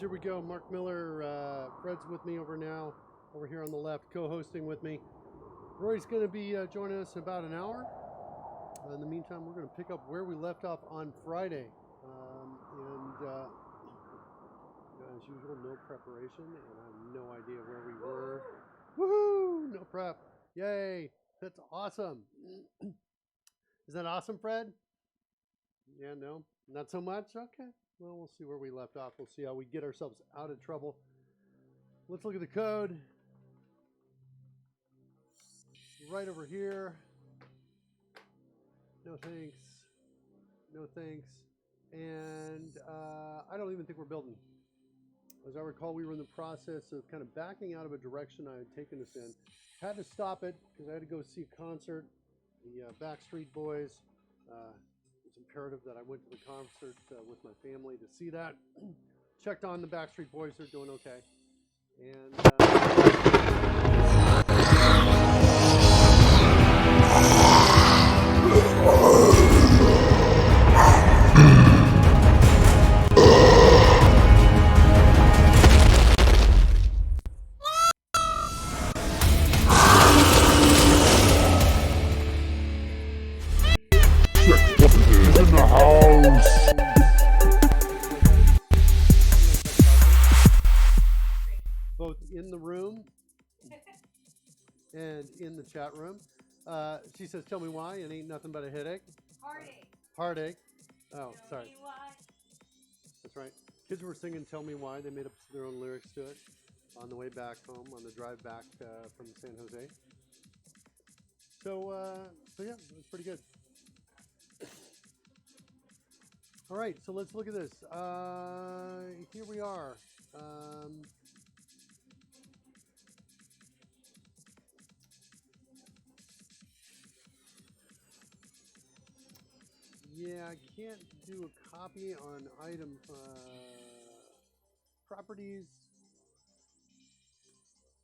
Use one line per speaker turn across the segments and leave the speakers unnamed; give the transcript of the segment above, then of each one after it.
Here we go. Mark Miller, Fred's with me over here on the left, co-hosting with me. Roy's going to be joining us in about an hour. In the meantime, we're going to pick up where we left off on Friday. As usual, no preparation, and I have no idea where we were. Woohoo! No prep. Yay! That's awesome. Is that awesome, Fred? Yeah, no? Not so much? Okay. Well, we'll see where we left off. We'll see how we get ourselves out of trouble. Let's look at the code. Right over here. No thanks. No thanks. And I don't even think we're building. As I recall, we were in the process of kind of backing out of a direction I had taken us in. Had to stop it because I had to go see a concert. The Backstreet Boys. It's imperative that I went to the concert with my family to see that. Checked on the Backstreet Boys. They're doing okay. Both in the room and in the chat room. She says, tell me why, and ain't nothing but a headache.
Heartache.
Heartache. Oh,
Tell
sorry.
me why.
That's right. Kids were singing Tell Me Why. They made up their own lyrics to it on the way back home, on the drive back from San Jose. So yeah, it was pretty good. All right, so let's look at this. Here we are. Yeah, I can't do a copy on item properties.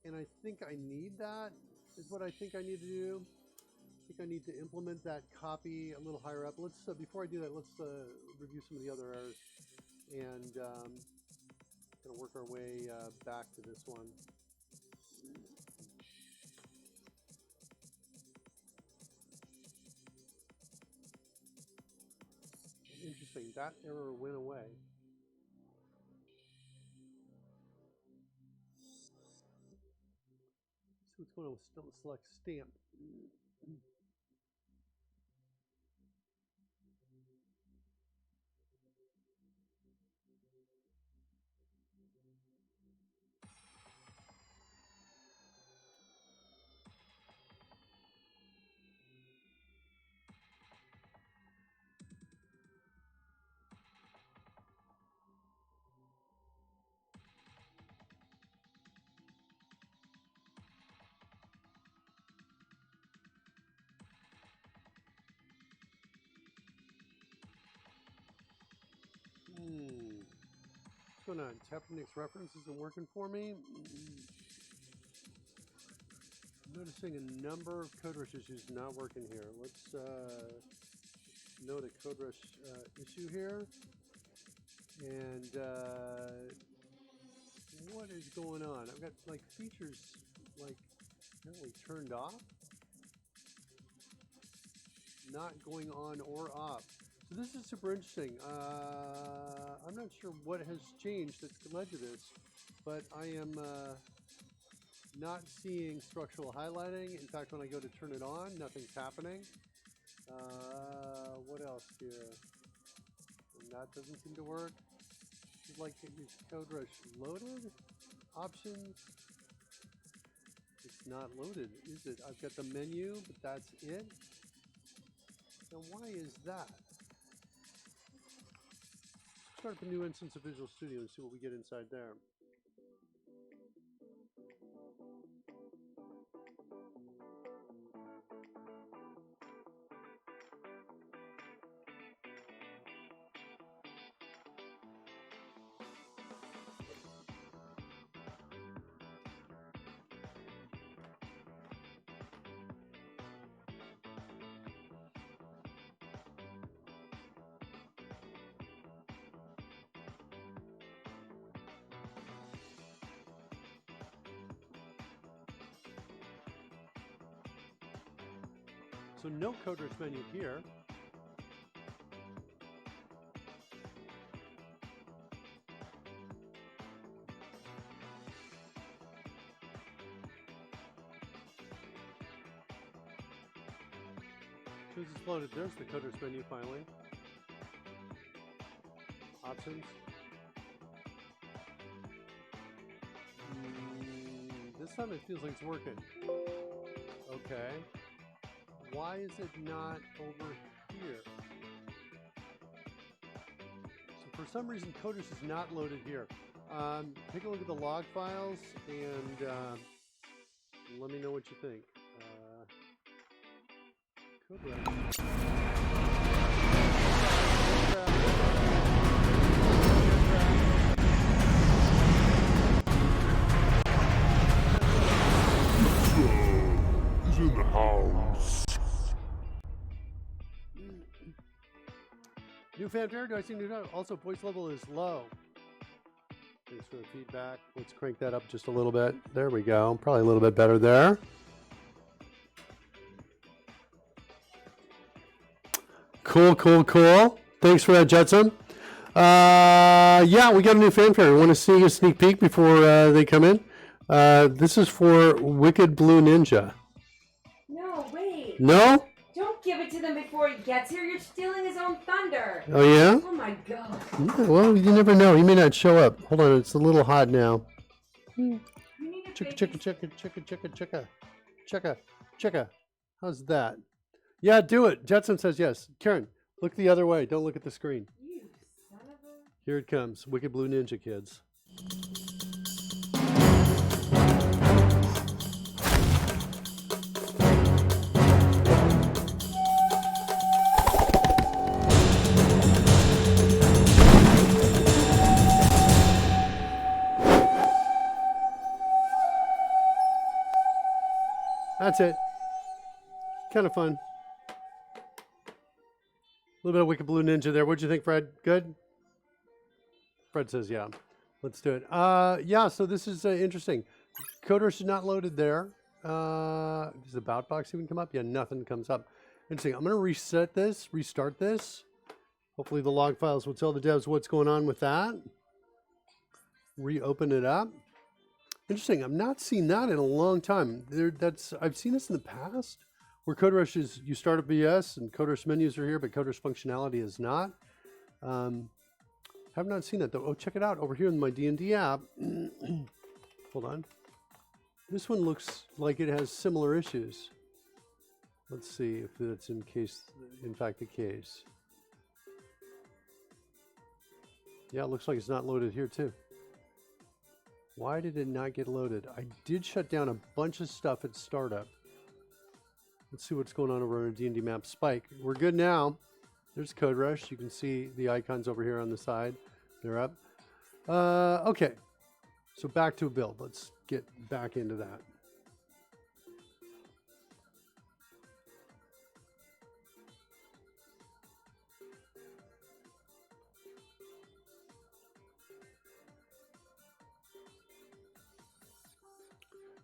And I think I need that, is what I think I need to do. I think I need to implement that copy a little higher up. Let's before I do that, let's review some of the other errors and kind of work our way back to this one. Interesting, that error went away. See what's going on with select stamp. What's going on? Tapnix reference isn't working for me. I'm noticing a number of code rush issues not working here. Let's note a code rush issue here. And what is going on? I've got like features like apparently turned off, not going on or off. So this is super interesting. I'm not sure what has changed that's led to this, but I am not seeing structural highlighting. In fact, when I go to turn it on, nothing's happening. What else here? And that doesn't seem to work. It's like is code rush loaded? Options? It's not loaded, is it? I've got the menu, but that's it. Now why is that? Start up a new instance of Visual Studio and see what we get inside there. So no coders menu here. As soon as it's loaded, there's the coders menu finally. Options. This time it feels like it's working. Okay. Why is it not over here? So for some reason, coders is not loaded here. Take a look at the log files and let me know what you think.
Is in the house.
New fanfare? Do I see new? Also, voice level is low. Thanks for the feedback. Let's crank that up just a little bit. There we go. Probably a little bit better there. Cool, cool, cool. Thanks for that, Judson. Yeah, we got a new fanfare. Want to see a sneak peek before they come in? This is for Wicked Blue Ninja.
No, wait.
No?
Don't give it to them before he gets here. You're stealing his own thunder.
Oh, yeah?
Oh, my God.
Yeah, well, you never know. He may not show up. Hold on. It's a little hot now.
You need to
Chicka. How's that? Yeah, do it. Jetson says yes. Karen, look the other way. Don't look at the screen.
You son of a...
Here it comes. Wicked Blue Ninja, kids. That's it. Kind of fun. A little bit of Wicked Blue Ninja there. What'd you think, Fred? Good? Fred says, yeah. Let's do it. Yeah, so this is interesting. Coders is not loaded there. Does the bout box even come up? Yeah, nothing comes up. Interesting. I'm going to reset this, restart this. Hopefully the log files will tell the devs what's going on with that. Reopen it up. Interesting. I've not seen that in a long time. I've seen this in the past. Where CodeRush is, you start up BS and CodeRush menus are here, but CodeRush functionality is not. Have not seen that though. Oh, check it out over here in my D&D app. Hold on. This one looks like it has similar issues. Let's see if that's in fact the case. Yeah, it looks like it's not loaded here too. Why did it not get loaded? I did shut down a bunch of stuff at startup. Let's see what's going on over on D&D Map Spike. We're good now. There's CodeRush. You can see the icons over here on the side. They're up. Okay. So back to a build. Let's get back into that.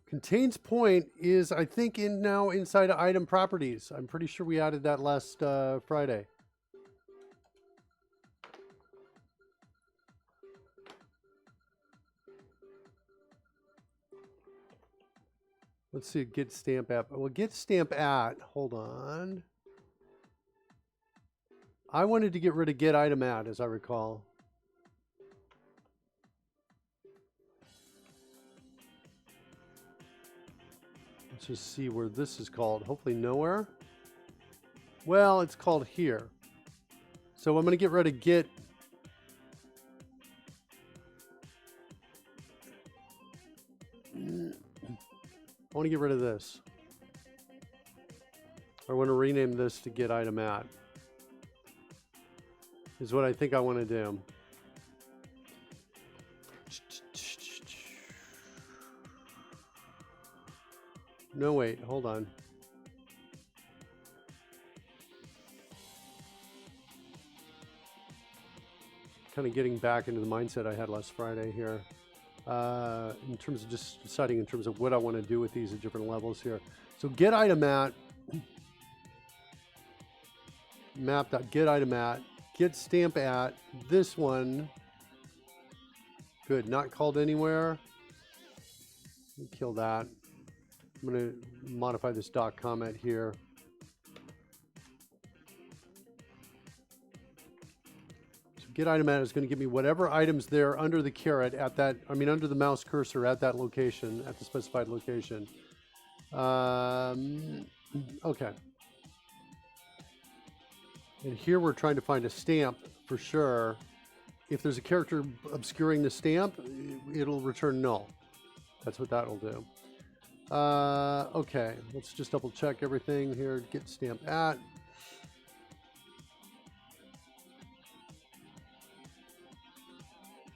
Contains point is, I think, now inside of item properties. I'm pretty sure we added that last Friday. Let's see, get stamp app. Well, get stamp at. Hold on. I wanted to get rid of get item at, as I recall. Let's just see where this is called. Hopefully nowhere. Well, it's called here. So I'm going to get rid of get. I want to get rid of this. I want to rename this to get item at. Is what I think I want to do. No, wait, hold on. Kind of getting back into the mindset I had last Friday here. In terms of just deciding in terms of what I want to do with these at different levels here. So get item at. map.get item at, get stamp at, this one. Good, not called anywhere. Kill that. I'm going to modify this doc comment here. So get item at is going to give me whatever items there under the caret at that, under the mouse cursor at that location, at the specified location. Okay. And here we're trying to find a stamp for sure. If there's a character obscuring the stamp, it'll return null. That's what that'll do. Okay, let's just double check everything here. Get stamp at.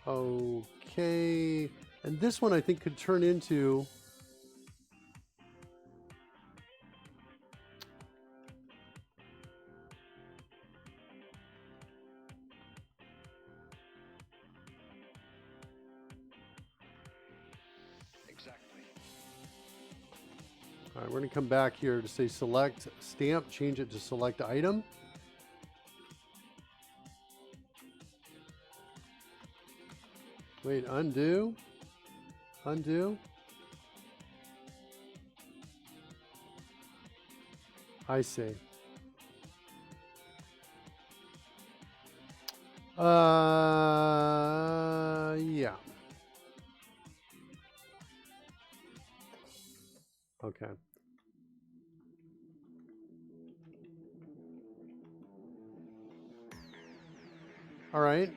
Okay, and this one I think could turn into all right, we're going to come back here to say select stamp, change it to select item. Wait, undo. Undo. I see. Yeah. Okay. All right.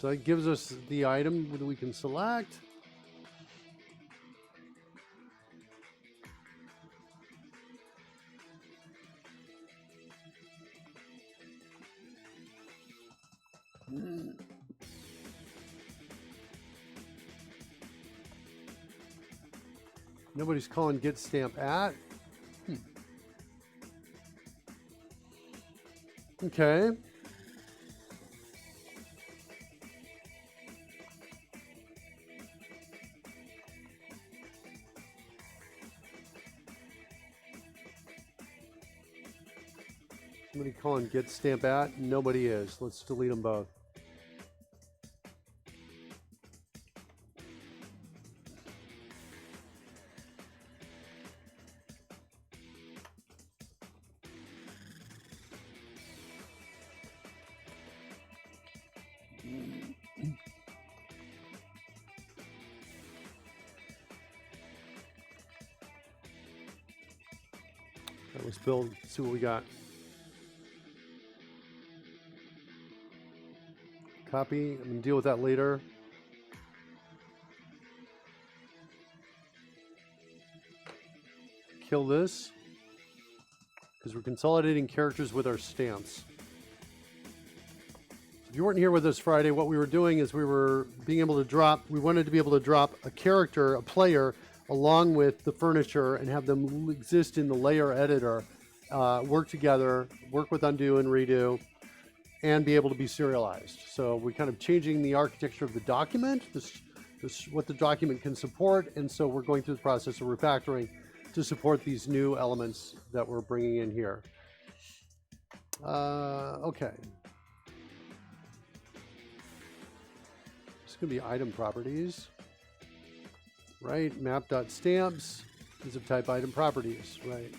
So that gives us the item that we can select. Nobody's calling get stamp at. Okay. Somebody calling get stamp at? Nobody is. Let's delete them both. Let's build, see what we got. Copy. I'm going to deal with that later. Kill this because we're consolidating characters with our stamps. If you weren't here with us Friday, what we were doing is we were being able to drop, we wanted to be able to drop a character, a player, along with the furniture and have them exist in the layer editor, work together, work with undo and redo, and be able to be serialized. So we're kind of changing the architecture of the document, what the document can support, and so we're going through the process of refactoring to support these new elements that we're bringing in here. Okay. It's going to be item properties. Right, map.stamps is of type item properties, right?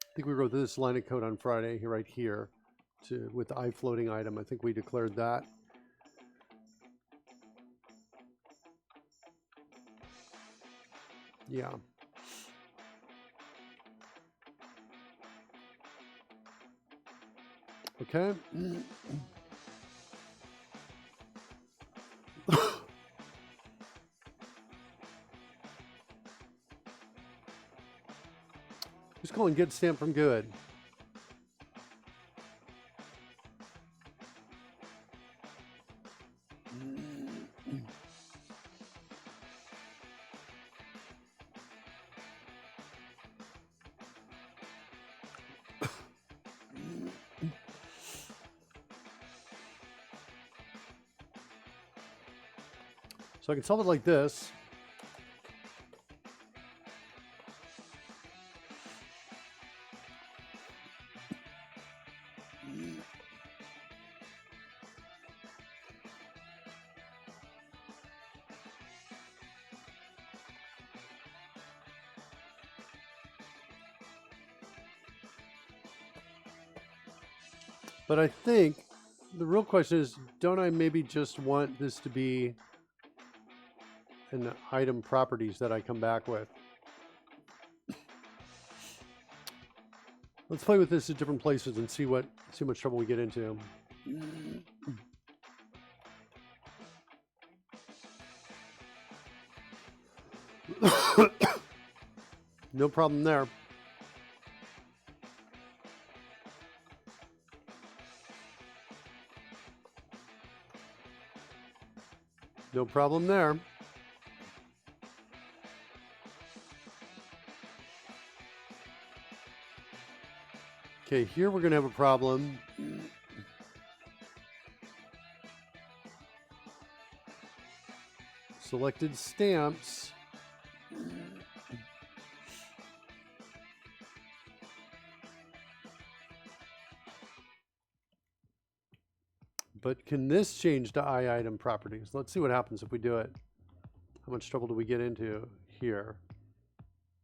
I think we wrote this line of code on Friday, right here, with the floating item. I think we declared that. Yeah. Okay. Just calling get stamp from good. So I can solve it like this. But I think the real question is, don't I maybe just want this to be an item properties that I come back with? Let's play with this at different places and see how much trouble we get into. No problem there. No problem there. Okay, here we're going to have a problem. Selected stamps. But can this change to item properties? Let's see what happens if we do it. How much trouble do we get into here?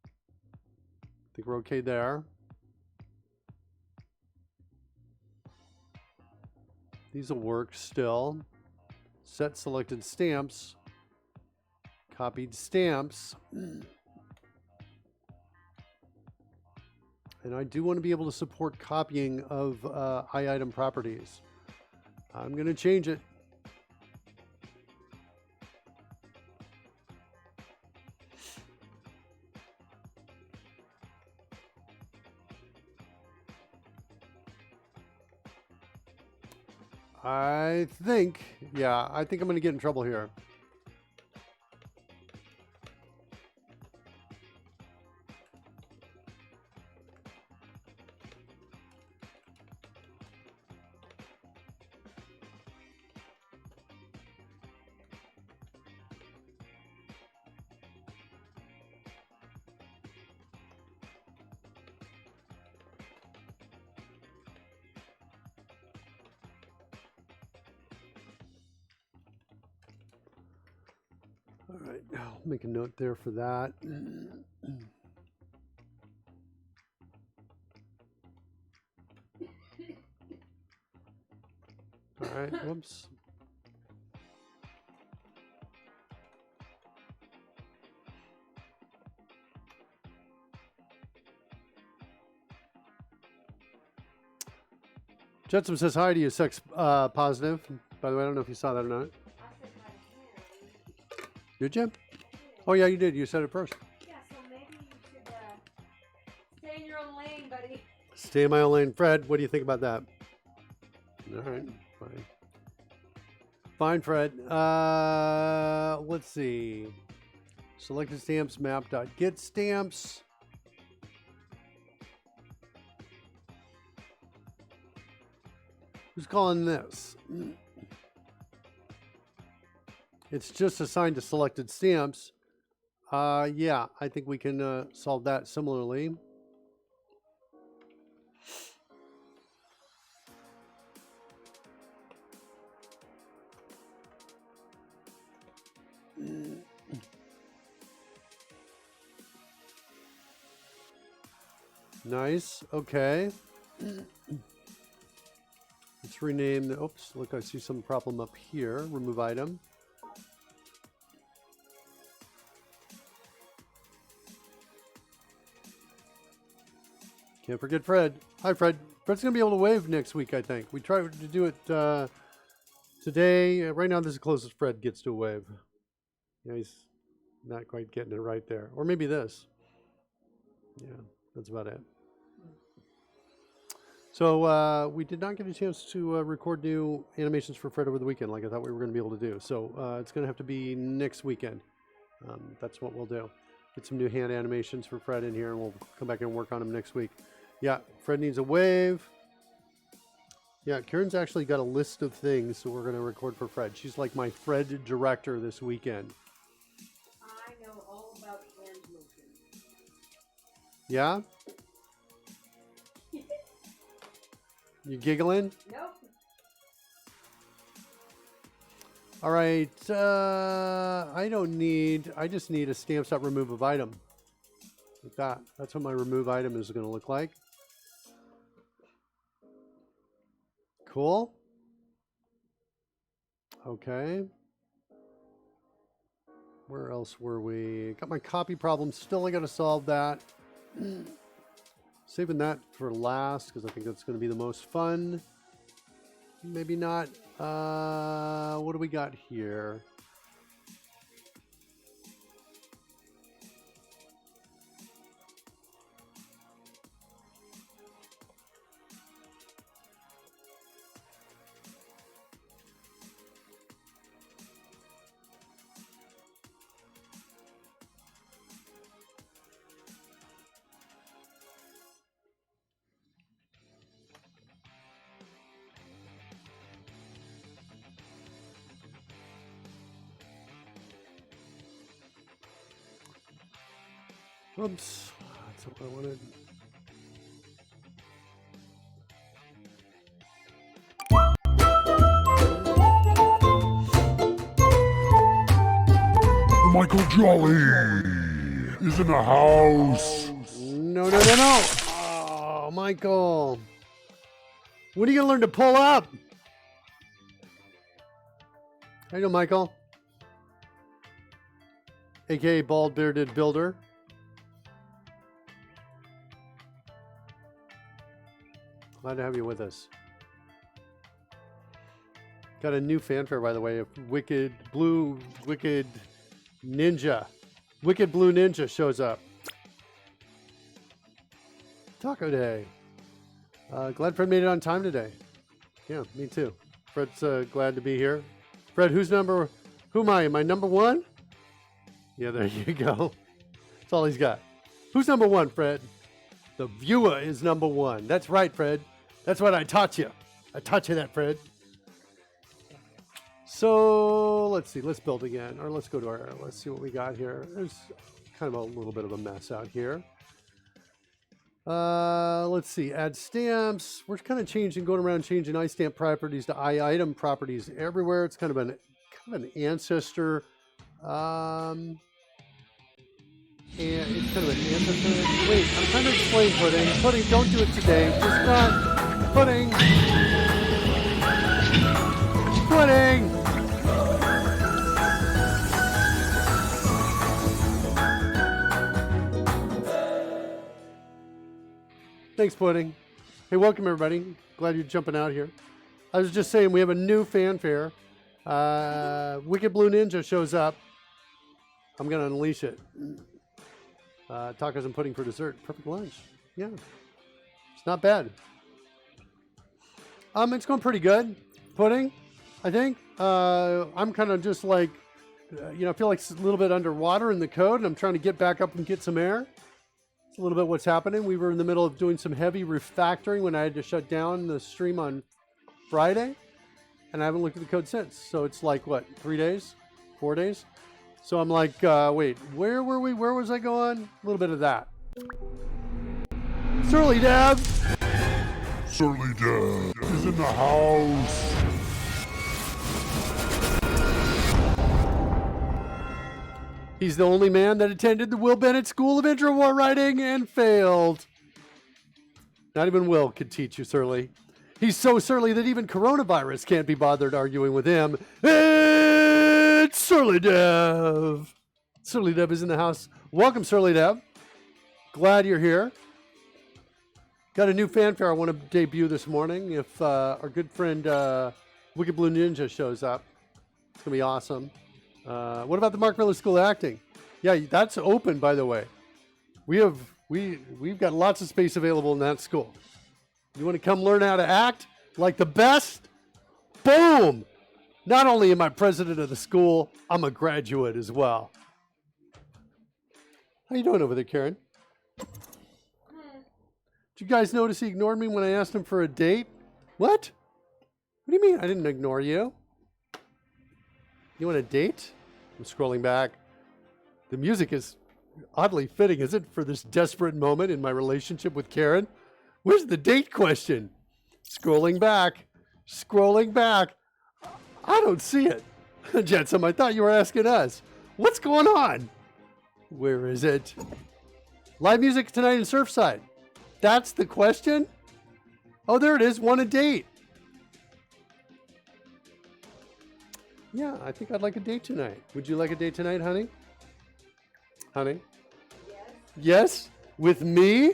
I think we're okay there. These will work still. Set selected stamps. Copied stamps. And I do want to be able to support copying of item properties. I'm going to change it. I think I'm going to get in trouble here. All right, I'll make a note there for that. All right, whoops. Jetsam says hi to you, sex positive. By the way, I don't know if you saw that or not. Did you? Oh, yeah, you did. You said it first.
Yeah, so maybe you should stay in your own lane, buddy.
Stay in my own lane. Fred, what do you think about that? All right, fine. Fine, Fred. Let's see. Selected stamps, map.get stamps. Who's calling this? It's just assigned to selected stamps. Yeah, I think we can solve that similarly. Nice. Okay. Let's rename the, oops, look, I see some problem up here. Remove item. Can't forget Fred. Hi, Fred. Fred's going to be able to wave next week, I think. We tried to do it today. Right now, this is the closest Fred gets to a wave. Yeah, he's not quite getting it right there. Or maybe this. Yeah, that's about it. So we did not get a chance to record new animations for Fred over the weekend like I thought we were going to be able to do. So it's going to have to be next weekend. That's what we'll do. Get some new hand animations for Fred in here, and we'll come back and work on them next week. Yeah, Fred needs a wave. Yeah, Karen's actually got a list of things, so we're going to record for Fred. She's like my Fred director this weekend.
I know all about hand motion.
Yeah? You giggling?
Nope.
All right. I just need a stamps.remove of item. Like that. That's what my remove item is going to look like. Cool. Okay. Where else were we? Got my copy problem. Still, I got to solve that. Saving that for last because I think that's going to be the most fun. Maybe not. What do we got here? Oops, that's not what I wanted.
Michael Jolly is in the house.
No. Oh, Michael. When are you going to learn to pull up? How you doing, Michael? AKA Bald Bearded Builder. Glad to have you with us. Got a new fanfare, by the way. Wicked Blue Ninja shows up. Taco Day. Glad Fred made it on time today. Yeah, me too. Fred's glad to be here. Fred, who am I? Am I number one? Yeah, there you go. That's all he's got. Who's number one, Fred? The viewer is number one. That's right, Fred. That's what I taught you. I taught you that, Fred. So let's see. Let's build again, or let's go to our. Let's see what we got here. There's kind of a little bit of a mess out here. Let's see. Add stamps. We're kind of going around changing iStamp properties to item properties everywhere. It's kind of an ancestor. And it's kind of an ancestor. Wait, I'm trying to explain pudding. Pudding, don't do it today. Just not pudding. Pudding. Thanks, Pudding. Hey, welcome, everybody. Glad you're jumping out here. I was just saying we have a new fanfare. Wicked Blue Ninja shows up. I'm going to unleash it. Tacos and pudding for dessert. Perfect lunch. Yeah. It's not bad. It's going pretty good. Pudding, I think. I'm kind of just like, I feel like it's a little bit underwater in the code, and I'm trying to get back up and get some air. It's a little bit what's happening. We were in the middle of doing some heavy refactoring when I had to shut down the stream on Friday, and I haven't looked at the code since. So it's like, what, 3 days? 4 days? So I'm like, wait, where were we? Where was I going? A little bit of that. Surly Dab!
Surly Dad is in the house.
He's the only man that attended the Will Bennett School of Intro War Writing and failed. Not even Will could teach you, Surly. He's so surly that even coronavirus can't be bothered arguing with him. It's Surly Dev. Surly Dev is in the house. Welcome, Surly Dev. Glad you're here. Got a new fanfare I want to debut this morning. If our good friend Wicked Blue Ninja shows up, it's going to be awesome. What about the Mark Miller School of Acting? Yeah, that's open, by the way. We've got lots of space available in that school. You want to come learn how to act like the best? Boom! Not only am I president of the school, I'm a graduate as well. How you doing over there, Karen? Did you guys notice he ignored me when I asked him for a date? What? What do you mean? I didn't ignore you. You want a date? I'm scrolling back. The music is oddly fitting, is it, for this desperate moment in my relationship with Karen? Where's the date question? Scrolling back. Scrolling back. I don't see it. Jetsam, I thought you were asking us. What's going on? Where is it? Live music tonight in Surfside. That's the question? Oh, there it is. Want a date. Yeah, I think I'd like a date tonight. Would you like a date tonight, honey? Honey?
Yes.
Yes? With me?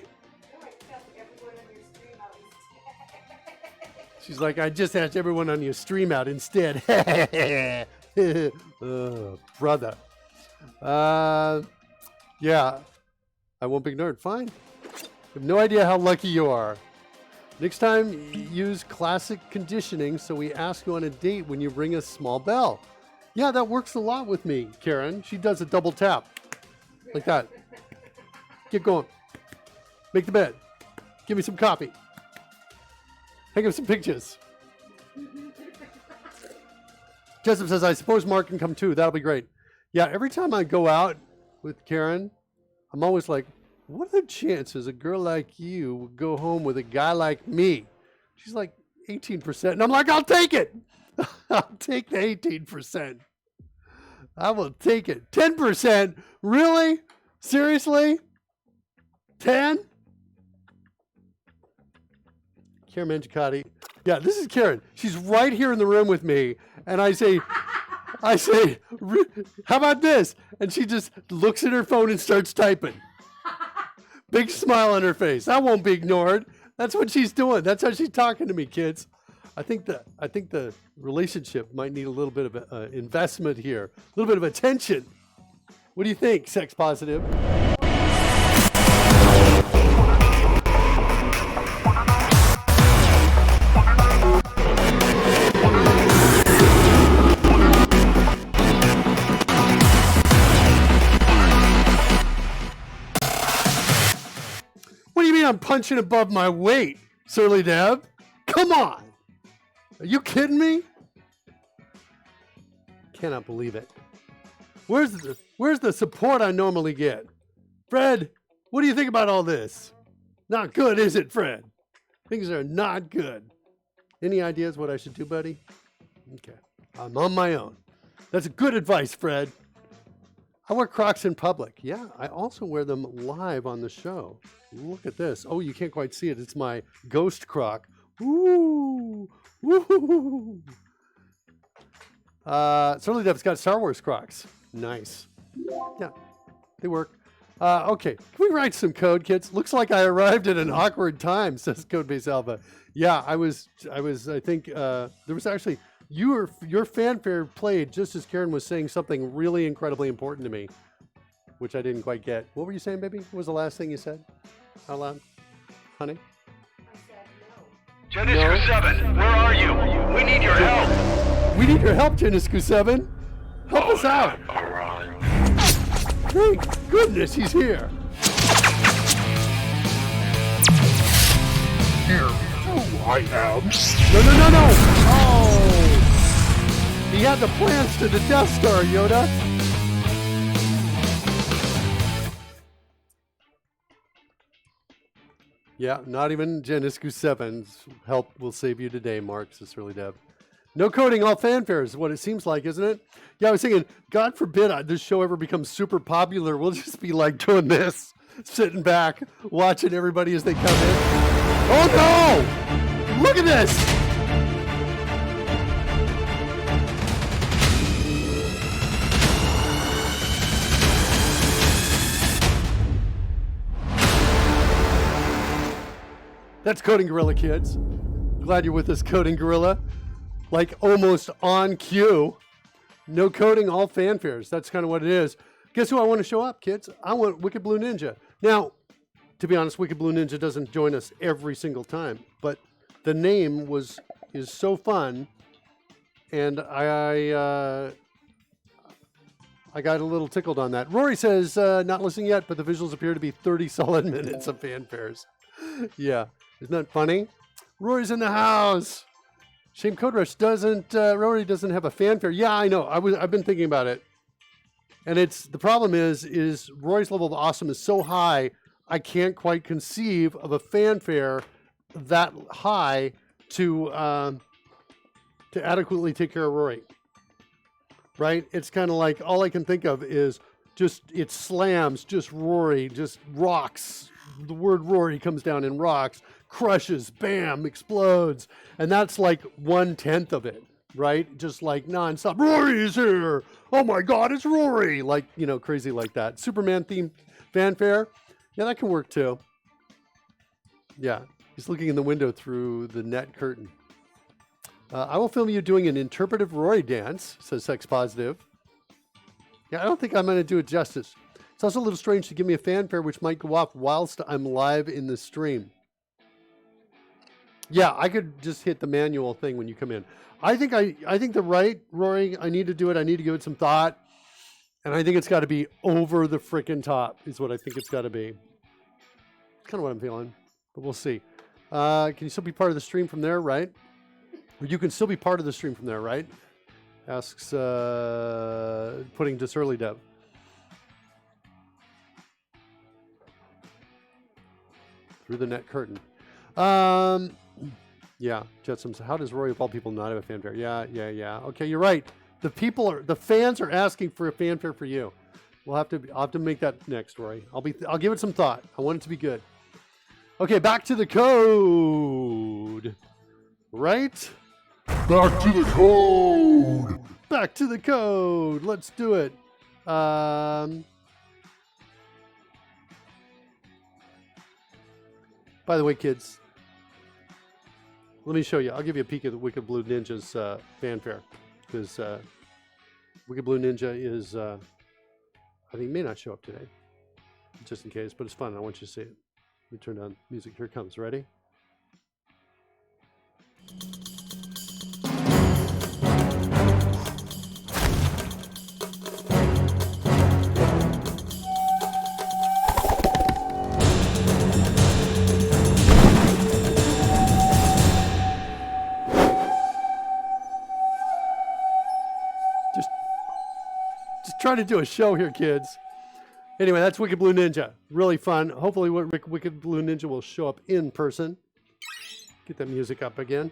She's like, I just asked everyone on your stream out instead. Oh, brother. Yeah, I won't be ignored. Fine. I have no idea how lucky you are. Next time, use classic conditioning so we ask you on a date when you ring a small bell. Yeah, that works a lot with me, Karen. She does a double tap. Like that. Get going. Make the bed. Give me some coffee. Hang up some pictures. Jessup says, I suppose Mark can come too. That'll be great. Yeah, every time I go out with Karen, I'm always like, what are the chances a girl like you would go home with a guy like me? She's like 18%. And I'm like, I'll take it. I'll take the 18%. I will take it. 10%? Really? Seriously? 10? Karen Mangicotti. Yeah, this is Karen. She's right here in the room with me. And I say, how about this? And she just looks at her phone and starts typing. Big smile on her face. I won't be ignored. That's what she's doing. That's how she's talking to me, kids. I think the relationship might need a little bit of investment here, a little bit of attention. What do you think, sex positive? What do you mean I'm punching above my weight, Surly Deb? Come on. Are you kidding me? Cannot believe it. Where's the support I normally get? Fred, what do you think about all this? Not good, is it, Fred? Things are not good. Any ideas what I should do, buddy? Okay. I'm on my own. That's good advice, Fred. I wear Crocs in public. Yeah, I also wear them live on the show. Look at this. Oh, you can't quite see it. It's my ghost Croc. Woo! Woo! Certainly Dev's got Star Wars Crocs. Nice. Yeah, they work. Okay, can we write some code, kids? Looks like I arrived at an awkward time, says Codebase Alpha. Yeah, I think there was actually, your fanfare played just as Karen was saying something really incredibly important to me, which I didn't quite get. What were you saying, baby? What was the last thing you said out loud? Honey?
Geniscu 7, where are you? We need your help.
We need your help, Geniscu 7. Help us out. Thank goodness he's here.
Here I am.
No. Oh. He had the plans to the Death Star, Yoda. Yeah, not even Geniscu 7's help will save you today, Mark, says Surly Deb. No coding, all fanfare is what it seems like, isn't it? Yeah, I was thinking, God forbid this show ever becomes super popular. We'll just be like doing this, sitting back, watching everybody as they come in. Oh no! Look at this! That's Coding Gorilla, kids. Glad you're with us, Coding Gorilla. Like almost on cue. No coding, all fanfares. That's kind of what it is. Guess who I want to show up, kids? I want Wicked Blue Ninja. Now, to be honest, Wicked Blue Ninja doesn't join us every single time, but the name is so fun, and I got a little tickled on that. Rory says, not listening yet, but the visuals appear to be 30 solid minutes of fanfares. Yeah, isn't that funny? Rory's in the house. Shame Code Rush Rory doesn't have a fanfare. Yeah, I know. I've been thinking about it. And the problem is Rory's level of awesome is so high, I can't quite conceive of a fanfare that high to adequately take care of Rory. Right? It's kind of like all I can think of is just it slams, just Rory, just rocks. The word Rory comes down and rocks, crushes, bam, explodes. And that's like 1/10 of it, right? Just like nonstop. Rory is here. Oh my God, it's Rory. Like, crazy like that. Superman themed fanfare. Yeah, that can work too. Yeah, he's looking in the window through the net curtain. I will film you doing an interpretive Rory dance, says Sex Positive. Yeah, I don't think I'm going to do it justice. It's also a little strange to give me a fanfare which might go off whilst I'm live in the stream. Yeah, I could just hit the manual thing when you come in. I think the right, Rory, I need to do it. I need to give it some thought. And I think it's got to be over the frickin' top is what I think it's got to be. It's kind of what I'm feeling, but we'll see. Can you still be part of the stream from there, right? Or you can still be part of the stream from there, right? Asks putting to Surly Dev. Through the net curtain. Yeah, Jetsams. How does Rory of all people not have a fanfare? Yeah. Okay, you're right. The fans are asking for a fanfare for you. I'll have to make that next, Rory. I'll give it some thought. I want it to be good. Okay, back to the code. Right?
Back to the code.
Back to the code. Let's do it. By the way, kids, let me show you. I'll give you a peek at the Wicked Blue Ninja's fanfare. Because Wicked Blue Ninja is, I think, may not show up today. Just in case, but it's fun. I want you to see it. Let me turn down music. Here it comes. Ready? Trying to do a show here, kids. Anyway, that's Wicked Blue Ninja. Really fun. Hopefully Wicked Blue Ninja will show up in person. Get that music up again.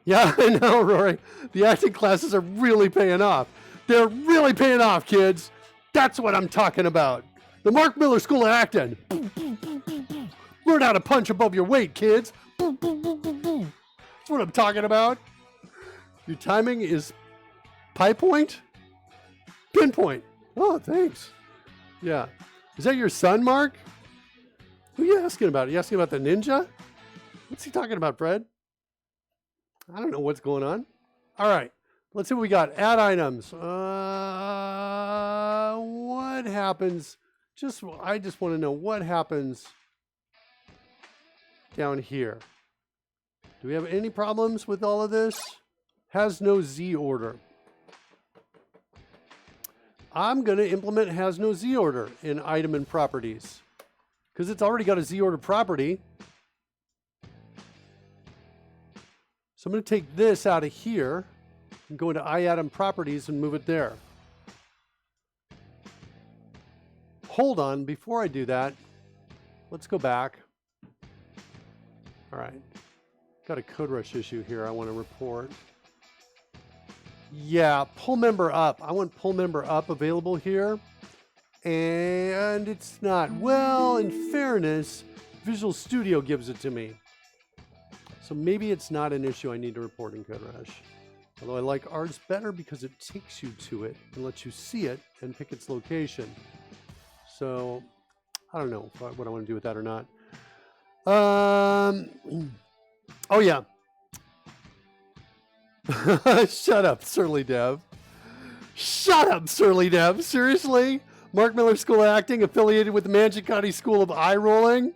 Yeah, I know, Rory. The acting classes are really paying off. They're really paying off, kids. That's what I'm talking about. The Mark Miller School of Acting. Learn how to punch above your weight, kids. That's what I'm talking about. Your timing is pie point? Pinpoint. Oh, thanks. Yeah. Is that your son, Mark? Who are you asking about? Are you asking about the ninja? What's he talking about, Fred? I don't know what's going on. All right. Let's see what we got. Add items. What happens? I just want to know what happens down here. Do we have any problems with all of this? Has no Z order. I'm going to implement has no Z order in item and properties because it's already got a Z order property. So I'm going to take this out of here and go into iAtom properties and move it there. Hold on, before I do that, let's go back. All right, got a code rush issue here I want to report. Yeah, pull member up. I want pull member up available here. And it's not. Well, in fairness, Visual Studio gives it to me. So maybe it's not an issue I need to report in Code Rush. Although I like ours better because it takes you to it and lets you see it and pick its location. So I don't know what I want to do with that or not. Oh yeah. Shut up, Surly Dev. Shut up, Surly Dev. Seriously? Mark Miller School of Acting affiliated with the Manjikati School of Eye Rolling?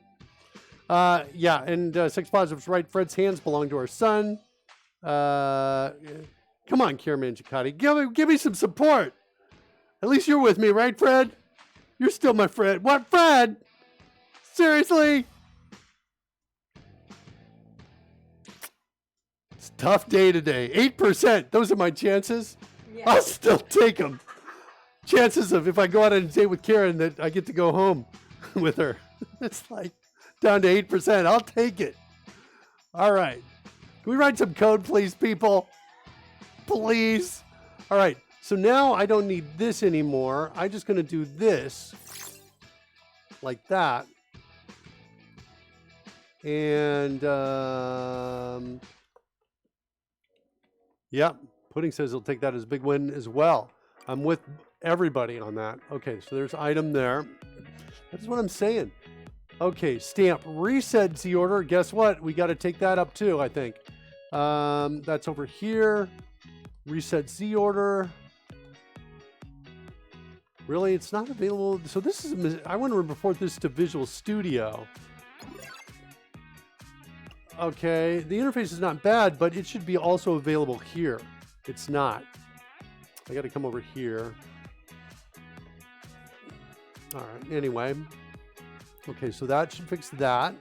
Yeah, and Sex Positive's right. Fred's hands belong to our son. Come on, Kier Manjikati. Give me some support. At least you're with me, right, Fred? You're still my friend. What, Fred? Seriously? It's a tough day today. 8%. Those are my chances.
Yeah.
I'll still take them. Chances of if I go out on a date with Karen that I get to go home with her. It's like down to 8%. I'll take it. All right. Can we write some code, please, people? Please. All right. So now I don't need this anymore. I'm just going to do this like that. And, yep. Pudding says he'll take that as a big win as well. I'm with everybody on that. Okay, so there's item there. That's what I'm saying. Okay, stamp reset Z order. Guess what? We got to take that up too, I think. That's over here. Reset Z order. Really, it's not available. So this is, I want to report this to Visual Studio. Okay, the interface is not bad, but it should be also available here. It's not. I got to come over here. All right, anyway. Okay, so that should fix that.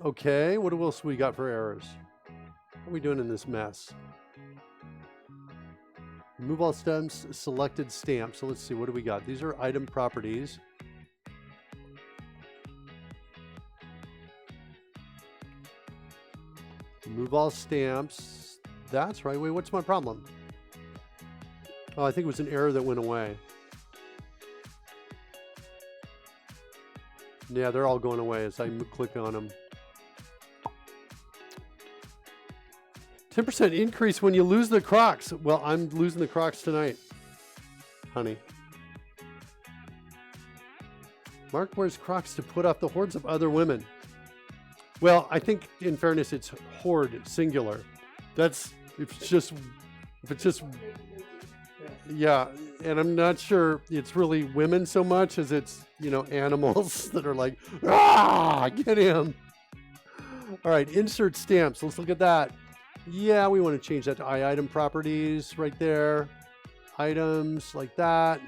Okay, what else we got for errors? What are we doing in this mess? Remove all stems, selected stamps. So let's see, what do we got? These are item properties. Remove all stamps. That's right. Wait, what's my problem? Oh, I think it was an error that went away. Yeah, they're all going away as I click on them. 10% increase when you lose the Crocs. Well, I'm losing the Crocs tonight, honey. Mark wears Crocs to put off the hordes of other women. Well, I think in fairness, it's horde singular. That's if it's just yeah, and I'm not sure it's really women so much as it's, you know, animals that are like, ah, get him. All right, insert stamps. Let's look at that. Yeah, we want to change that to item properties right there. Items like that.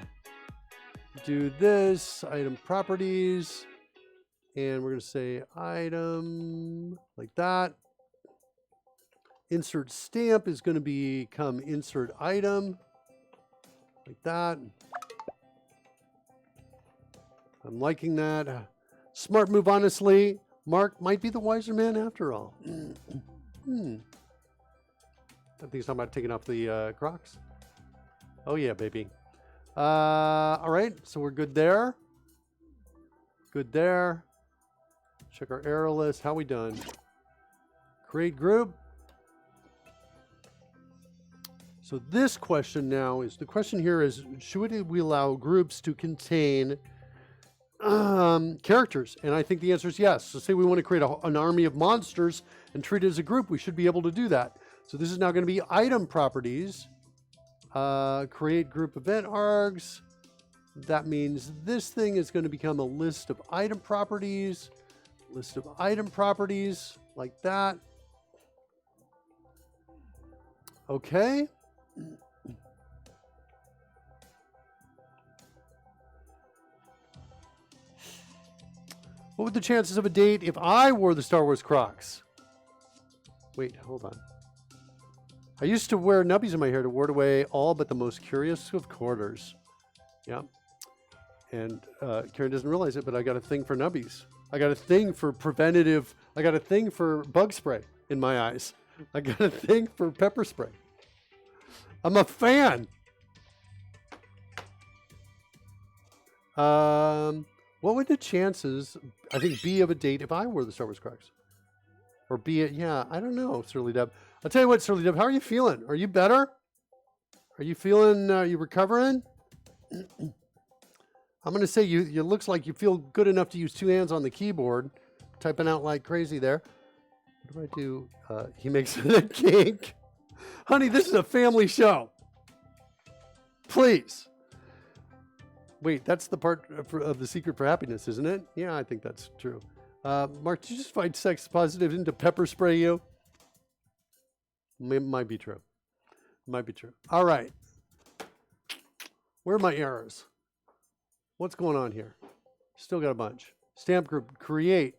Do this, item properties. And we're going to say item like that. Insert stamp is going to become insert item like that. I'm liking that. Smart move, honestly. Mark might be the wiser man after all. I think it's talking about taking off the Crocs. Oh yeah, baby. All right, so we're good there. Good there. Check our error list. How we done? Create group. So this question now is, the question here is, should we allow groups to contain characters? And I think the answer is yes. So say we want to create an army of monsters and treat it as a group, we should be able to do that. So this is now going to be item properties. Create group event args. That means this thing is going to become a list of item properties. List of item properties like that. Okay. What would the chances of a date if I wore the Star Wars Crocs? Wait, hold on. I used to wear nubbies in my hair to ward away all but the most curious of quarters. Yeah. And Karen doesn't realize it, but I got a thing for nubbies. I got a thing for preventative. I got a thing for bug spray in my eyes. I got a thing for pepper spray. I'm a fan. What would the chances, I think, be of a date if I wore the Star Wars Crocs? Or be it, yeah, I don't know, Surly Deb. I'll tell you what, Surly Deb, how are you feeling? Are you better? Are you feeling, you recovering? I'm going to say you looks like you feel good enough to use two hands on the keyboard, typing out like crazy there. What do I do? He makes a cake. Honey, this is a family show. Please. Wait, that's the part of the secret for happiness, isn't it? Yeah, I think that's true. Mark, did you just find sex positive into pepper spray you? Might be true. Might be true. All right. Where are my errors? What's going on here? Still got a bunch. Stamp group, create.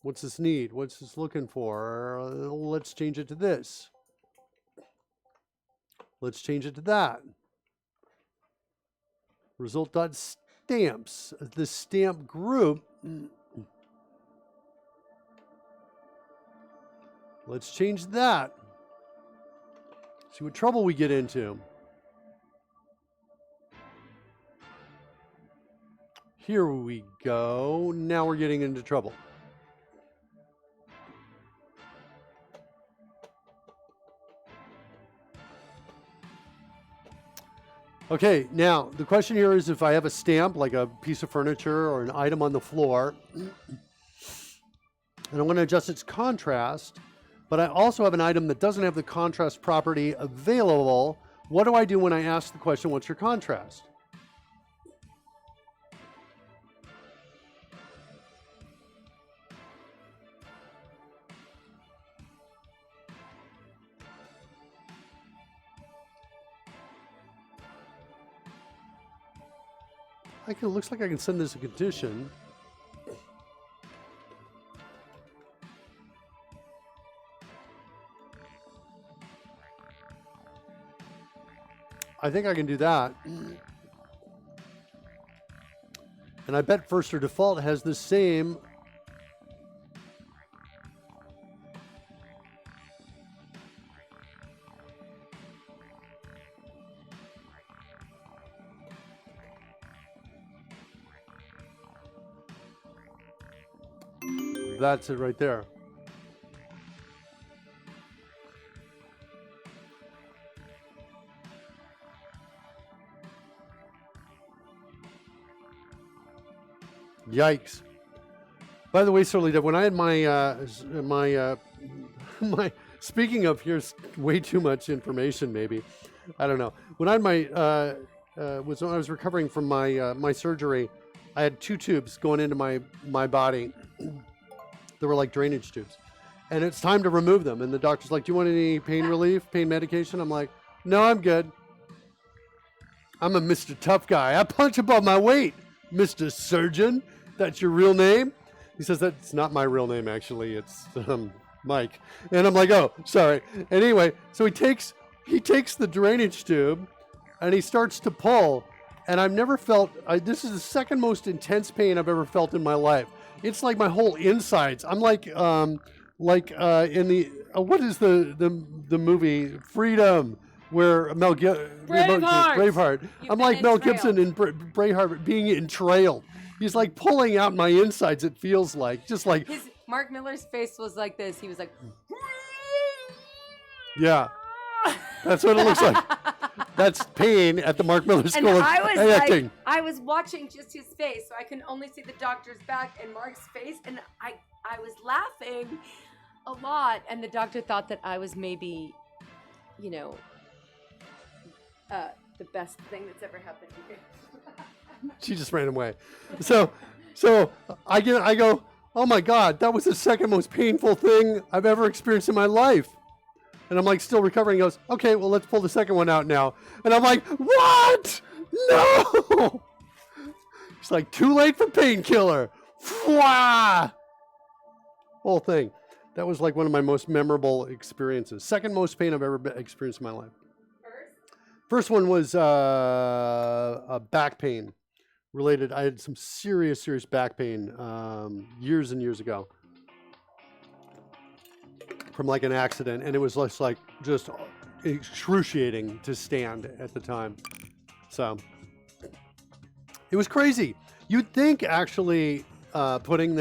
What's this need? What's this looking for? Let's change it to this. Let's change it to that. Result.stamps. The stamp group. Let's change that. See what trouble we get into. Here we go. Now we're getting into trouble. Okay, now the question here is if I have a stamp, like a piece of furniture or an item on the floor, and I want to adjust its contrast, but I also have an item that doesn't have the contrast property available, what do I do when I ask the question, what's your contrast? It looks like I can send this a condition. I think I can do that. And I bet first or default has the same. That's it right there. Yikes. By the way, Surly Dev, when I had my speaking of, here's way too much information maybe. I don't know. When I had when I was recovering from my surgery, I had 2 tubes going into my body. They were like drainage tubes. And it's time to remove them. And the doctor's like, do you want any pain relief, pain medication? I'm like, no, I'm good. I'm a Mr. Tough Guy. I punch above my weight, Mr. Surgeon. That's your real name? He says, that's not my real name, actually. It's Mike. And I'm like, oh, sorry. Anyway, so he takes the drainage tube and he starts to pull. And I've never felt, this is the second most intense pain I've ever felt in my life. It's like my whole insides. I'm like in the what is the movie Freedom where Braveheart. I'm like Mel Gibson in Braveheart being entrailed. He's like pulling out my insides. It feels like
Mark Miller's face was like this. He was like,
yeah, that's what it looks like. That's pain at the Mark Miller School of Acting.
I was watching just his face, so I can only see the doctor's back and Mark's face, and I was laughing a lot, and the doctor thought that I was maybe, the best thing that's ever happened to you.
She just ran away. So I go, oh my God, that was the second most painful thing I've ever experienced in my life. And I'm like still recovering. He goes, okay, well, let's pull the second one out now. And I'm like, what? No! It's like, too late for painkiller. Whole thing. That was like one of my most memorable experiences. Second most pain I've ever experienced in my life. First one was a back pain related. I had some serious back pain years and years ago. From like an accident, and it was just excruciating to stand at the time. So it was crazy. You'd think actually putting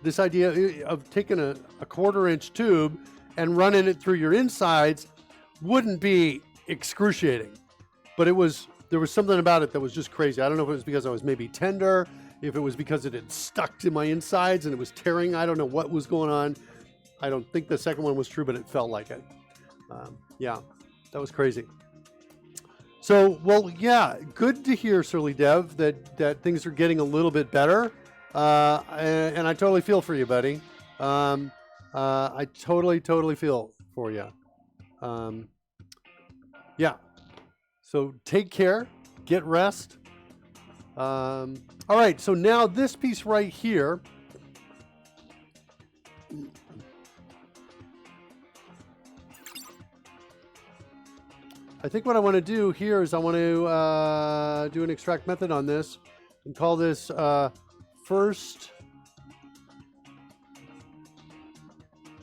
this idea of taking a 1/4-inch tube and running it through your insides wouldn't be excruciating, but there was something about it that was just crazy. I don't know if it was because I was maybe tender, if it was because it had stuck to my insides and it was tearing. I don't know what was going on. I don't think the second one was true, but it felt like it. Yeah, that was crazy. So, well, yeah, good to hear, Surly Dev, that things are getting a little bit better. And I totally feel for you, buddy. I totally feel for you. Yeah. So take care. get rest. All right, so now this piece right here. I think what I want to do here is I want to do an extract method on this and call this first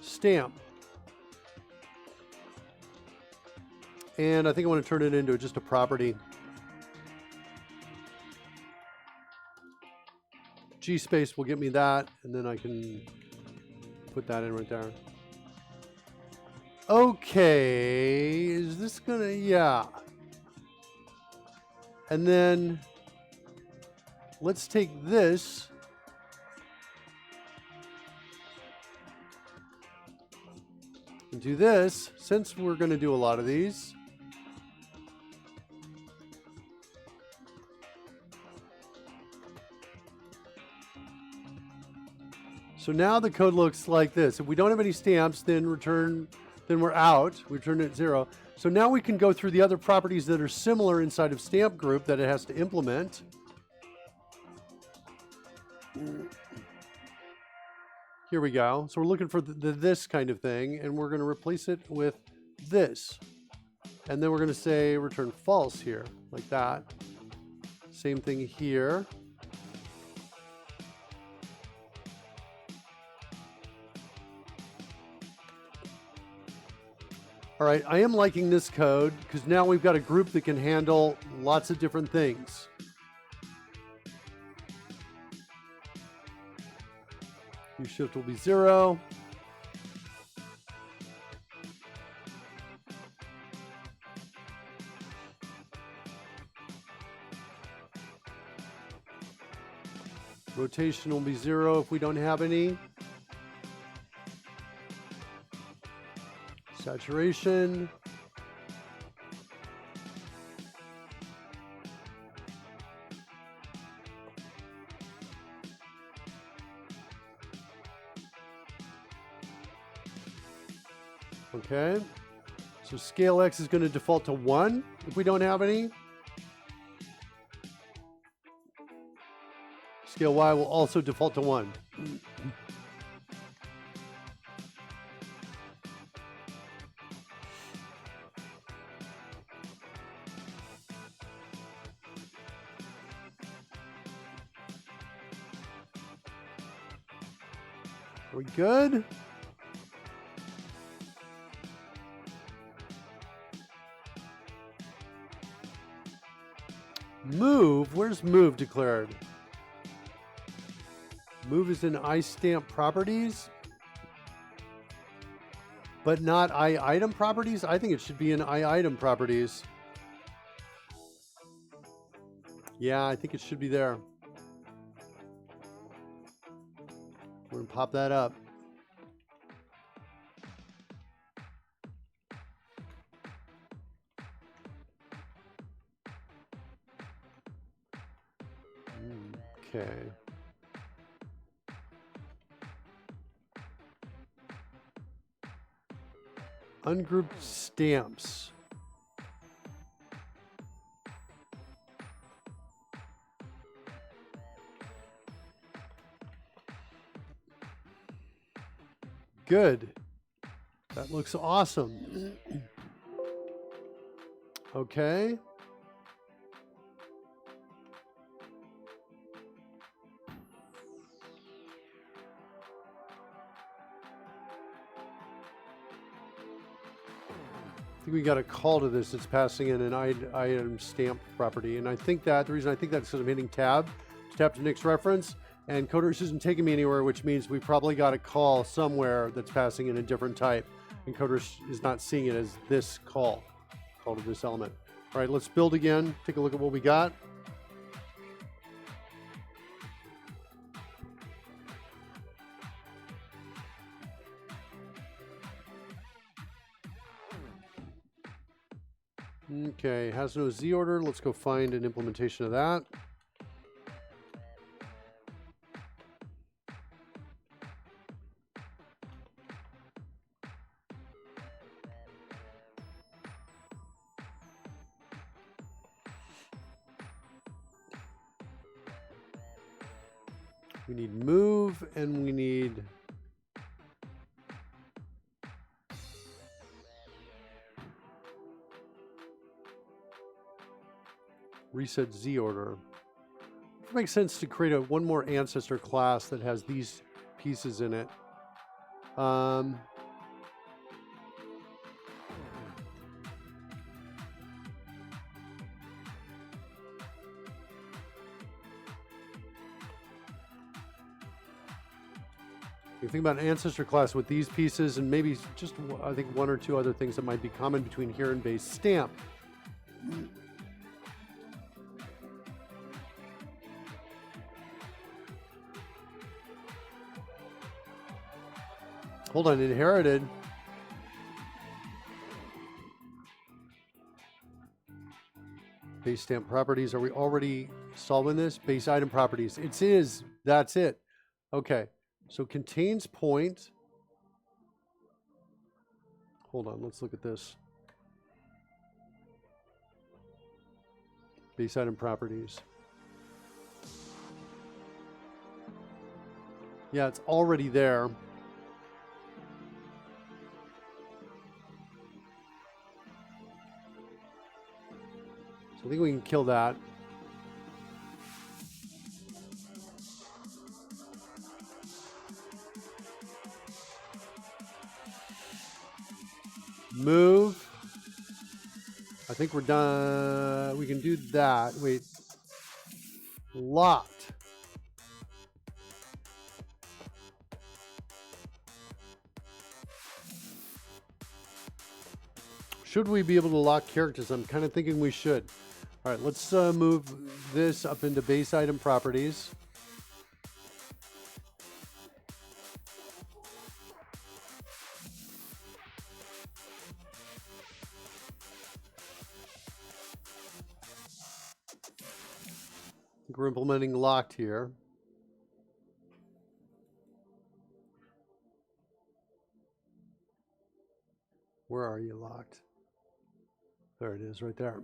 stamp. And I think I want to turn it into just a property. G space will get me that, and then I can put that in right there. Okay, is this gonna, yeah. And then let's take this and do this, since we're gonna do a lot of these. So now the code looks like this. If we don't have any stamps, then we're out. We return it 0. So now we can go through the other properties that are similar inside of stamp group that it has to implement. Here we go. So we're looking for this kind of thing, and we're going to replace it with this. And then we're going to say return false here, like that. Same thing here. All right, I am liking this code because now we've got a group that can handle lots of different things. U shift will be 0. Rotation will be 0 if we don't have any. Saturation. Okay. So scale X is going to default to 1 if we don't have any. Scale Y will also default to 1. Are we good? Move, where's move declared? Move is in iStamp properties, but not iItem properties? I think it should be in iItem properties. Yeah, I think it should be there. We're gonna pop that up. Okay. Ungrouped stamps. Good. That looks awesome. Okay. I think we got a call to this. It's passing in an item stamp property. And I think that the reason I think that's because I'm hitting tab to tap to next reference. And Coders isn't taking me anywhere, which means we probably got a call somewhere that's passing in a different type. And Coders is not seeing it as this call to this element. All right, let's build again. Take a look at what we got. Okay, has no Z order. Let's go find an implementation of that. We need move, and we need reset Z order. It makes sense to create one more ancestor class that has these pieces in it. You think about an ancestor class with these pieces and maybe just, I think, one or two other things that might be common between here and base stamp. Hold on, inherited. Base stamp properties. Are we already solving this? Base item properties. It is. That's it. Okay. So contains point. Hold on. Let's look at this. Base item properties. Yeah, it's already there. I think we can kill that. Move. I think we're done. We can do that. Wait. Locked. Should we be able to lock characters? I'm kind of thinking we should. All right, let's move this up into base item properties. I think we're implementing locked here. Where are you locked? There it is, right there.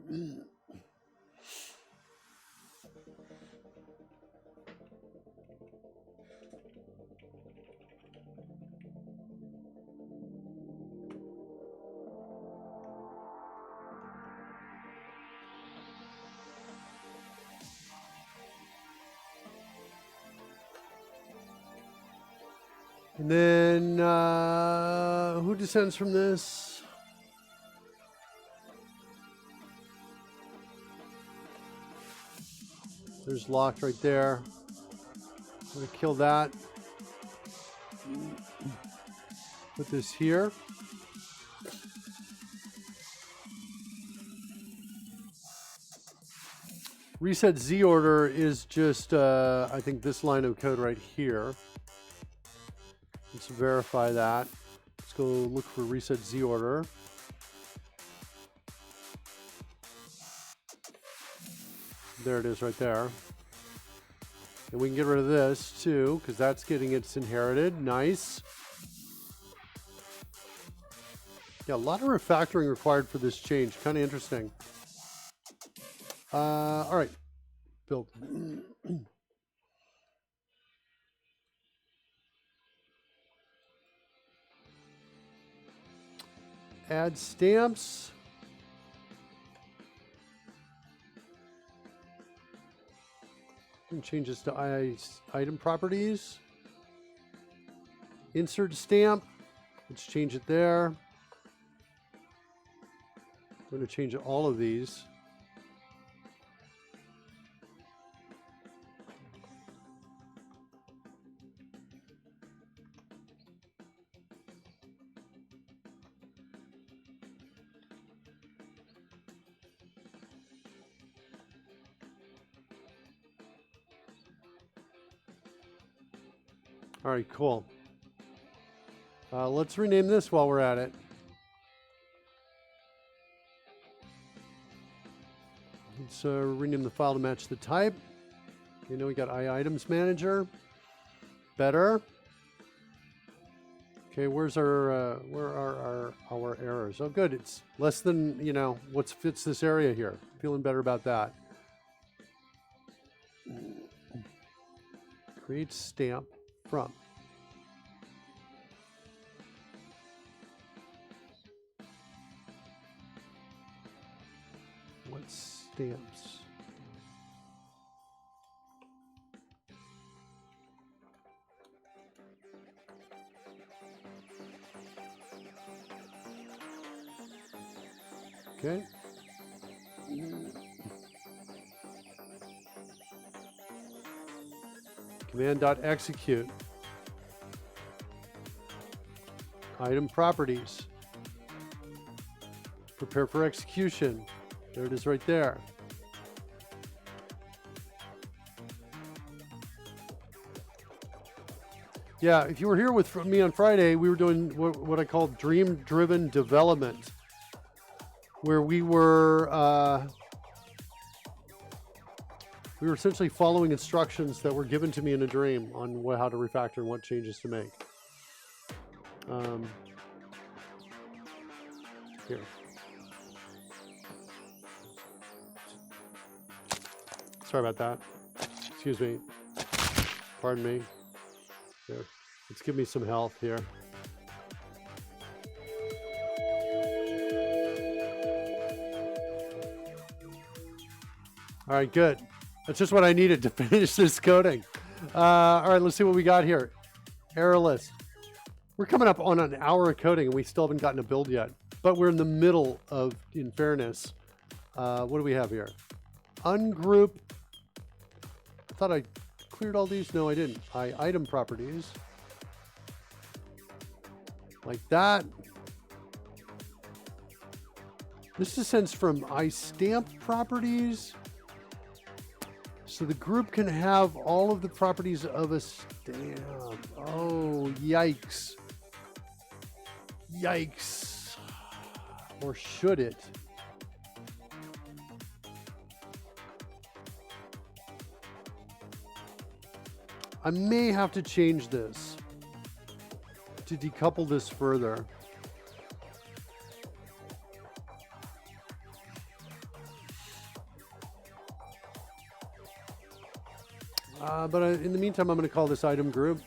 And then, who descends from this? There's locked right there. I'm going to kill that. Put this here. Reset Z order is just, I think, this line of code right here. Let's verify that. Let's go look for reset Z order. There it is right there. And we can get rid of this too, because that's getting its inherited. Nice. Yeah, a lot of refactoring required for this change. Kind of interesting. All right. Build. Add stamps. And change this to item properties. Insert stamp. Let's change it there. I'm going to change all of these. All right, cool. Let's rename this while we're at it. Let's rename the file to match the type. You know, we got iTems manager. Better. Okay, where are our errors? Oh, good. It's less than, you know, what fits this area here. Feeling better about that. Create stamp from. What stamps? Okay. Command.execute. Item properties. Prepare for execution. There it is right there. Yeah, if you were here with me on Friday, we were doing what I call dream-driven development, where we were essentially following instructions that were given to me in a dream on how to refactor and what changes to make. Here. Sorry about that. Excuse me. Pardon me. Here. Let's give me some health here. All right, good. That's just what I needed to finish this coding. All right, let's see what we got here. Errorless. We're coming up on an hour of coding and we still haven't gotten a build yet. But we're in the middle of, in fairness. What do we have here? Ungroup. I thought I cleared all these. No, I didn't. Item properties. Like that. This descends from iStamp properties. So the group can have all of the properties of a stamp. Oh, yikes. Yikes. Or should it? I may have to change this to decouple this further. But in the meantime, I'm going to call this item group.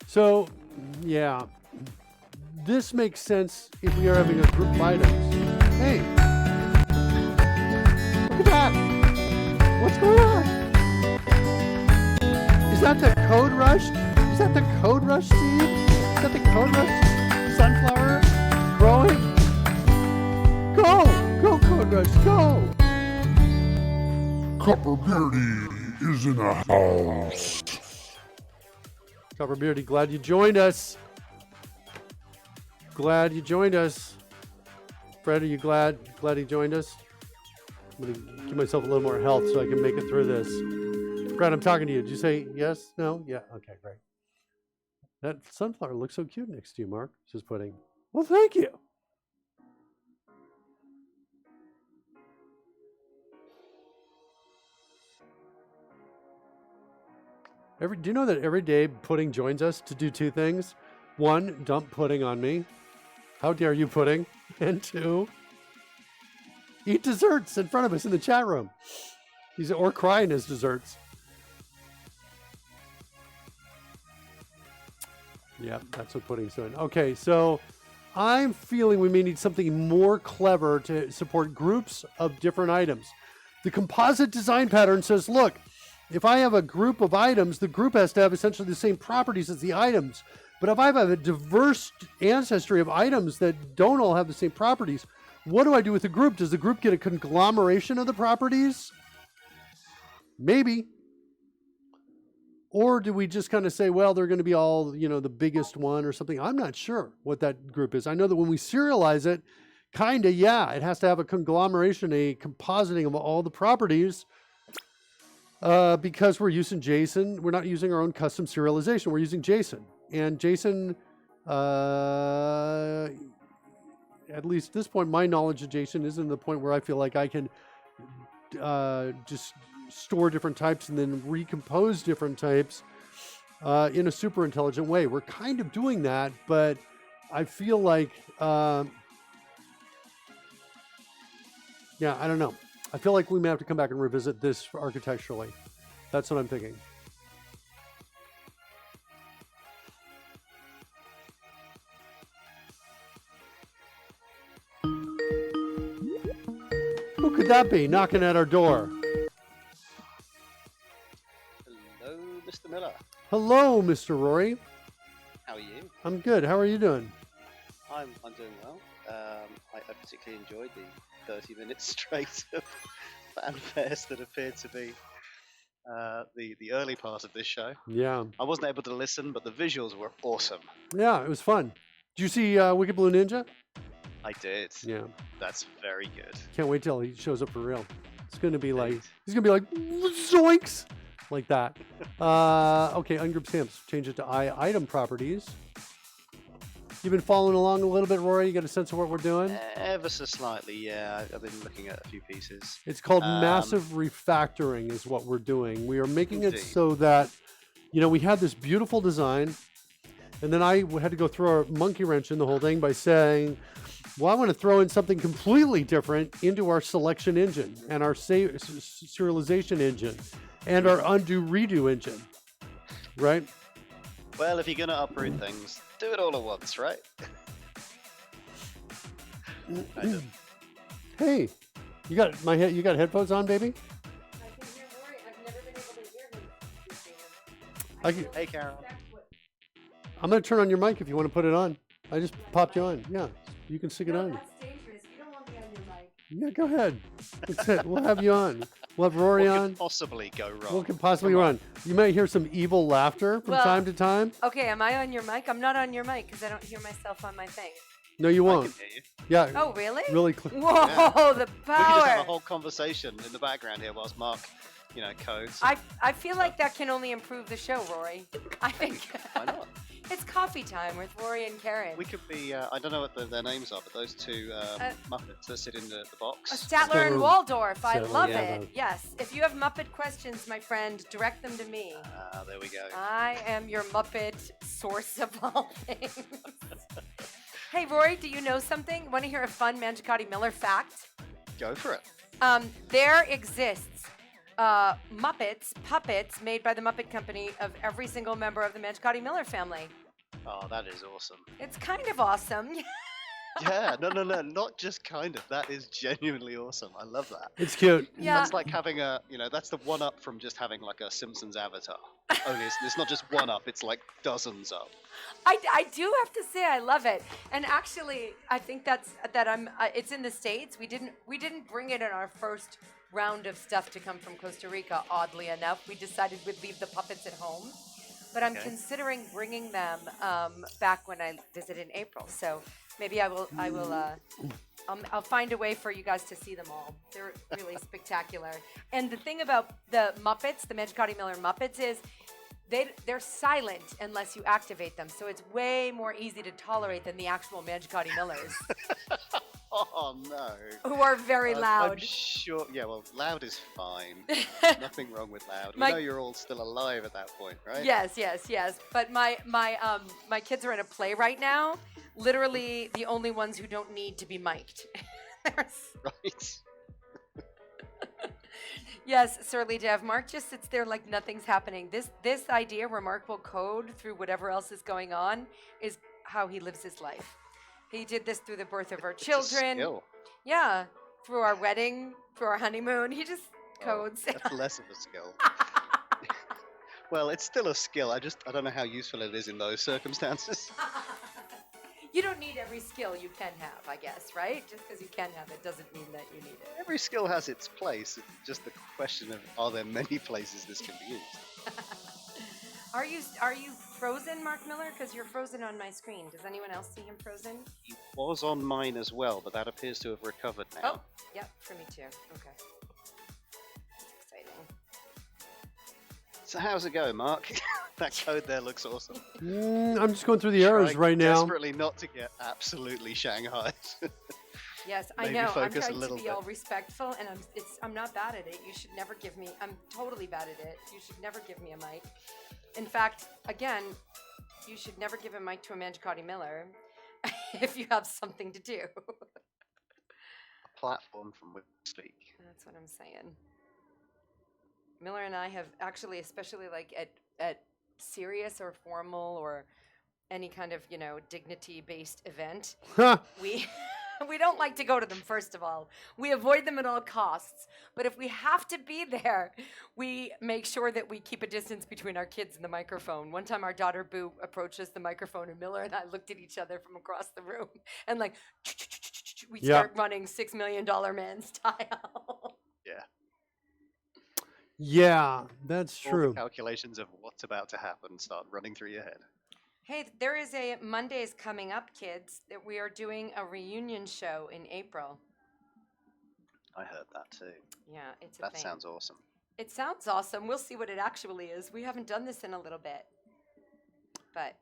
So, yeah. This makes sense if we are having a group of items. Hey! Look at that! What's going on? Is that the Code Rush? Is that the Code Rush seed? Is that the Code Rush sunflower growing? Go! Go, Code Rush, go!
Copperbeardy is in the house.
Copperbeardy, glad you joined us. Glad you joined us. Fred, are you glad you joined us? I'm going to give myself a little more health so I can make it through this. Fred, I'm talking to you. Did you say yes? No? Yeah. Okay, great. That sunflower looks so cute next to you, Mark. Says Pudding. Well, thank you. Do you know that every day Pudding joins us to do two things? One, dump pudding on me. How dare you, Pudding? And two, eat desserts in front of us in the chat room. Or crying his desserts. Yeah, that's what Pudding's doing. Okay, so I'm feeling we may need something more clever to support groups of different items. The composite design pattern says, look, if I have a group of items, the group has to have essentially the same properties as the items. But if I have a diverse ancestry of items that don't all have the same properties, what do I do with the group? Does the group get a conglomeration of the properties? Maybe. Or do we just kind of say, well, they're going to be all, the biggest one or something? I'm not sure what that group is. I know that when we serialize it, it has to have a conglomeration, a compositing of all the properties. Because we're using JSON, we're not using our own custom serialization. We're using JSON. And JSON at least at this point, my knowledge of Jason isn't to the point where I feel like I can just store different types and then recompose different types in a super intelligent way. We're kind of doing that, but I feel like, yeah, I don't know. I feel like we may have to come back and revisit this architecturally. That's what I'm thinking. Who could that be knocking at our door?
Hello, Mr. Miller.
Hello, Mr. Rory.
How are you?
I'm good. How are you doing?
I'm doing well. I particularly enjoyed the 30 minutes straight of fanfares that appeared to be the early part of this show.
Yeah.
I wasn't able to listen, but the visuals were awesome.
Yeah, it was fun. Did you see Wicked Blue Ninja?
I did.
Yeah.
That's very good.
Can't wait till he shows up for real. It's gonna be like
Indeed.
he's gonna be like zoinks like that. Okay, ungroup stamps. Change it to item properties. You've been following along a little bit, Rory. You got a sense of what we're doing?
Ever so slightly, yeah. I've been looking at a few pieces.
It's called massive refactoring is what we're doing. We are making it so that, you know, we had this beautiful design, and then I had to go throw a monkey wrench in the whole thing by saying, well, I want to throw in something completely different into our selection engine and our serialization engine and our undo redo engine, right?
Well, if you're going to uproot things, do it all at once, right?
Hey, you got you got headphones on, baby?
I can hear Rory. I've never been able to hear him.
Hey,
Carol.
I'm going to turn on your mic if you want to put it on. I just popped you on. Yeah, you can stick it on.
That's dangerous. You don't want me on your mic.
Yeah, go ahead. That's it. We'll have you on. We'll have Rory
What
on.
could possibly go wrong?
What could possibly go wrong? You might hear some evil laughter from time to time.
Okay, am I on your mic? I'm not on your mic because I don't hear myself on my thing.
No, you
I
won't.
can hear you.
Yeah.
Oh, really?
Really clear.
Whoa,
Yeah.
the
We could just have a
power!
whole conversation in the background here whilst Mark, codes.
I feel like that can only improve the show, Rory. I think
Why not?
it's coffee time with Rory and Karen.
We could be, I don't know what their names are, but those two Muppets that sit in the box.
Statler and Waldorf. I
Statler,
love
yeah.
it. Yes. If you have Muppet questions, my friend, direct them to me.
There we go.
I am your Muppet source of all things. Hey, Rory, do you know something? Want to hear a fun Mangicotti Miller fact?
Go for it.
There exists puppets made by the Muppet Company of every single member of the Mangicotti Miller family.
Oh, that is awesome.
It's kind of awesome.
Yeah, no, not just kind of. That is genuinely awesome. I love that.
It's cute.
Yeah.
That's like having that's the one up from just having like a Simpsons avatar. Only it's not just one up, it's like dozens up.
I do have to say I love it, and actually I think it's in the States. We didn't bring it in our first round of stuff to come from Costa Rica. Oddly enough, we decided we'd leave the puppets at home, but I'm considering bringing them back when I visit in April. So maybe I'll find a way for you guys to see them all. They're really spectacular. And the thing about the Muppets, the Mangicotti Miller Muppets, is they're silent unless you activate them. So it's way more easy to tolerate than the actual Mangicotti Millers,
Oh no.
who are very loud.
I'm sure. Yeah, well, loud is fine. Nothing wrong with loud.
My-
We know you're all still alive at that point, right?
Yes. But my kids are in a play right now. Literally the only ones who don't need to be mic'd.
Right.
Yes, Surly Dev. Mark just sits there like nothing's happening. This idea where Mark will code through whatever else is going on is how he lives his life. He did this through the birth of our children.
It's a skill.
Yeah, through our wedding, through our honeymoon. He just codes.
That's less of a skill. Well, it's still a skill. I don't know how useful it is in those circumstances.
You don't need every skill you can have, I guess, right? Just because you can have it doesn't mean that you need it.
Every skill has its place. It's just the question of, are there many places this can be used?
Are you frozen, Mark Miller? Because you're frozen on my screen. Does anyone else see him frozen?
He was on mine as well, but that appears to have recovered now.
Oh, yep, for me too. Okay. That's exciting.
So how's it going, Mark? That code there looks awesome.
I'm just going through the errors
Trying
right now.
Desperately not to get absolutely Shanghai.
Yes, I
Maybe
know. I'm
focus a
trying to
little
be
bit.
all respectful, and I'm not bad at it. You should never give me. I'm totally bad at it. You should never give me a mic. In fact, again, you should never give a mic to a Mangicotti Miller if you have something to do.
A platform from which to speak.
That's what I'm saying. Miller and I have actually, especially like at serious or formal or any kind of dignity-based event, we don't like to go to them. First of all, we avoid them at all costs. But if we have to be there, we make sure that we keep a distance between our kids and the microphone. One time, our daughter Boo approaches the microphone, and Miller and I looked at each other from across the room, and like we start running $6 Million Man style.
Yeah.
Yeah, that's
All
true.
the calculations of what's about to happen start running through your head.
Hey, there is a Mondays coming up, kids, that we are doing a reunion show in April.
I heard that too.
Yeah, it's a
That
thing.
sounds awesome.
It sounds awesome. We'll see what it actually is. We haven't done this in a little bit. But,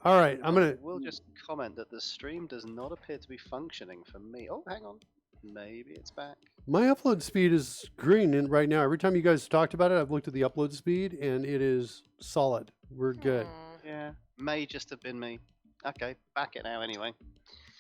All right,
We'll just comment that the stream does not appear to be functioning for me. Oh, hang on. Maybe it's back.
My upload speed is green right now. Every time you guys talked about it, I've looked at the upload speed, and it is solid. We're good.
Yeah, may just have been me. Okay, back it now anyway.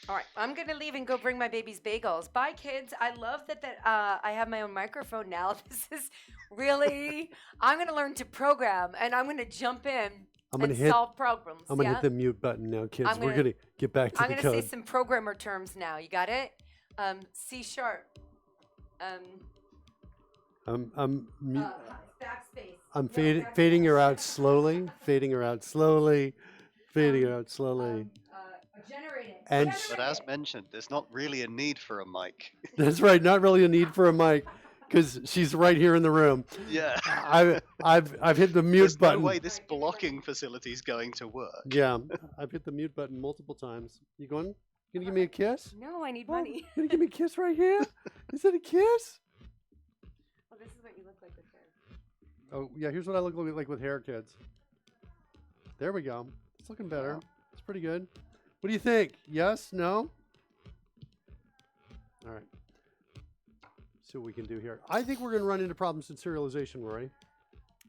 All right, I'm going to leave and go bring my baby's bagels. Bye, kids. I love that I have my own microphone now. This is really, I'm going to learn to program, and I'm going to jump in and solve problems.
I'm going to hit the mute button now, kids. We're going to get back to the code.
I'm going to say some programmer terms now. You got it? C#. Backspace.
I'm fading her out slowly, fading her out slowly, fading her out slowly.
Generating.
But as mentioned, there's not really a need for a mic.
That's right, not really a need for a mic, because she's right here in the room.
Yeah.
I've hit the mute
There's
button.
no way this blocking facility is going to work.
Yeah, I've hit the mute button multiple times. You gonna give me a kiss?
No, I need money.
Gonna give me a kiss right here? Is it a kiss?
Oh, this is what you look like with hair.
Oh yeah, here's what I look like with hair, kids. There we go. It's looking better. It's pretty good. What do you think? Yes? No? All right. See what we can do here. I think we're going to run into problems in serialization, Rory.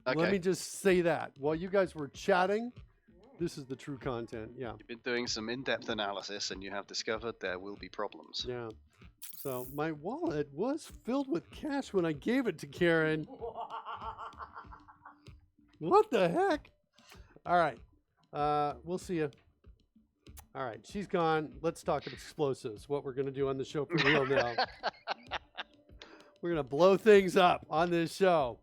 Okay.
Let me just say that. While you guys were chatting, this is the true content. Yeah.
You've been doing some in-depth analysis and you have discovered there will be problems.
Yeah. So my wallet was filled with cash when I gave it to Karen. What the heck? All right. We'll see you. All right. She's gone. Let's talk about explosives. What we're going to do on the show for real now. We're going to blow things up on this show.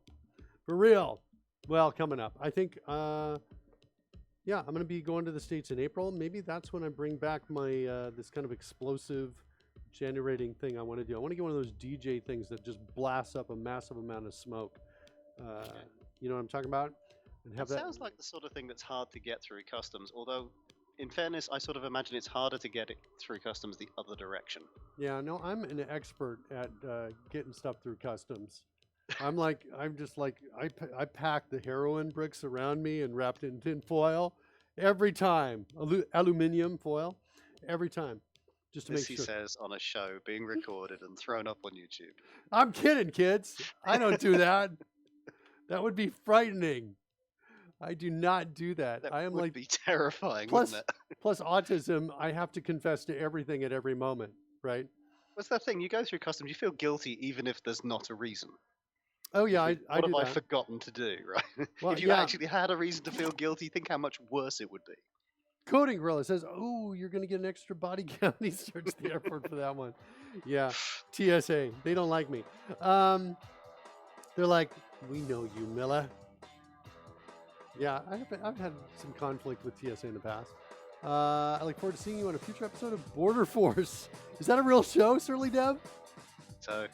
For real. Well, coming up. I think, yeah, I'm going to be going to the States in April. Maybe that's when I bring back my, this kind of explosive generating thing I want to do. I want to get one of those DJ things that just blasts up a massive amount of smoke. You know what I'm talking about? And have
Sounds like the sort of thing that's hard to get through customs, although in fairness, I sort of imagine it's harder to get it through customs the other direction.
Yeah, no, I'm an expert at getting stuff through customs. I'm just like, I pack the heroin bricks around me and wrapped it in tin foil every time, aluminum foil, every time, just to
This
make
he
sure.
says on a show being recorded and thrown up on YouTube.
I'm kidding, kids. I don't do that. That would be frightening. I do not do that.
That
I am
would
like
be terrifying,
plus,
wouldn't it?
plus autism. I have to confess to everything at every moment, right?
What's that thing? You go through customs, you feel guilty even if there's not a reason.
Oh yeah, I
What
do
have I
that.
forgotten to do, right?
Well,
if you
yeah.
actually had a reason to feel guilty, think how much worse it would be.
Coding Gorilla says, "Oh, you're going to get an extra body count." He searched the airport for that one. Yeah, TSA. They don't like me. They're like, "We know you, Miller." Yeah, I've had some conflict with TSA in the past. I look forward to seeing you on a future episode of Border Force. Is that a real show, Surly Dev?
So,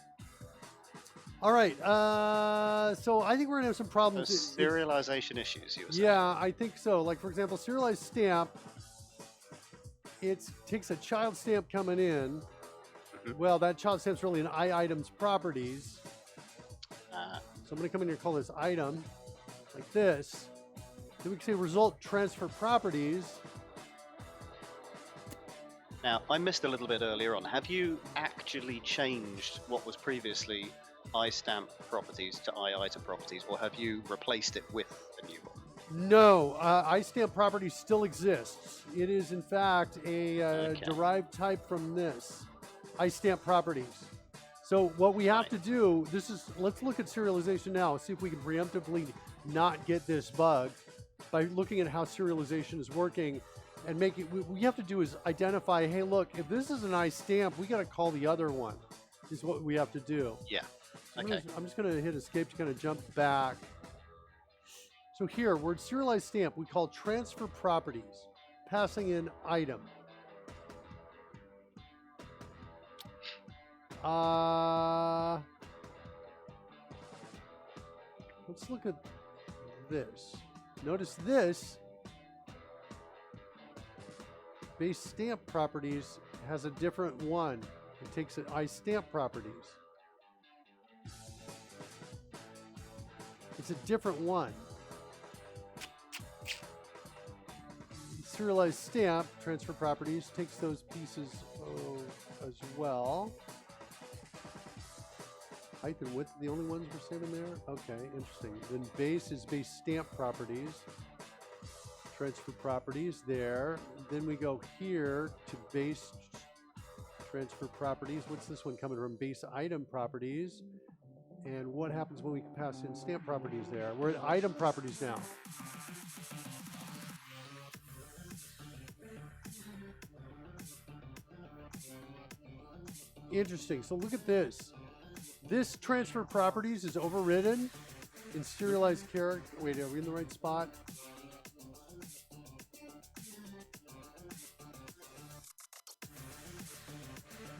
All right. So I think we're gonna have some problems.
those serialization issues, you were saying.
Yeah, I think so. Like, for example, serialized stamp, it takes a child stamp coming in.
Mhm.
Well, that child stamp's really an iTems properties. So I'm going to come in here and call this item like this. Then we can say result transfer properties.
Now, I missed a little bit earlier on. Have you actually changed what was previously iStamp properties to iItem properties, or have you replaced it with a new one?
No, iStamp properties still exists. It is, in fact, a derived type from this, iStamp properties. So what we have to do, let's look at serialization now, see if we can preemptively not get this bug by looking at how serialization is working and make it, what we have to do is identify, hey, look, if this is an iStamp, we got to call the other one, is what we have to do.
Yeah.
So
Okay.
I'm just going to hit escape to kind of jump back. So here, word serialized stamp, we call transfer properties, passing in item. Let's look at this. Notice this base stamp properties has a different one. It takes it iStamp properties. It's a different one. Serialized stamp transfer properties takes those pieces as well. Height and width, the only ones we're saving there? Okay, interesting. Then base is base stamp properties. Transfer properties there. Then we go here to base transfer properties. What's this one coming from? Base item properties. And what happens when we pass in stamp properties there? We're at item properties now. Interesting. So look at this. This transfer properties is overridden in serialized character. Wait, are we in the right spot?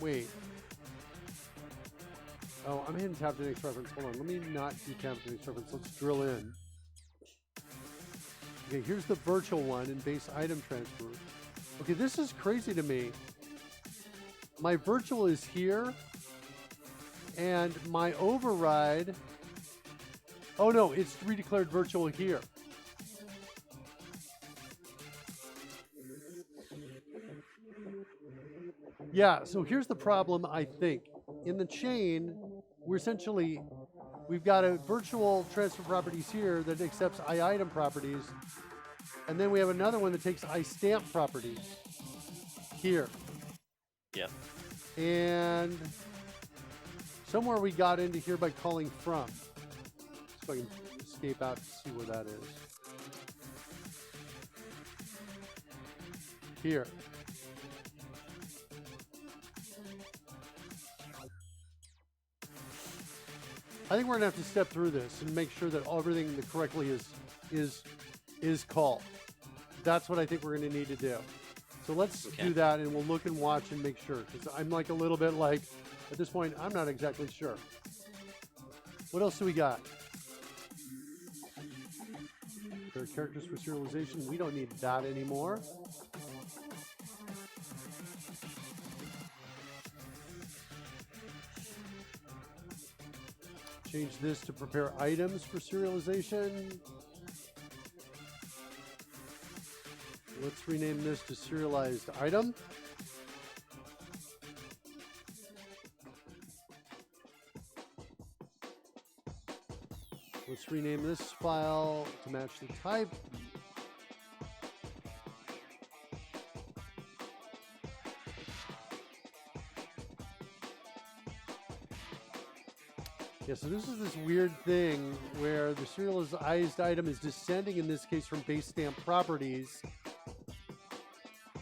Wait. Oh, I'm hitting tab to next reference. Hold on. Let me not do tab to next reference. Let's drill in. Okay, here's the virtual one in base item transfer. Okay, this is crazy to me. My virtual is here, and my override. Oh no, it's redeclared virtual here. Yeah, so here's the problem, I think. In the chain, we've got a virtual transfer properties here that accepts iItem properties, and then we have another one that takes iStamp properties here.
Yeah.
And somewhere we got into here by calling from. So I can escape out to see where that is. Here. I think we're gonna have to step through this and make sure that everything correctly is called. That's what I think we're gonna need to do. So let's do that, and we'll look and watch and make sure. Because I'm like a little bit like, at this point, I'm not exactly sure. What else do we got? There are characters for serialization. We don't need that anymore. Change this to prepare items for serialization. Let's rename this to serialized item. Let's rename this file to match the type. Yeah, so this is this weird thing where the serialized item is descending, in this case, from base stamp properties,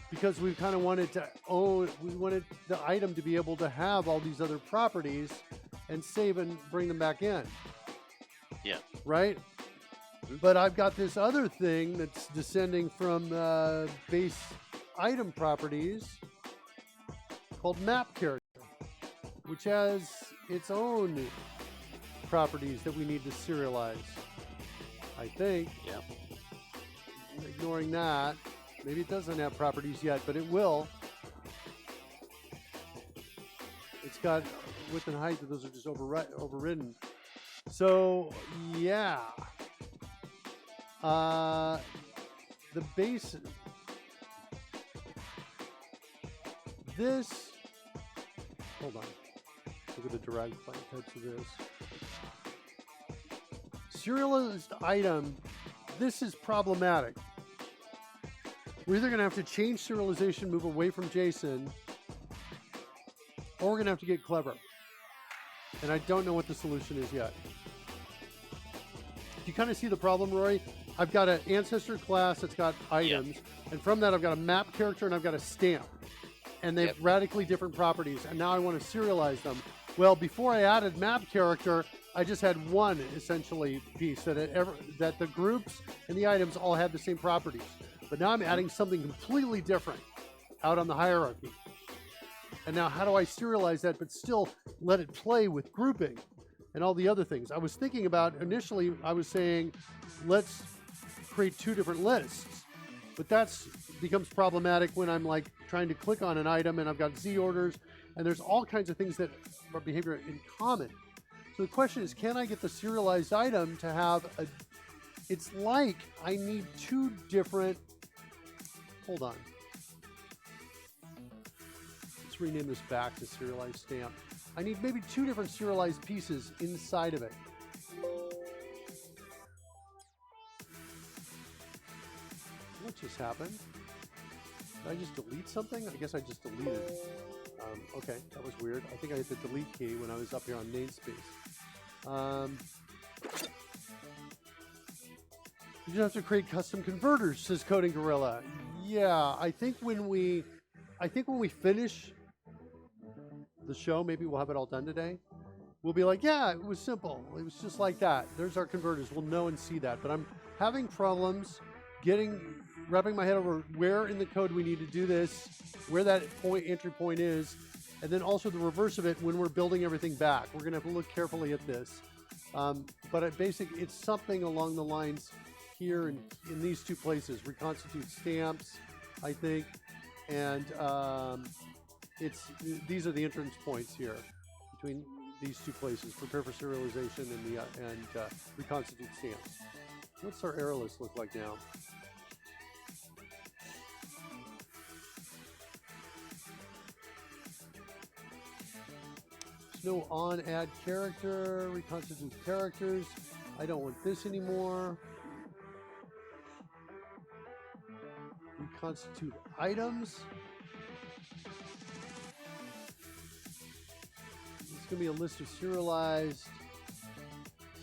because we kind of wanted to own, we wanted the item to be able to have all these other properties and save and bring them back in.
Yeah.
Right? But I've got this other thing that's descending from base item properties called map character, which has its own properties that we need to serialize. I think.
Yeah.
Ignoring that. Maybe it doesn't have properties yet, but it will. It's got width and height, but those are just overridden. So yeah, the base. This. Hold on. Look at the drag plane types of this. Serialized item. This is problematic. We're either going to have to change serialization, move away from JSON, or we're going to have to get clever. And I don't know what the solution is yet. You kind of see the problem, Rory? I've got an ancestor class that's got items, and from that I've got a map character and I've got a stamp. And they have radically different properties, and now I want to serialize them. Well, before I added map character, I just had one essentially piece that the groups and the items all had the same properties. But now I'm adding something completely different out on the hierarchy. And now how do I serialize that but still let it play with grouping and all the other things? I was thinking about, initially I was saying, let's create two different lists. But that's becomes problematic when I'm like trying to click on an item and I've got Z orders and there's all kinds of things that are behavior in common. So the question is, can I get the serialized item to have a, it's like I need two different, hold on. Let's rename this back to serialized stamp. I need maybe two different serialized pieces inside of it. What just happened? Did I just delete something? I guess I just deleted. Okay, that was weird. I think I hit the delete key when I was up here on namespace. You just have to create custom converters, says Coding Gorilla. Yeah, I think when we finish the show, maybe we'll have it all done today. We'll be like, yeah, it was simple. It was just like that. There's our converters. We'll know and see that. But I'm having problems wrapping my head over where in the code we need to do this, where that entry point is, and then also the reverse of it when we're building everything back. We're going to have to look carefully at this. But it's something along the lines here in these two places, reconstitute stamps, I think, and these are the entrance points here between these two places, prepare for serialization and reconstitute stamps. What's our error list look like now? No on add character, reconstitute characters. I don't want this anymore. Reconstitute items. It's going to be a list of serialized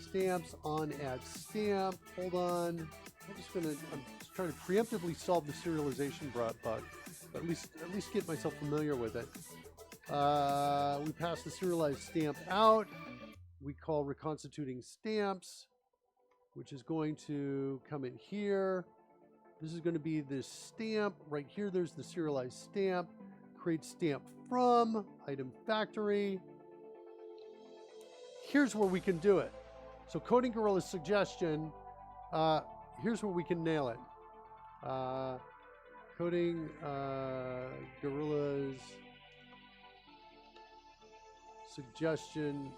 stamps, on add stamp. Hold on. I'm just trying to preemptively solve the serialization bug, but at least get myself familiar with it. We pass the serialized stamp out. We call reconstituting stamps, which is going to come in here. This is going to be this stamp. Right here, there's the serialized stamp. Create stamp from item factory. Here's where we can do it. So Coding Gorilla's suggestion, here's where we can nail it. Coding Gorilla's suggestion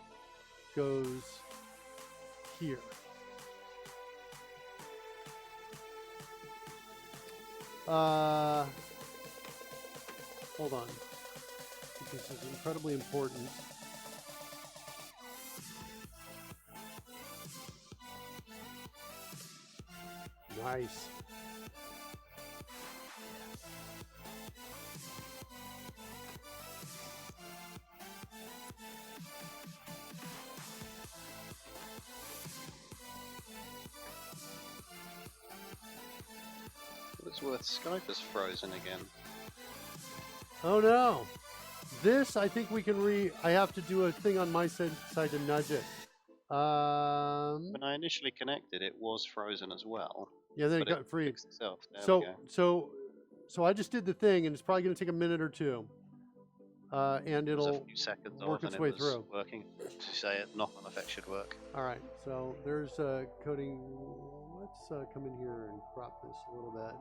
goes here. Hold on. This is incredibly important. Nice.
It's worth Skype is frozen again.
Oh no. This, I think we can I have to do a thing on my side to nudge it.
When I initially connected, it was frozen as well.
Yeah, then it got freed.
Fixed itself. There we go.
So I just did the thing, and it's probably going to take a minute or two, and
It was
it'll
a few seconds
work
off
its
and
way
it was
through.
working. To say it, knock-on effect should work.
All right. So there's coding. Let's come in here and crop this a little bit.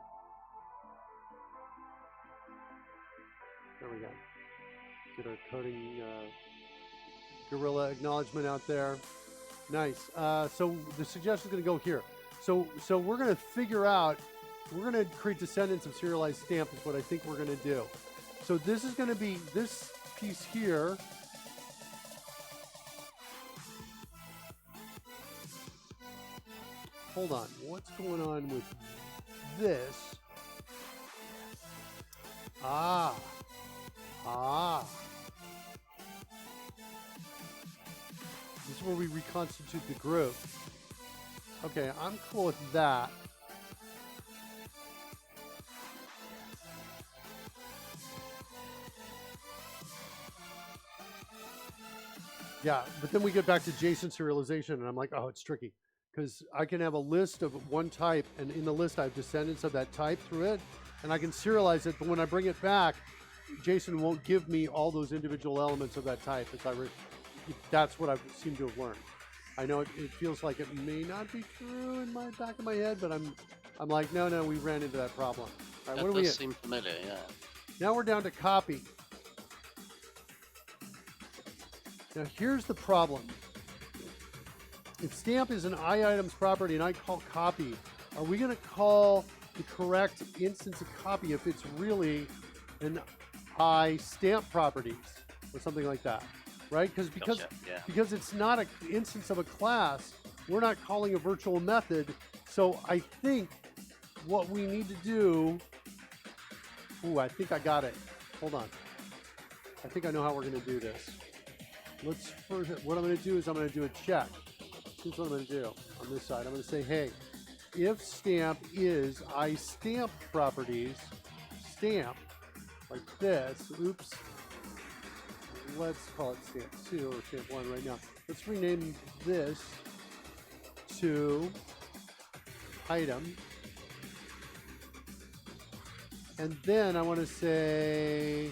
There we go. Get our coding Gorilla acknowledgement out there. Nice. So the suggestion is going to go here. So we're going to figure out, we're going to create descendants of serialized stamp is what I think we're going to do. So this is going to be this piece here. Hold on. What's going on with this? Ah. This is where we reconstitute the group. Okay, I'm cool with that. Yeah, but then we get back to JSON serialization, and I'm like, oh, it's tricky. Because I can have a list of one type, and in the list I have descendants of that type through it, and I can serialize it, but when I bring it back, JSON won't give me all those individual elements of that type. That's what I seem to have learned. I know it feels like it may not be true in my back of my head, but I'm like, no, we ran into that problem. All right, what do we
does seem familiar, yeah.
Now we're down to copy. Now here's the problem. If stamp is an iItems property and I call copy, are we going to call the correct instance of copy if it's really an iStamp properties or something like that, right? Because it's not an instance of a class, we're not calling a virtual method. So I think what we need to do, I think I got it. Hold on. I think I know how we're going to do this. Let's first, what I'm going to do is I'm going to do a check. Here's what I'm going to do on this side. I'm going to say, hey, if stamp is iStamp properties, stamp, like this, oops, let's call it stamp 2 or stamp 1 right now. Let's rename this to item. And then I want to say,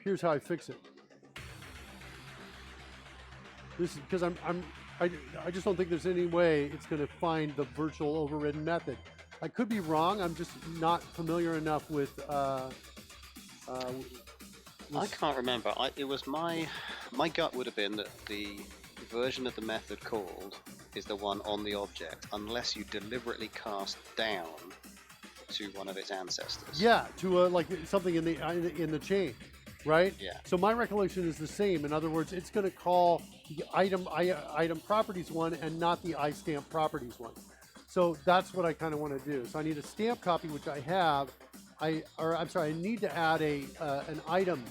here's how I fix it. This is because I just don't think there's any way it's going to find the virtual overridden method. I could be wrong. I'm just not familiar enough with.
I can't remember. It was my gut would have been that the version of the method called is the one on the object, unless you deliberately cast down to one of its ancestors.
Yeah, to like something in the chain, right?
Yeah.
So my recollection is the same. In other words, it's going to call the item properties one and not the iStamp properties one. So that's what I kind of want to do. So I need a stamp copy, which I have. I need to add an item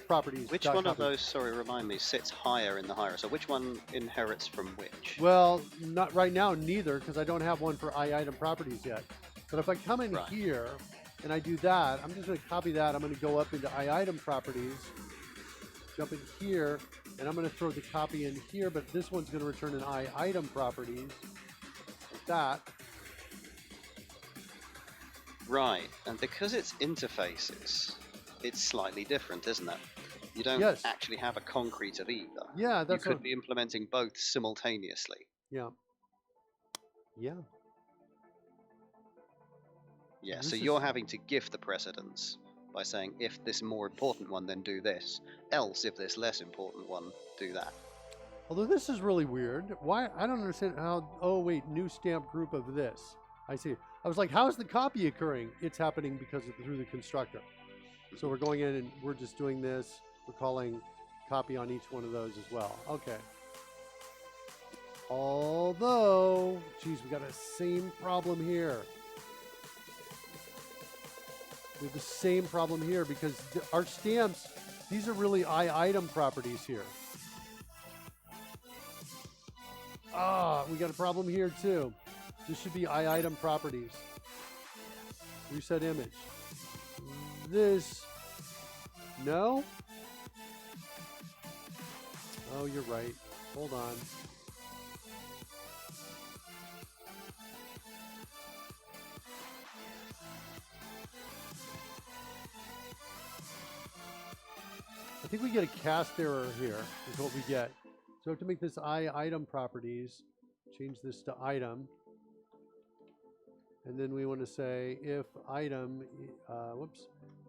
properties.
Which one of those, sorry, remind me, sits higher in the hierarchy? So which one inherits from which?
Well, not right now, neither, because I don't have one for item properties yet. But if I come in here and I do that, I'm just going to copy that. I'm going to go up into item properties, jump in here, and I'm going to throw the copy in here, but this one's going to return an item properties, like that.
Right, and because it's interfaces, it's slightly different, isn't it? You don't actually have a concrete of either.
Yeah, that's
you could be implementing both simultaneously.
Yeah. Yeah.
Yeah, so you're having to gift the precedence by saying, if this more important one, then do this. Else, if this less important one, do that.
Although this is really weird. Why? I don't understand how... Oh, wait, new stamp group of this. I see. I was like, how is the copy occurring? It's happening because through the constructor. So we're going in and we're just doing this. We're calling copy on each one of those as well. Okay. Although, geez, we got the same problem here. We have the same problem here because our stamps, these are really item properties here. We got a problem here too. This should be item properties. Reset image. This, no? Oh, you're right. Hold on. I think we get a cast error here, is what we get. So I have to make this item properties, change this to item. And then we want to say if item,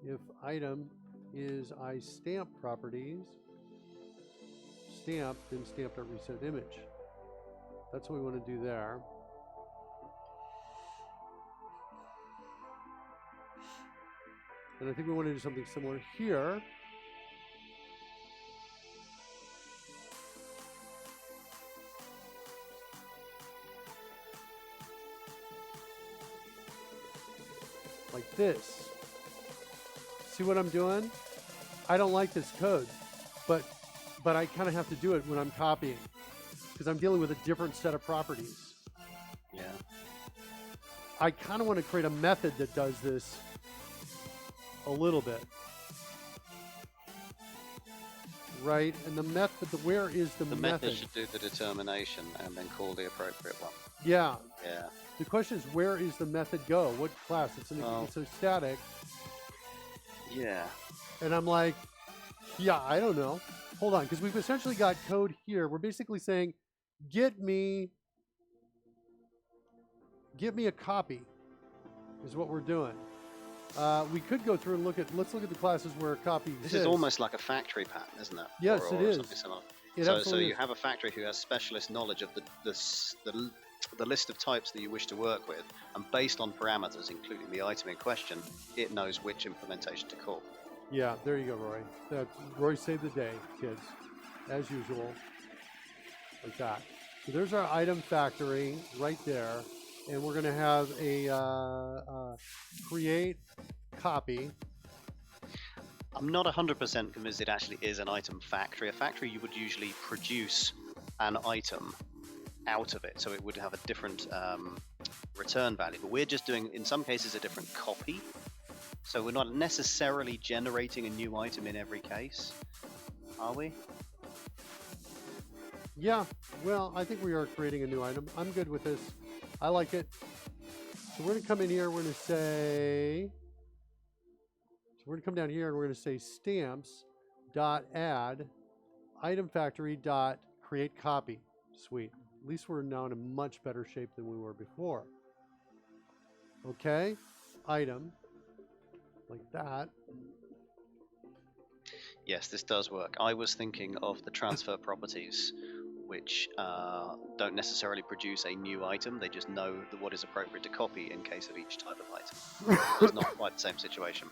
if item is iStamp properties, stamp, then stamp.reset image. That's what we want to do there. And I think we want to do something similar here. Like this. See what I'm doing? I don't like this code, but I kind of have to do it when I'm copying because I'm dealing with a different set of properties.
Yeah.
I kind of want to create a method that does this a little bit. Right? And the method, where is the method?
The method should do the determination and then call the appropriate one.
Yeah.
Yeah.
The question is, where is the method go? What class? It's a static.
Yeah.
And I'm like, yeah, I don't know. Hold on, because we've essentially got code here. We're basically saying, get me a copy, is what we're doing. We could go through and let's look at the classes where a copy exists.
This is almost like a factory pattern, isn't it?
Yes,
or
it is.
Something similar.
So
you have a factory who has specialist knowledge of the list of types that you wish to work with, and based on parameters, including the item in question, it knows which implementation to call.
Yeah, there you go, Roy. Roy saved the day, kids, as usual, like that. So there's our item factory right there, and we're going to have a create copy.
I'm not 100% convinced it actually is an item factory. A factory, you would usually produce an item out of it, so it would have a different return value. But we're just doing, in some cases, a different copy. So we're not necessarily generating a new item in every case, are we?
Yeah, well, I think we are creating a new item. I'm good with this. I like it. So we're going to come in here. We're going to say... So we're going to come down here and we're going to say stamps.add item factory.create copy. Sweet. At least we're now in a much better shape than we were before. Okay. Item. Like that.
Yes, this does work. I was thinking of the transfer properties, which don't necessarily produce a new item. They just know what is appropriate to copy in case of each type of item. It's not quite the same situation.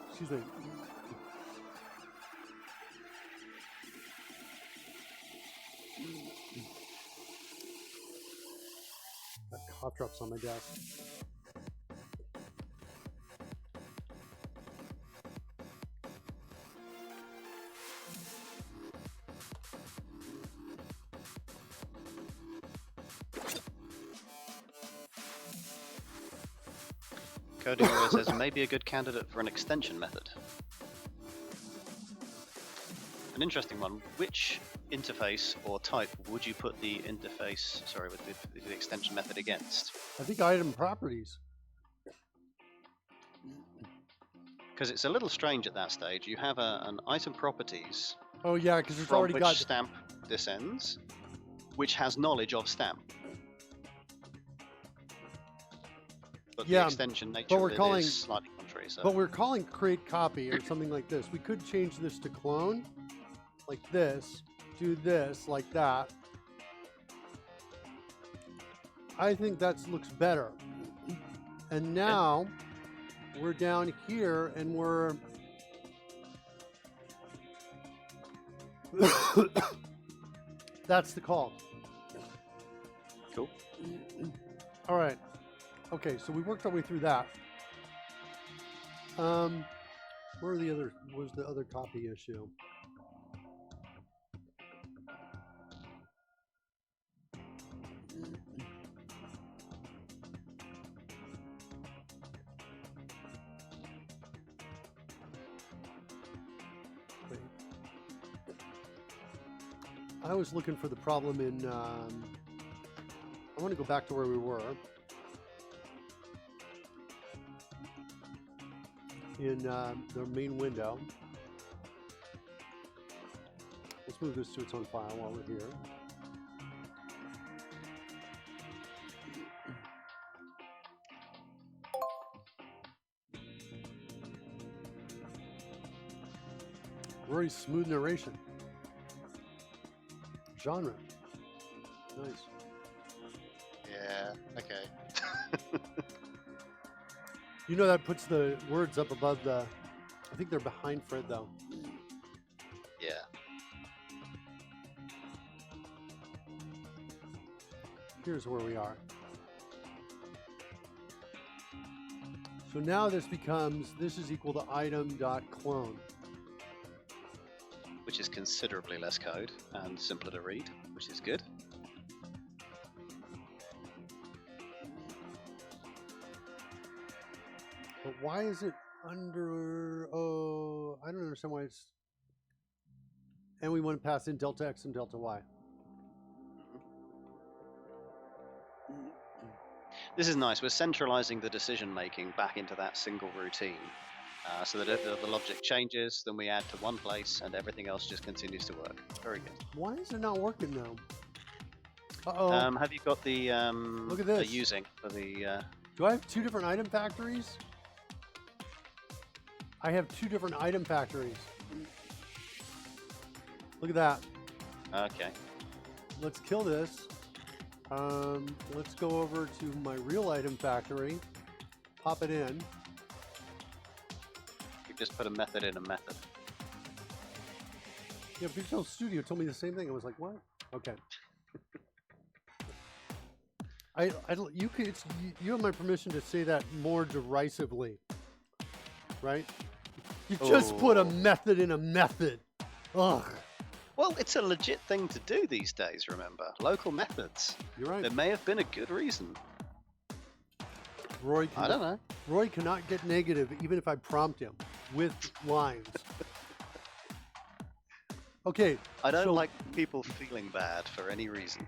Excuse me. Got cough drops on my desk.
Coding Hero says maybe a good candidate for an extension method. An interesting one. Which interface or type would you put the interface, with the extension method against?
I think item properties.
Because it's a little strange at that stage. You have an item properties.
Oh yeah, because it's
from
already
which
got
stamp descends, which has knowledge of stamp. But the extension nature of it is slightly contrary. So.
But we're calling create copy or something like this. We could change this to clone, like this. Do this like that. I think that looks better. And now we're down here and we're that's the call.
Cool.
All right. Okay, so we worked our way through that. Where are the other? Was the other copy issue? I was looking for the problem in. I want to go back to where we were. in the main window. Let's move this to its own file while we're here. Very smooth narration. Genre. Nice.
Yeah. Okay.
You know that puts the words up above the... I think they're behind Fred, though.
Yeah.
Here's where we are. So now this becomes... This is equal to item.clone.
Which is considerably less code and simpler to read, which is good.
But why is it under... Oh, I don't understand why it's... And we want to pass in delta X and delta Y.
This is nice. We're centralizing the decision making back into that single routine. So that if the logic changes, then we add to one place and everything else just continues to work. Very good.
Why is it not working now? Uh-oh.
Have you got the
Look at this.
using for the...
Do I have two different item factories? I have two different item factories. Look at that.
Okay.
Let's kill this. Let's go over to my real item factory. Pop it in.
You've just put a method in a method.
Yeah, Visual Studio told me the same thing. I was like, what? Okay. You could, you have my permission to say that more derisively, right? You just put a method in a method. Ugh.
Well, it's a legit thing to do these days, remember. Local methods.
You're right.
There may have been a good reason.
Roy,
I don't know.
Roy cannot get negative even if I prompt him with lines. Okay.
I don't like people feeling bad for any reason.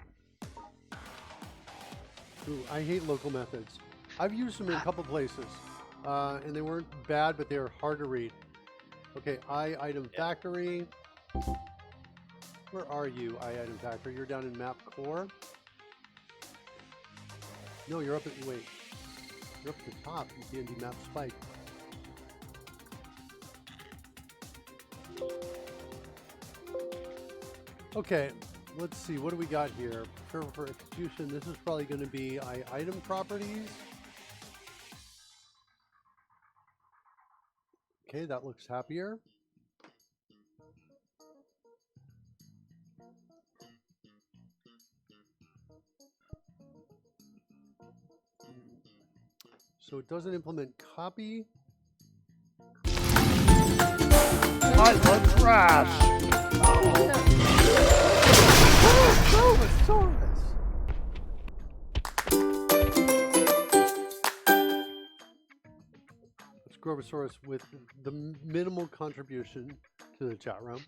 Ooh, I hate local methods. I've used them in a couple places, and they weren't bad, but they were hard to read. Okay, item factory. Where are you, item factory? You're down in map core. No, you're up at wait. You're up at the top. D&D Map spike. Okay, let's see. What do we got here? Prepare for execution. This is probably going to be item properties. Okay, that looks happier. So it doesn't implement copy.
I love trash.
It's Grovosaurus with the minimal contribution to the chat room.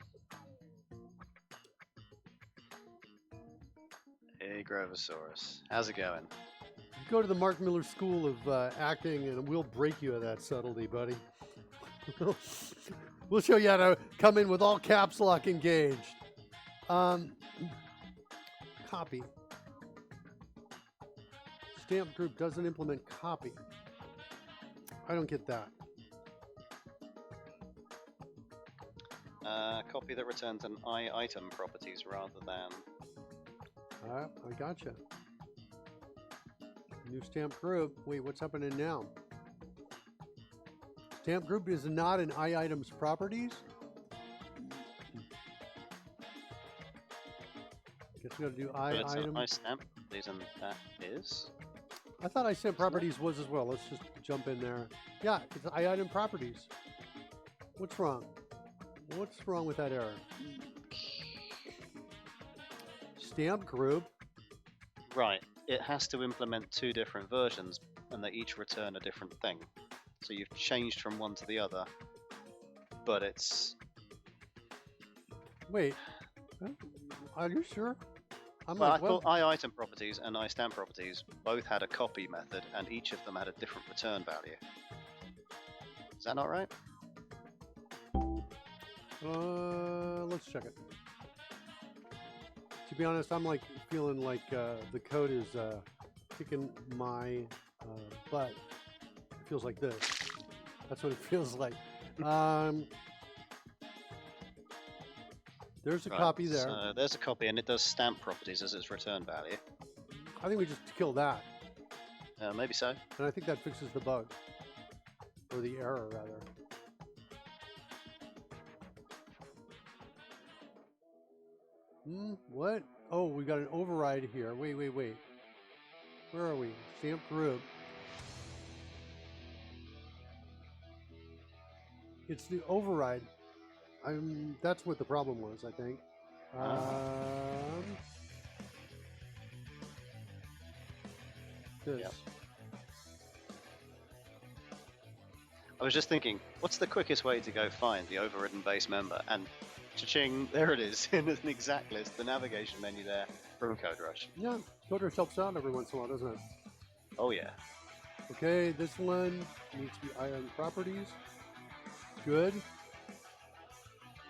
Hey, Grovosaurus. How's it going?
Go to the Mark Miller School of Acting and we'll break you of that subtlety, buddy. We'll show you how to come in with all caps lock engaged. Copy. Stamp group doesn't implement copy. I don't get that.
Copy that returns an item properties rather than...
I gotcha. New stamp group. Wait, what's happening now? Stamp group is not an items properties. Guess we got to do
It's
item.
an stamp properties and that is?
I thought I stamp properties was as well. Let's just jump in there. Yeah, it's item properties. What's wrong? What's wrong with that error? Stamp group.
Right. It has to implement two different versions and they each return a different thing. So you've changed from one to the other, but it's...
Wait, are you sure?
Well, I thought item properties and stamp properties both had a copy method and each of them had a different return value. Is that not right?
Let's check it. To be honest, I'm like feeling like the code is kicking my butt. It feels like this. That's what it feels like. There's a copy there.
So there's a copy, and it does stamp properties as its return value.
I think we just kill that.
Maybe so.
And I think that fixes the bug. Or the error, rather. What? Oh, we got an override here. Wait. Where are we? Stamp group. It's the override. That's what the problem was, I think. This.
Yep. I was just thinking, what's the quickest way to go find the overridden base member? And cha-ching, there it is in an exact list, the navigation menu there from Code Rush.
Yeah, Code Rush helps out every once in a while, doesn't it?
Oh yeah.
Okay, this one needs to be item properties. Good.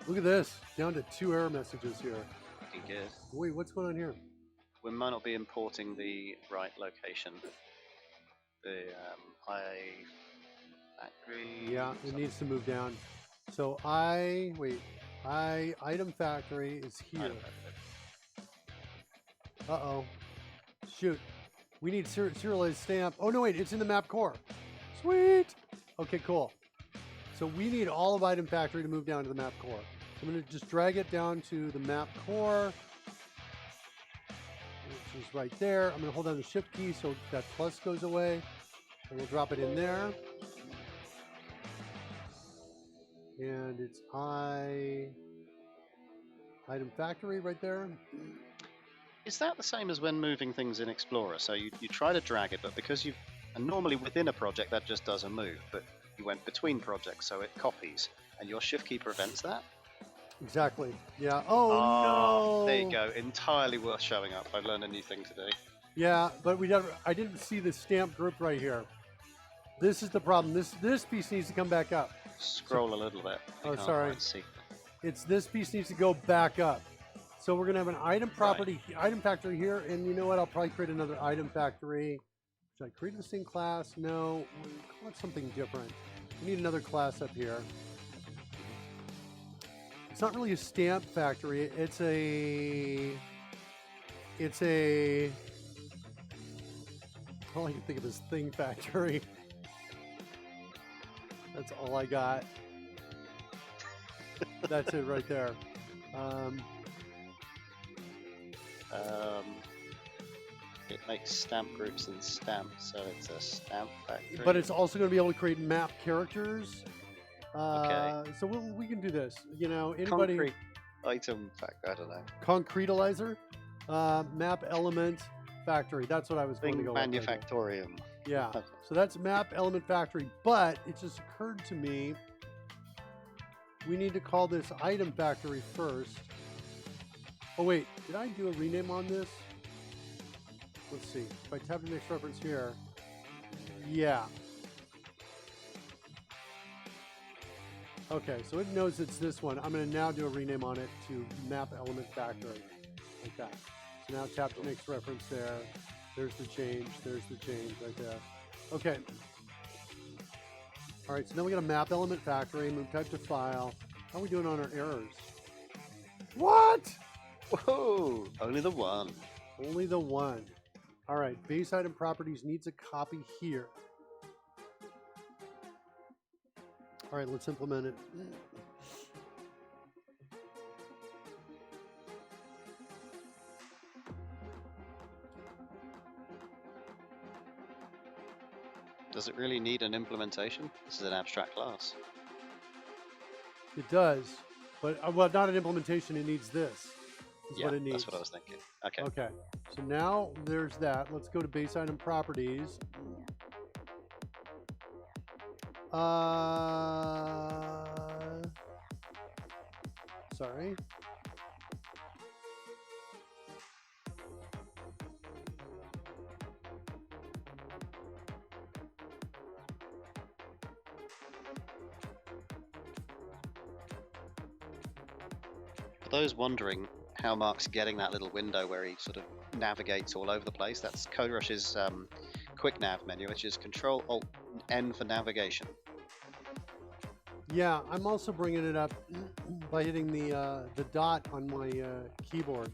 Look at this, down to 2 error messages here.
Looking good.
Wait, what's going on here?
We might not be importing the right location. The factory.
Yeah, it needs to move down. So item factory is here. Uh-oh. Shoot. We need serialized stamp. Oh, no, wait, it's in the map core. Sweet. Okay, cool. So we need all of item factory to move down to the map core. So I'm going to just drag it down to the map core, which is right there. I'm going to hold down the shift key so that plus goes away. And we'll drop it in there. And it's item factory right there.
Is that the same as when moving things in Explorer? So you try to drag it, but because and normally within a project that just doesn't move, but you went between projects, so it copies, and your shift key prevents that?
Exactly. Yeah. Oh, no.
There you go. Entirely worth showing up. I've learned a new thing today.
Yeah, but I didn't see the stamp group right here. This is the problem. This piece needs to come back up.
Scroll a little bit.
Oh, sorry.
See.
It's this piece needs to go back up. So we're going to have an item property, item factory here, and you know what? I'll probably create another item factory. Should I create the same class? No, we'll call it something different. We need another class up here. It's not really a stamp factory. It's a all I can think of is thing factory. That's all I got. That's it right there.
It makes stamp groups and stamps, so it's a stamp factory.
But it's also going to be able to create map characters.
Okay.
So we can do this. You know, anybody.
Concrete item factory. I don't know.
Concretalizer, map element factory. That's what I was going to go with.
Manufactorium.
Yeah. So that's map element factory. But it just occurred to me we need to call this item factory first. Oh wait, did I do a rename on this? Let's see. If I tap the next reference here, yeah. Okay, so it knows it's this one. I'm going to now do a rename on it to map element factory, like that. So now tap the next reference there. There's the change. There's the change right there. Okay. All right, so now we got a map element factory. Move type to file. How are we doing on our errors? What?
Whoa! Only the one.
Only the one. All right, base item properties needs a copy here. All right, let's implement it.
Does it really need an implementation? This is an abstract class.
It does, but well, not an implementation. It needs this. Is what it needs.
That's what I was thinking. Okay.
Okay. So now there's that. Let's go to base item properties. Sorry.
those wondering how Mark's getting that little window where he sort of navigates all over the place, that's CodeRush's quick nav menu, which is Control Alt N for navigation.
Yeah, I'm also bringing it up by hitting the dot on my keyboard.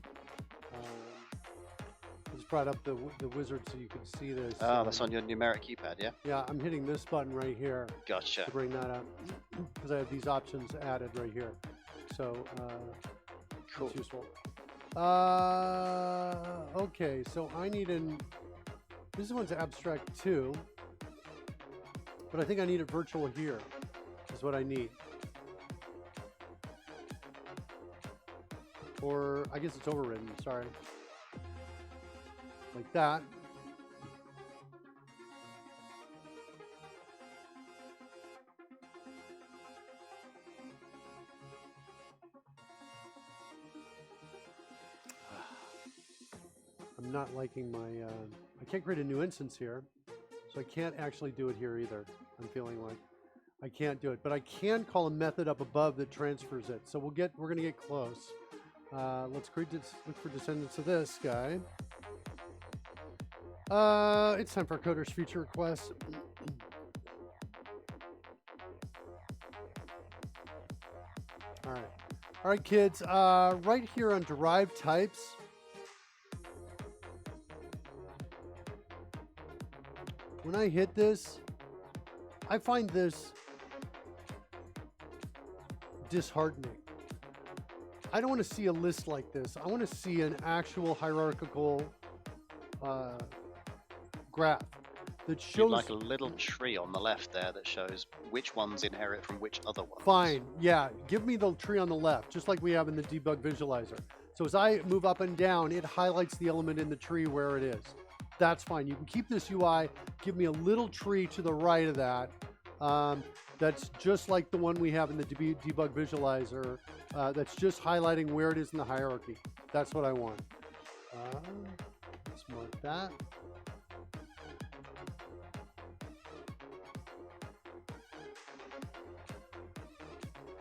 Just brought up the wizard so you can see this.
Ah, that's on your numeric keypad, yeah?
Yeah, I'm hitting this button right here
Gotcha.
to bring that up because I have these options added right here. So
Cool.
it's useful. Okay, so I need this one's abstract too, but I think I need it virtual here is what I need. Or I guess it's overridden, sorry. Like that. I'm not liking my, I can't create a new instance here, so I can't actually do it here either. I'm feeling like I can't do it, but I can call a method up above that transfers it. So we're going to get close. Let's look for descendants of this guy. It's time for Coder's feature request. All right, kids. Right here on derived types. When I hit this, I find this disheartening. I don't want to see a list like this. I want to see an actual hierarchical graph that shows
like a little tree on the left there that shows which ones inherit from which other ones.
Fine, yeah. Give me the tree on the left, just like we have in the debug visualizer. So as I move up and down, it highlights the element in the tree where it is. That's fine. You can keep this UI. Give me a little tree to the right of that. That's just like the one we have in the debug visualizer. That's just highlighting where it is in the hierarchy. That's what I want. Let's mark that.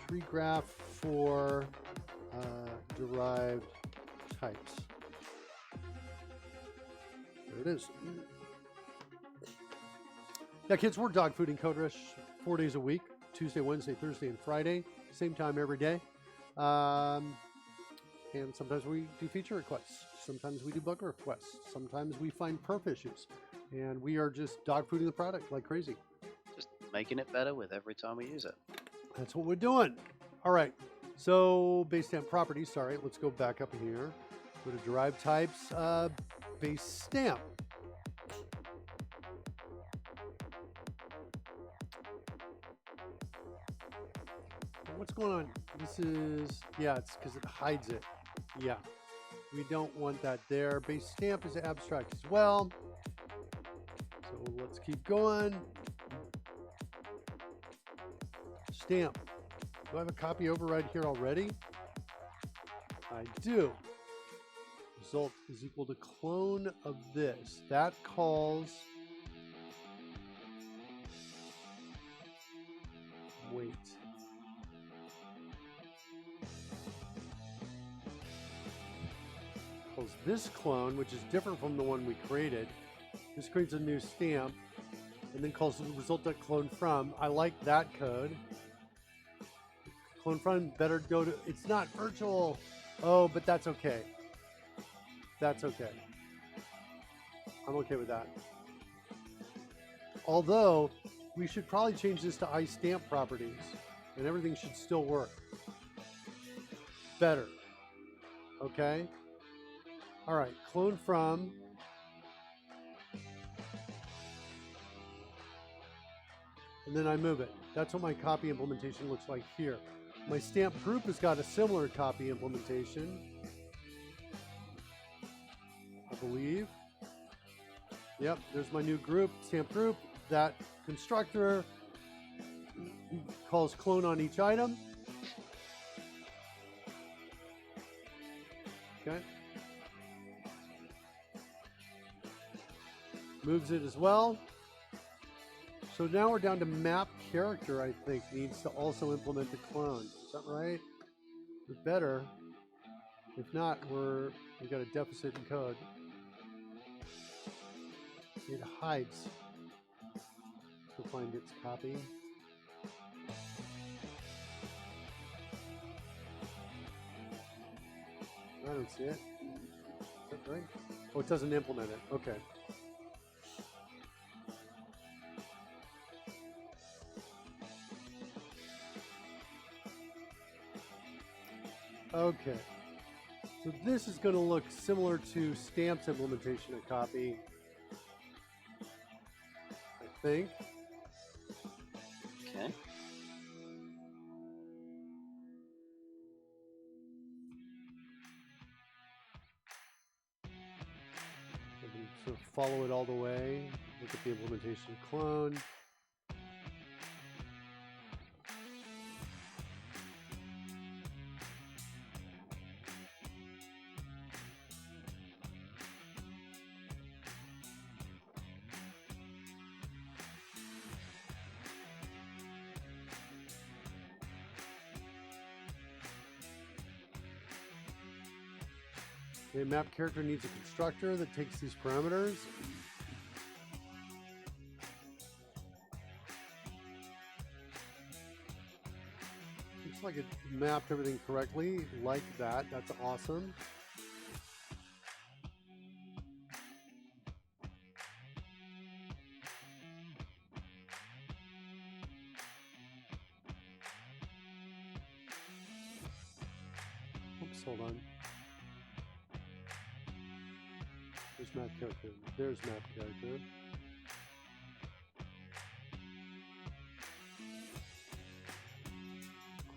Tree graph for derived types. There it is. Yeah, kids, we're dog fooding CodeRush 4 days a week, Tuesday, Wednesday, Thursday, and Friday. Same time every day. And sometimes we do feature requests. Sometimes we do bug requests. Sometimes we find perf issues. And we are just dog fooding the product like crazy.
Just making it better with every time we use it.
That's what we're doing. All right. So base stamp properties. Sorry, let's go back up here. Go to derived types. Base stamp. What's going on? This is, yeah, it's because it hides it. Yeah. We don't want that there. Base stamp is abstract as well. So let's keep going. Stamp. Do I have a copy override here already? I do. Result is equal to clone of this. That calls. Wait. Calls this clone, which is different from the one we created. This creates a new stamp, and then calls the result.clone from. I like that code. Clone from better go to. It's not virtual. Oh, but that's okay. That's okay. I'm okay with that. Although, we should probably change this to iStamp properties, and everything should still work. Better. Okay? All right, clone from. And then I move it. That's what my copy implementation looks like here. My stamp group has got a similar copy implementation, I believe. Yep, there's my new group, stamp group. That constructor calls clone on each item. Okay. Moves it as well. So now we're down to map character, I think, needs to also implement the clone. Is that right? Or better. If not, we've got a deficit in code. It hides. Let's go find its copy. I don't see it. Is that right? Oh, it doesn't implement it. Okay. Okay. So this is going to look similar to Stamp's implementation of copy, I think.
Okay.
So we can sort of follow it all the way. Look at the implementation of clone. Okay, map character needs a constructor that takes these parameters. Looks like it mapped everything correctly, like that. That's awesome. Oops, hold on. There's map character. There's map character.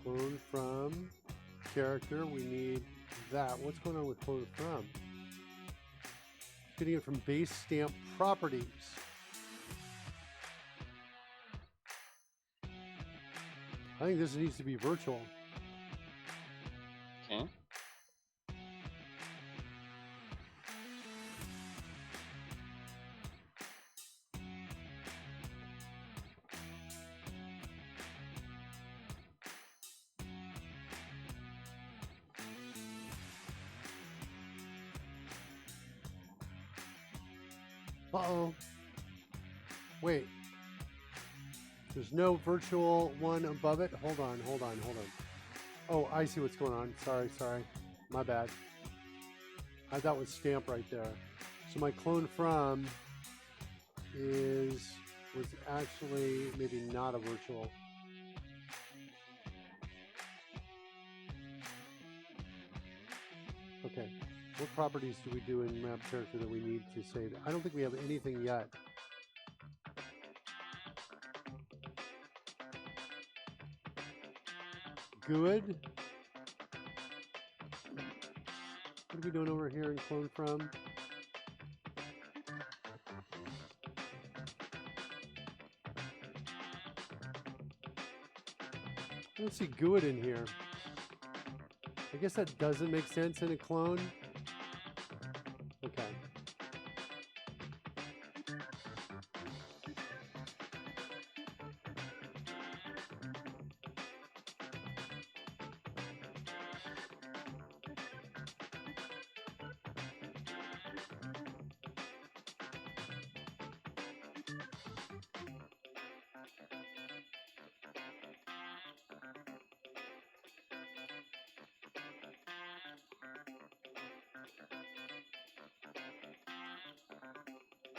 Clone from character. We need that. What's going on with clone from? Getting it from base stamp properties. I think this needs to be virtual.
Okay.
Uh-oh. Wait. There's no virtual one above it? Hold on. Oh, I see what's going on. Sorry. My bad. I thought it was stamp right there. So my clone from was actually maybe not a virtual. Okay. What properties do we do in map character that we need to say that? I don't think we have anything yet. Good. What are we doing over here in clone from? I don't see good in here. I guess that doesn't make sense in a clone. Okay.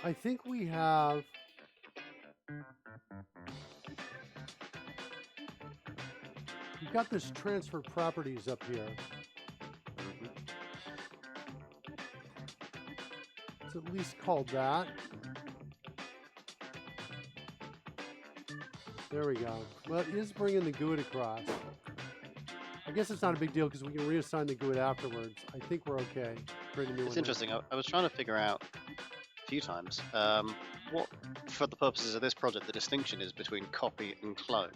I think we have we've got this transfer properties up here. It's at least called that. There we go. Well, it is bringing the GUID across. I guess it's not a big deal because we can reassign the GUID afterwards. I think we're okay. Create a new
It's
one.
interesting. I was trying to figure out a few times what, for the purposes of this project, the distinction is between copy and clone.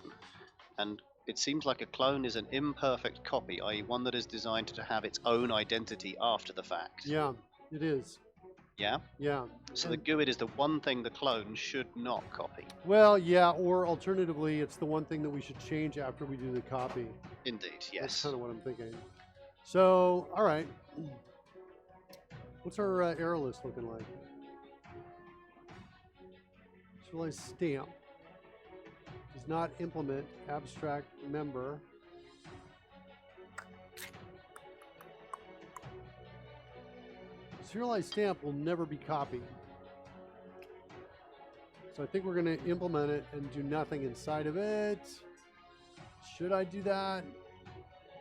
And it seems like a clone is an imperfect copy, i.e. one that is designed to have its own identity after the fact.
Yeah, it is.
Yeah?
Yeah.
So the GUID is the one thing the clone should not copy.
Well, yeah, or alternatively, it's the one thing that we should change after we do the copy.
Indeed,
That's
yes.
kind of what I'm thinking. So, all right. What's our error list looking like? Serialized stamp does not implement abstract member. Serialized stamp will never be copied. So I think we're going to implement it and do nothing inside of it. Should I do that?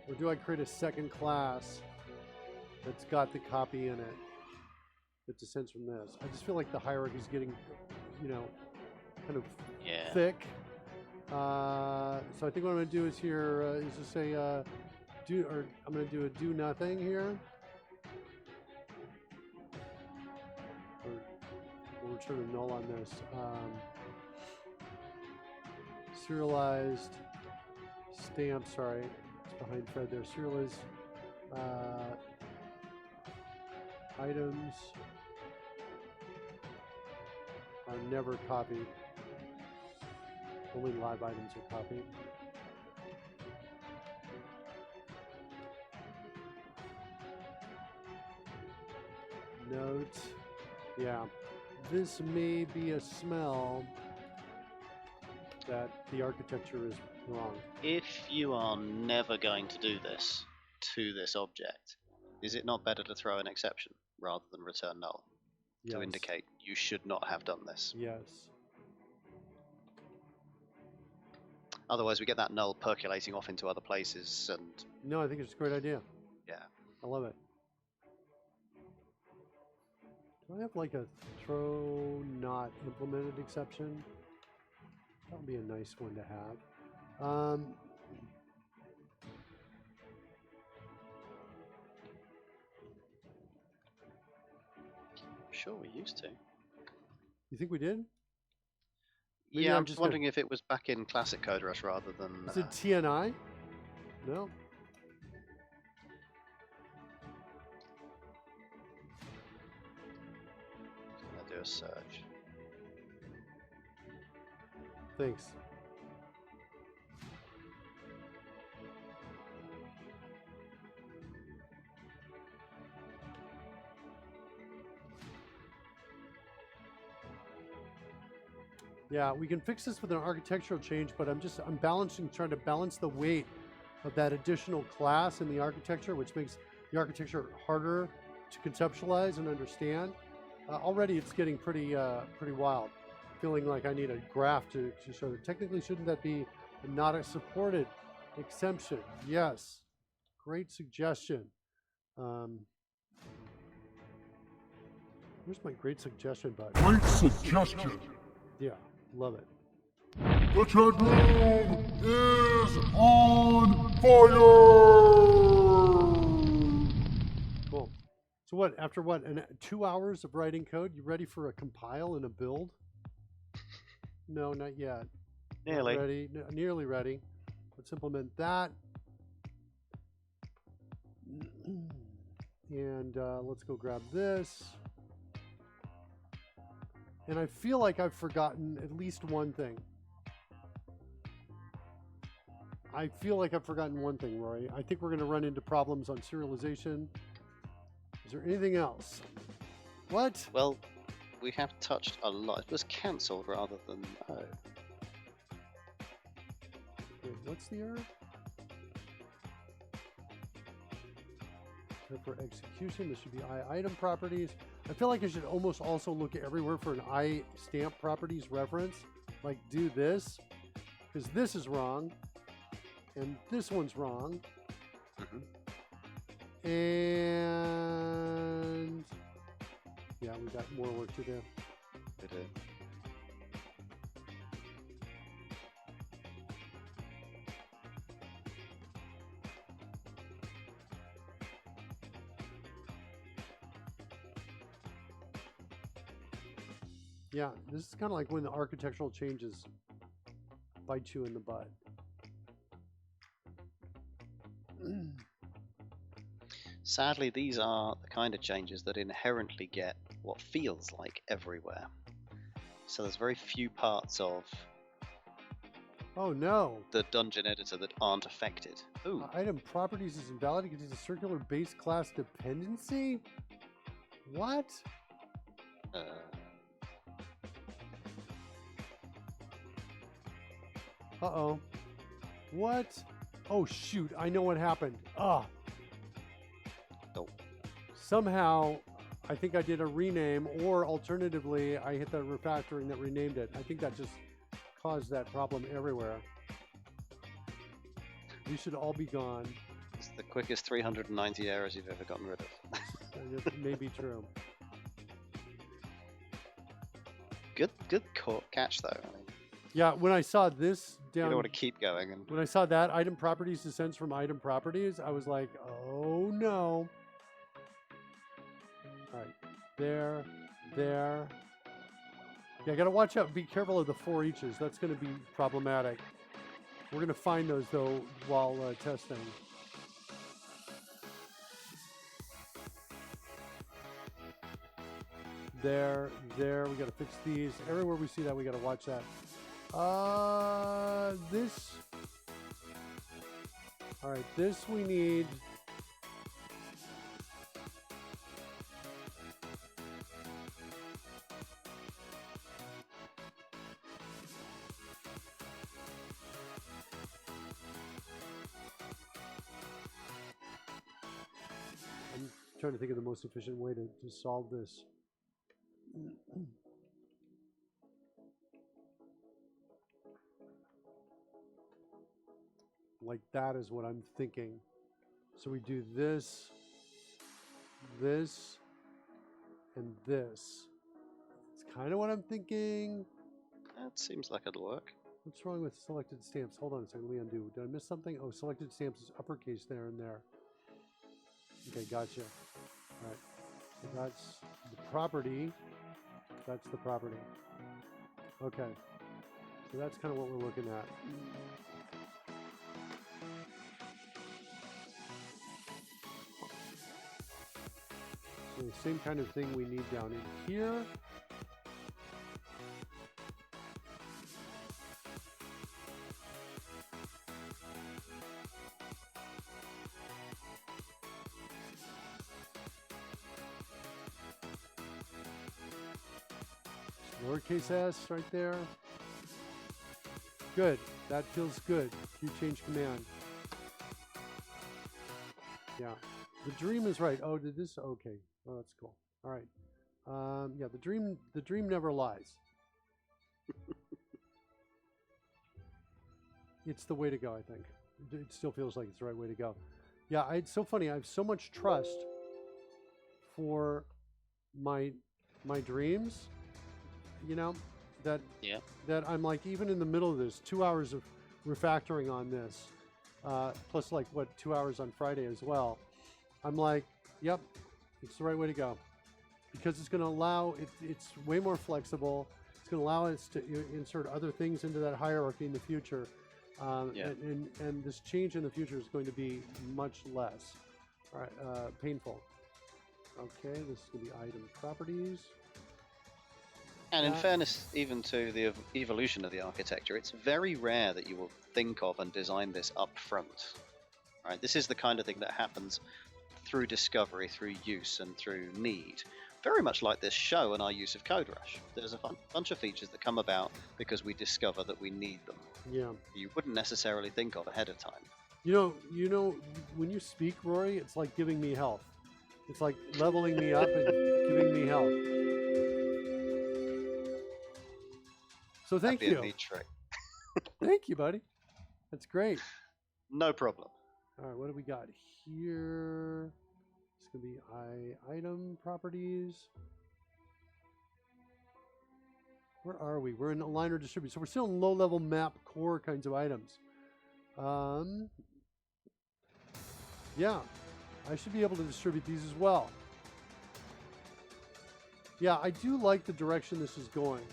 Or do I create a second class that's got the copy in it that descends from this? I just feel like the hierarchy is getting, you know, kind of thick. So I think what I'm going to do is here is just say I'm going to do a do nothing here. We'll return a null on this. Serialized stamp, sorry, it's behind Fred there. Serialized items are never copied. Only live items are copied. Note, yeah. This may be a smell that the architecture is wrong.
If you are never going to do this to this object, is it not better to throw an exception rather than return null to indicate you should not have done this?
Yes.
Otherwise, we get that null percolating off into other places, and
No, I think it's a great idea.
yeah.
I love it. Do I have like a throw not implemented exception? That would be a nice one to have.
Sure, we used to.
You think we did? Maybe
Yeah,
I'm
I'm just wondering if it was back in Classic Code Rush rather than.
Is it TNI? No.
I'm gonna do a search.
Thanks. Yeah, we can fix this with an architectural change, but I'm trying to balance the weight of that additional class in the architecture, which makes the architecture harder to conceptualize and understand. Already it's getting pretty wild. Feeling like I need a graph to show that. Technically, shouldn't that be not a supported exception? Yes. Great suggestion. Where's my great suggestion button?
Great suggestion.
Yeah, love it.
The chat room is on fire!
Cool. So what, after what, 2 hours of writing code, you ready for a compile and a build? No, not yet.
Nearly.
Not ready. No, nearly ready. Let's implement that. And let's go grab this. And I feel like I've forgotten at least one thing. I feel like I've forgotten one thing, Rory. I think we're going to run into problems on serialization. Is there anything else? What?
Well, we have touched a lot. It was cancelled rather than.
Wait, what's the error? For execution, this should be item properties. I feel like I should almost also look everywhere for an stamp properties reference. Like do this, because this is wrong, and this one's wrong. And yeah, we got more work to do.
We do.
Yeah, this is kind of like when the architectural changes bite you in the butt.
Sadly, these are the kind of changes that inherently get what feels like everywhere. So there's very few parts of
Oh no.
the dungeon editor that aren't affected. Ooh.
Item properties is invalid because it's a circular base class dependency? What? Uh-oh. What? Oh, shoot. I know what happened. Ah.
Oh.
Somehow, I think I did a rename, or alternatively, I hit the refactoring that renamed it. I think that just caused that problem everywhere. You should all be gone.
It's the quickest 390 errors you've ever gotten rid of.
It may be true.
Good catch though. I mean,
Yeah, when I saw this
you
down,
don't want to keep going. And
when I saw that item properties descends from item properties, I was like, oh no. All right, there. Yeah, I gotta watch out. Be careful of the 4 eaches. That's gonna be problematic. We're gonna find those though while testing. There. We gotta fix these. Everywhere we see that, we gotta watch that. This. All right, this we need. I'm trying to think of the most efficient way to solve this. Like that is what I'm thinking. So we do this, and this. It's kind of what I'm thinking.
that seems like it'll work.
What's wrong with selected stamps? Hold on a second, let me undo. Did I miss something? Oh, selected stamps is uppercase there and there. Okay, gotcha. All right, so that's the property. That's the property. Okay, so that's kind of what we're looking at. So the same kind of thing we need down in here. Lowercase s right there. Good. That feels good. Q change command. Yeah. The dream is right. Oh, did this? Okay. Oh, that's cool. All right. Yeah, the dream never lies. It's the way to go, I think. It still feels like it's the right way to go. Yeah, it's so funny. I have so much trust for my dreams, you know, that I'm like, even in the middle of this, 2 hours of refactoring on this, plus like what, 2 hours on Friday as well. I'm like, yep, it's the right way to go, because it's going to allow it's way more flexible. It's going to allow us to insert other things into that hierarchy in the future. And this change in the future is going to be much less painful. Okay, this is going to be item properties.
And in fairness, even to the evolution of the architecture, it's very rare that you will think of and design this up front. Right? This is the kind of thing that happens through discovery, through use, and through need. Very much like this show and our use of CodeRush. There's a bunch of features that come about because we discover that we need them.
Yeah.
You wouldn't necessarily think of ahead of time.
You know, when you speak, Rory, it's like giving me health. It's like leveling me up and giving me health. So thank you.
That'd be a neat trick.
Thank you, buddy. That's great.
No problem.
All right, what do we got here? It's going to be item properties. Where are we? We're in align or distribute. So we're still in low-level map core kinds of items. Yeah, I should be able to distribute these as well. Yeah, I do like the direction this is going.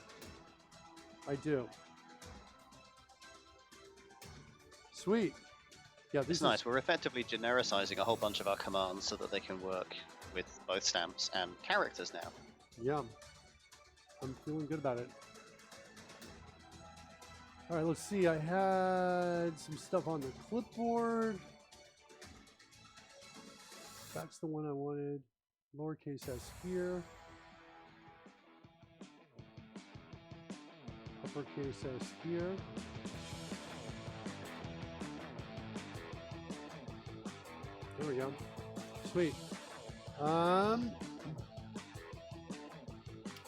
I do. Sweet. Yeah, this
is nice. We're effectively genericizing a whole bunch of our commands so that they can work with both stamps and characters now.
Yeah, I'm feeling good about it. All right, let's see. I had some stuff on the clipboard. That's the one I wanted. Lowercase s here. Uppercase s here. There we go. Sweet.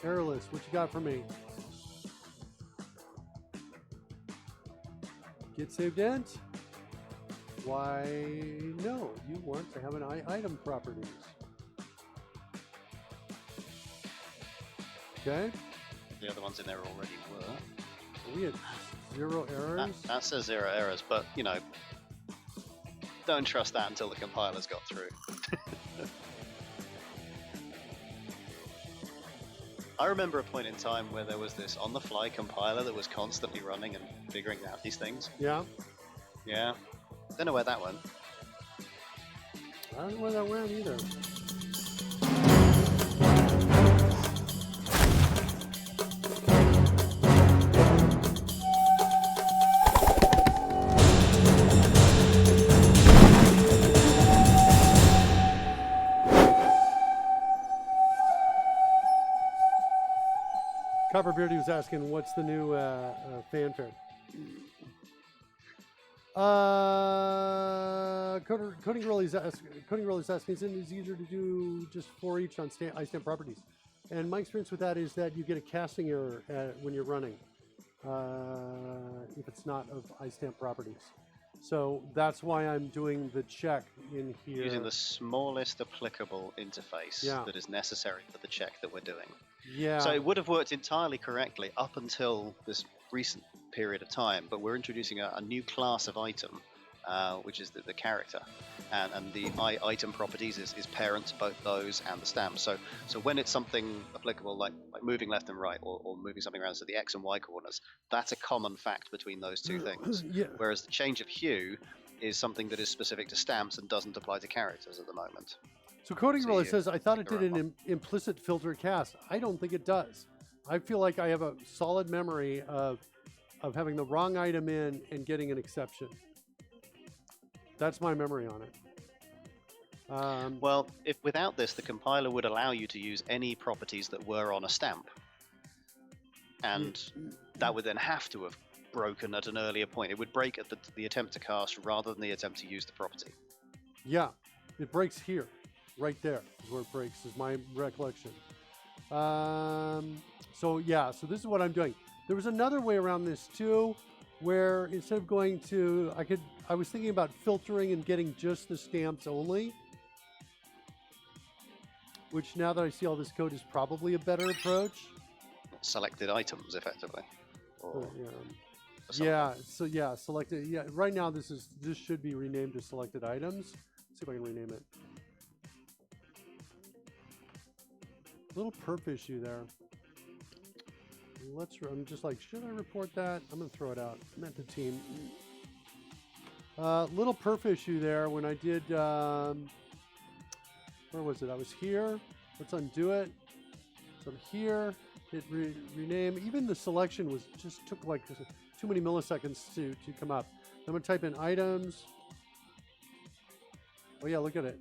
Airless, what you got for me? Get saved int? Why, no. You want to have an item properties. Okay.
The other ones in there already were.
We had 0 errors.
That says 0 errors, but, you know, don't trust that until the compiler's got through. I remember a point in time where there was this on-the-fly compiler that was constantly running and figuring out these things.
Yeah.
Yeah. Don't know where that went.
I don't know where that went either. Copperbeardy was asking, what's the new fanfare? Coding Rolly's asking, isn't it easier to do just 4 each on iStamp properties? And my experience with that is that you get a casting error when you're running if it's not of iStamp properties. So that's why I'm doing the check in here.
Using the smallest applicable interface that is necessary for the check that we're doing.
Yeah.
So it would have worked entirely correctly up until this recent period of time, but we're introducing a new class of item, which is the character, and the item properties is parent to both those and the stamp. So when it's something applicable like moving left and right or moving something around, so the X and Y coordinates, that's a common fact between those two things.
Yeah.
Whereas the change of hue is something that is specific to stamps and doesn't apply to characters at the moment.
So Coding Roller says, I thought it did an implicit filter cast. I don't think it does. I feel like I have a solid memory of having the wrong item in and getting an exception. That's my memory on it.
Well, if without this, the compiler would allow you to use any properties that were on a stamp. And that would then have to have broken at an earlier point. It would break at the attempt to cast rather than the attempt to use the property.
Yeah, it breaks here. Right there is where it breaks, is my recollection. So this is what I'm doing. There was another way around this too, where instead of going to, I was thinking about filtering and getting just the stamps only, which now that I see all this code is probably a better approach.
Selected items, effectively. Or
selected. Yeah, right now this should be renamed to selected items. Let's see if I can rename it. Little perf issue there. I'm just like, should I report that? I'm gonna throw it out. I'm at the team. Little perf issue there when I did, where was it? I was here. Let's undo it. So I'm here, hit rename. Even the selection just took like too many milliseconds to come up. I'm gonna type in items. Oh yeah, look at it.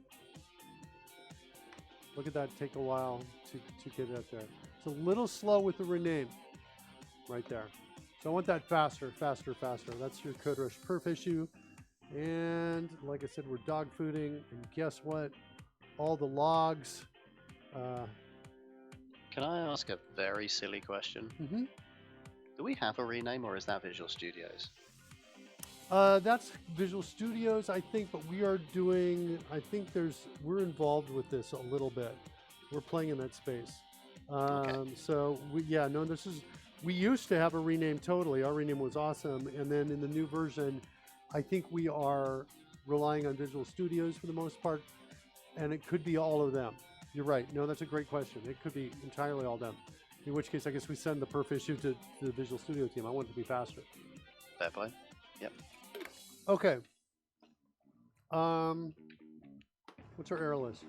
Look at that take a while to get it there. It's a little slow with the rename right there. So I want that faster. That's your CodeRush perf issue. And like I said, we're dog fooding. And guess what? All the logs.
Can I ask a very silly question?
Mm-hmm.
Do we have a rename, or is that Visual Studios?
That's Visual Studios, I think, but we are doing, we're involved with this a little bit. We're playing in that space.
Okay.
So, we used to have a rename totally. Our rename was awesome. And then in the new version, I think we are relying on Visual Studios for the most part. And it could be all of them. You're right. No, that's a great question. It could be entirely all them. In which case, I guess we send the perf issue to the Visual Studio team. I want it to be faster.
Fair play. Yep.
Okay. What's our error list?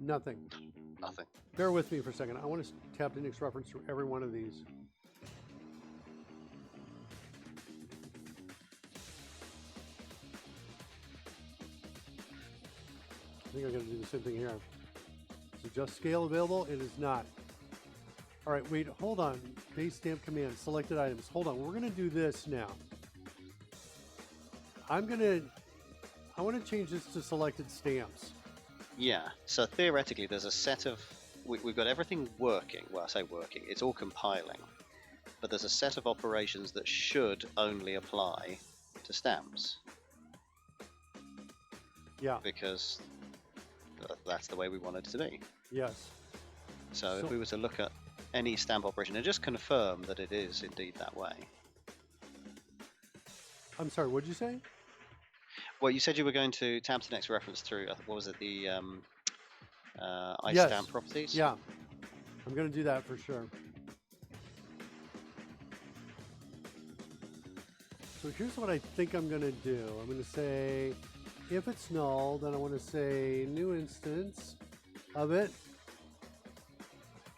Nothing.
Nothing.
Bear with me for a second. I want to tab the next reference through every one of these. think I got to do the same thing here. Is adjust scale available? It is not. All right, wait, hold on. Base stamp command, selected items. Hold on, we're gonna do this now. I want to change this to selected stamps.
Yeah, so theoretically there's a set of... We've got everything working. Well, I say working, it's all compiling. But there's a set of operations that should only apply to stamps.
Yeah.
Because that's the way we want it to be.
Yes.
So if we were to look at any stamp operation and just confirm that it is indeed that way.
I'm sorry, what did you say?
Well, you said you were going to tab to next reference through, what was it, the ice
Yes.
stamp properties?
Yeah, I'm going to do that for sure. So here's what I think I'm going to do. I'm going to say, if it's null, then I want to say new instance of it.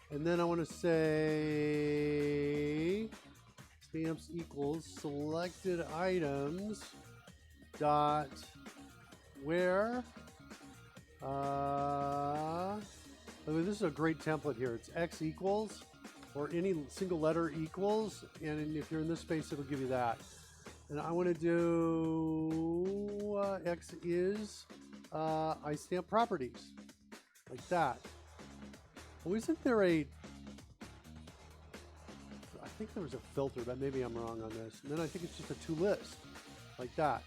And then I want to say stamps equals selected items dot where. This is a great template here. It's x equals or any single letter equals, and if you're in this space, it'll give you that. And I want to do x is I stamp properties like that. Oh, isn't there I think there was a filter, but maybe I'm wrong on this. And then I think it's just a to list, like that.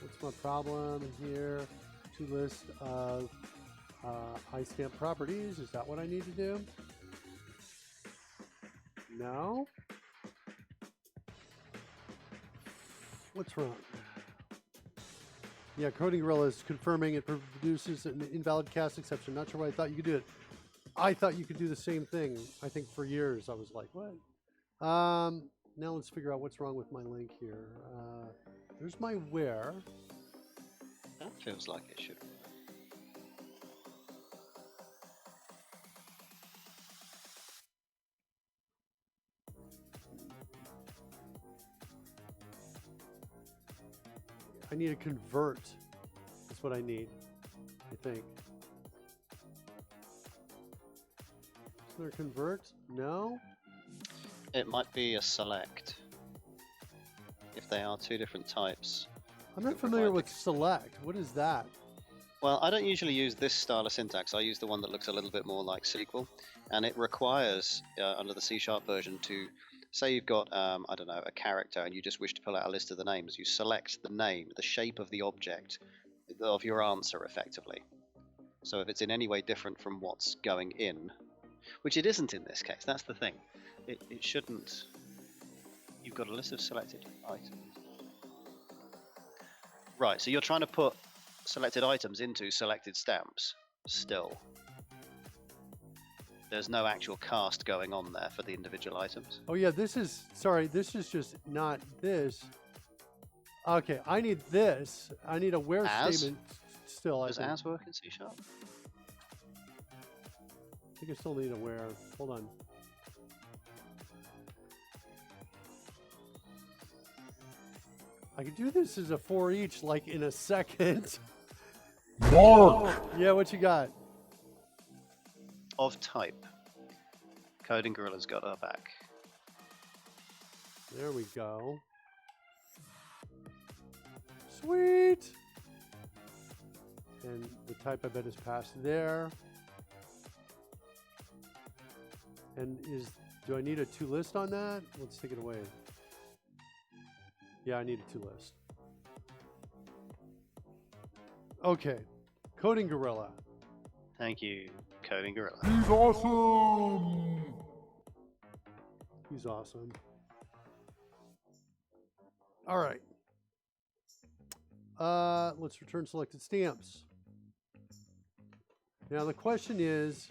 What's my problem here? To list of I stamp properties. Is that what I need to do? No? What's wrong? Yeah, Coding Gorilla is confirming it produces an invalid cast exception. Not sure why I thought you could do it. I thought you could do the same thing. I think for years I was like, what? Now let's figure out what's wrong with my link here. There's my where.
That feels like it should.
I need to convert. That's what I need, I think. Is there a convert? No?
It might be a select. If they are two different types.
I'm not familiar with select. What is that?
Well, I don't usually use this style of syntax. I use the one that looks a little bit more like SQL. And it requires, under the C# version, to say you've got, I don't know, a character and you just wish to pull out a list of the names. You select the name, the shape of the object of your answer, effectively. So if it's in any way different from what's going in, which it isn't in this case, that's the thing. It shouldn't. You've got a list of selected items. Right, so you're trying to put selected items into selected stamps still. There's no actual cast going on there for the individual items.
Oh yeah, this is, sorry, this is just not this. Okay, I need this. I need a where statement still.
Does as work in C#?
I think I still need a where. Hold on. I could do this as a for each like in a second.
Mark!
Yeah, what you got?
Of type. Coding Gorilla's got our back.
There we go. Sweet! And the type I bet is passed there. And do I need a to list on that? Let's take it away. Yeah, I need a to list. Okay, Coding Gorilla.
Thank you, Coding Gorilla.
He's awesome!
He's awesome. All right. Let's return selected stamps. Now the question is,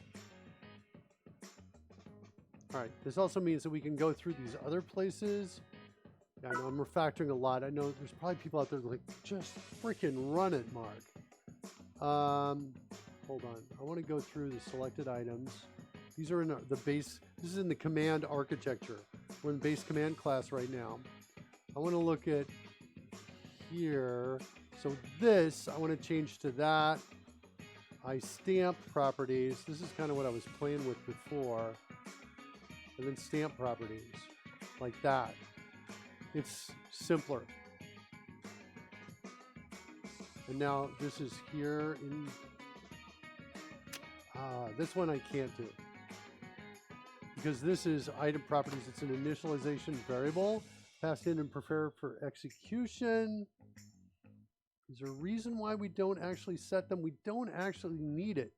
all right, this also means that we can go through these other places. Yeah, I know I'm refactoring a lot. I know there's probably people out there like, just freaking run it, Mark. Hold on. I want to go through the selected items. These are in the base. This is in the command architecture. We're in the base command class right now. I want to look at here. So this, I want to change to that. I stamp properties. This is kind of what I was playing with before. And then stamp properties like that. It's simpler. And now this is here in this one I can't do. Because this is item properties. It's an initialization variable passed in and prepared for execution. Is there a reason why we don't actually set them? We don't actually need it.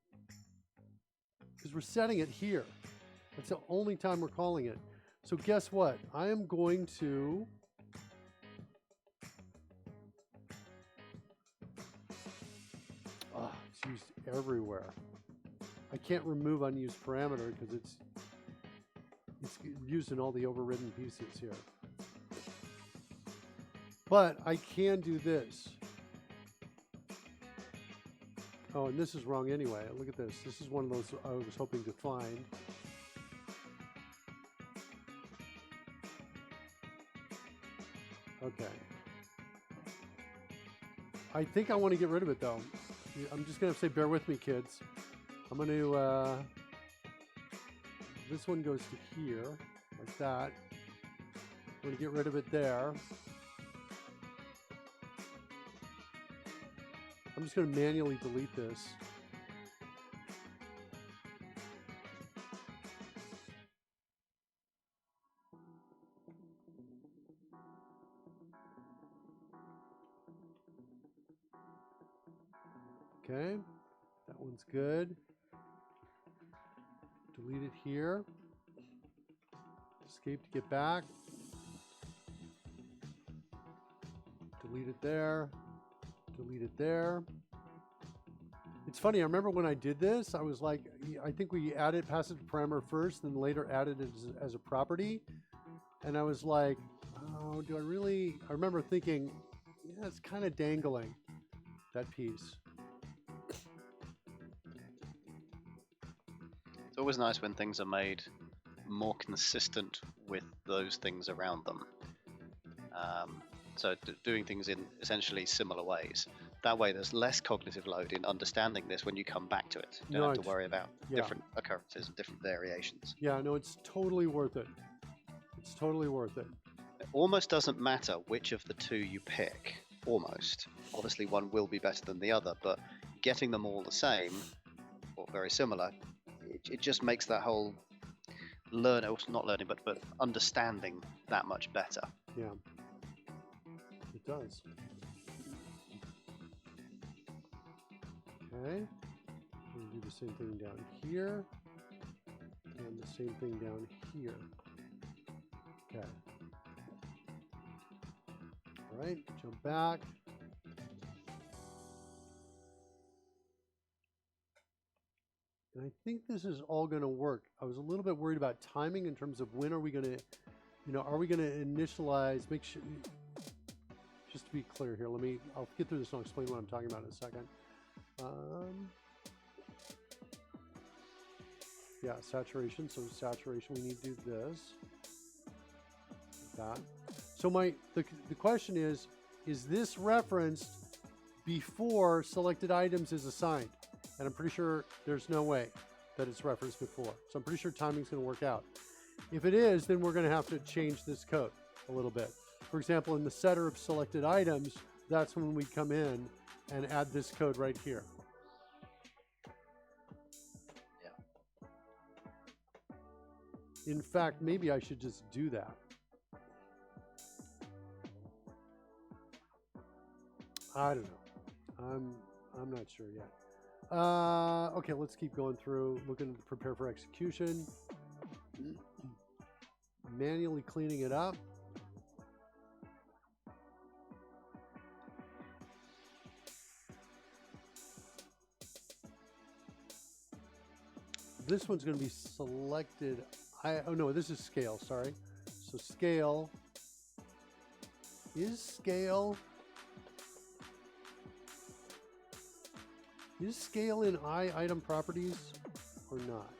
Because we're setting it here. That's the only time we're calling it. So guess what? I am going to it's used everywhere. I can't remove unused parameter because it's used in all the overridden pieces here. But I can do this. Oh, and this is wrong anyway. Look at this. This is one of those I was hoping to find. Okay. I think I want to get rid of it though. I'm just going to say, bear with me, kids. I'm going to, this one goes to here, like that. I'm going to get rid of it there. I'm just going to manually delete this. Okay, that one's good. Delete it here. Escape to get back. Delete it there. Delete it there. It's funny, I remember when I did this, I was like, I think we added passive parameter first, then later added it as a property. And I was like, oh, do I really? I remember thinking, yeah, it's kind of dangling, that piece.
It's always nice when things are made more consistent with those things around them. So doing things in essentially similar ways. That way there's less cognitive load in understanding this when you come back to it. You don't have to worry about different occurrences and different variations.
Yeah, no, it's totally worth it. It's totally worth it.
It almost doesn't matter which of the two you pick. Almost. Obviously one will be better than the other, but getting them all the same, or very similar, it just makes that whole but understanding that much better.
Yeah, it does. Okay, we'll do the same thing down here, and the same thing down here. Okay. All right, jump back. And I think this is all going to work. I was a little bit worried about timing in terms of when are we going to, are we going to initialize, make sure, just to be clear here, I'll get through this and I'll explain what I'm talking about in a second. Yeah, saturation. So saturation, we need to do this. Like that. So the question is this referenced before selected items is assigned? And I'm pretty sure there's no way that it's referenced before. So I'm pretty sure timing's going to work out. If it is, then we're going to have to change this code a little bit. For example, in the setter of selected items, that's when we come in and add this code right here.
Yeah.
In fact, maybe I should just do that. I don't know. I'm not sure yet. Okay, let's keep going through, looking to prepare for execution. Manually cleaning it up. This one's going to be selected. Oh no, this is scale, sorry. So scale is scale. Is scale in item properties or not?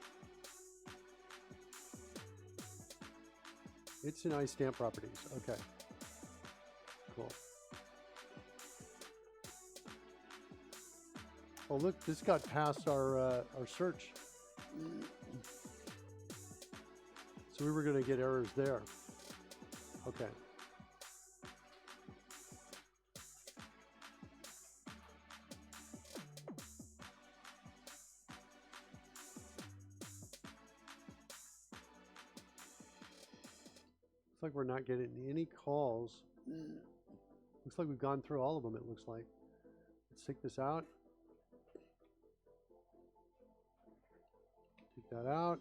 It's in stamp properties. Okay. Cool. Oh, look, this got past our search. So we were going to get errors there. Okay. Looks like we're not getting any calls. Looks like we've gone through all of them, it looks like. Let's take this out. Take that out.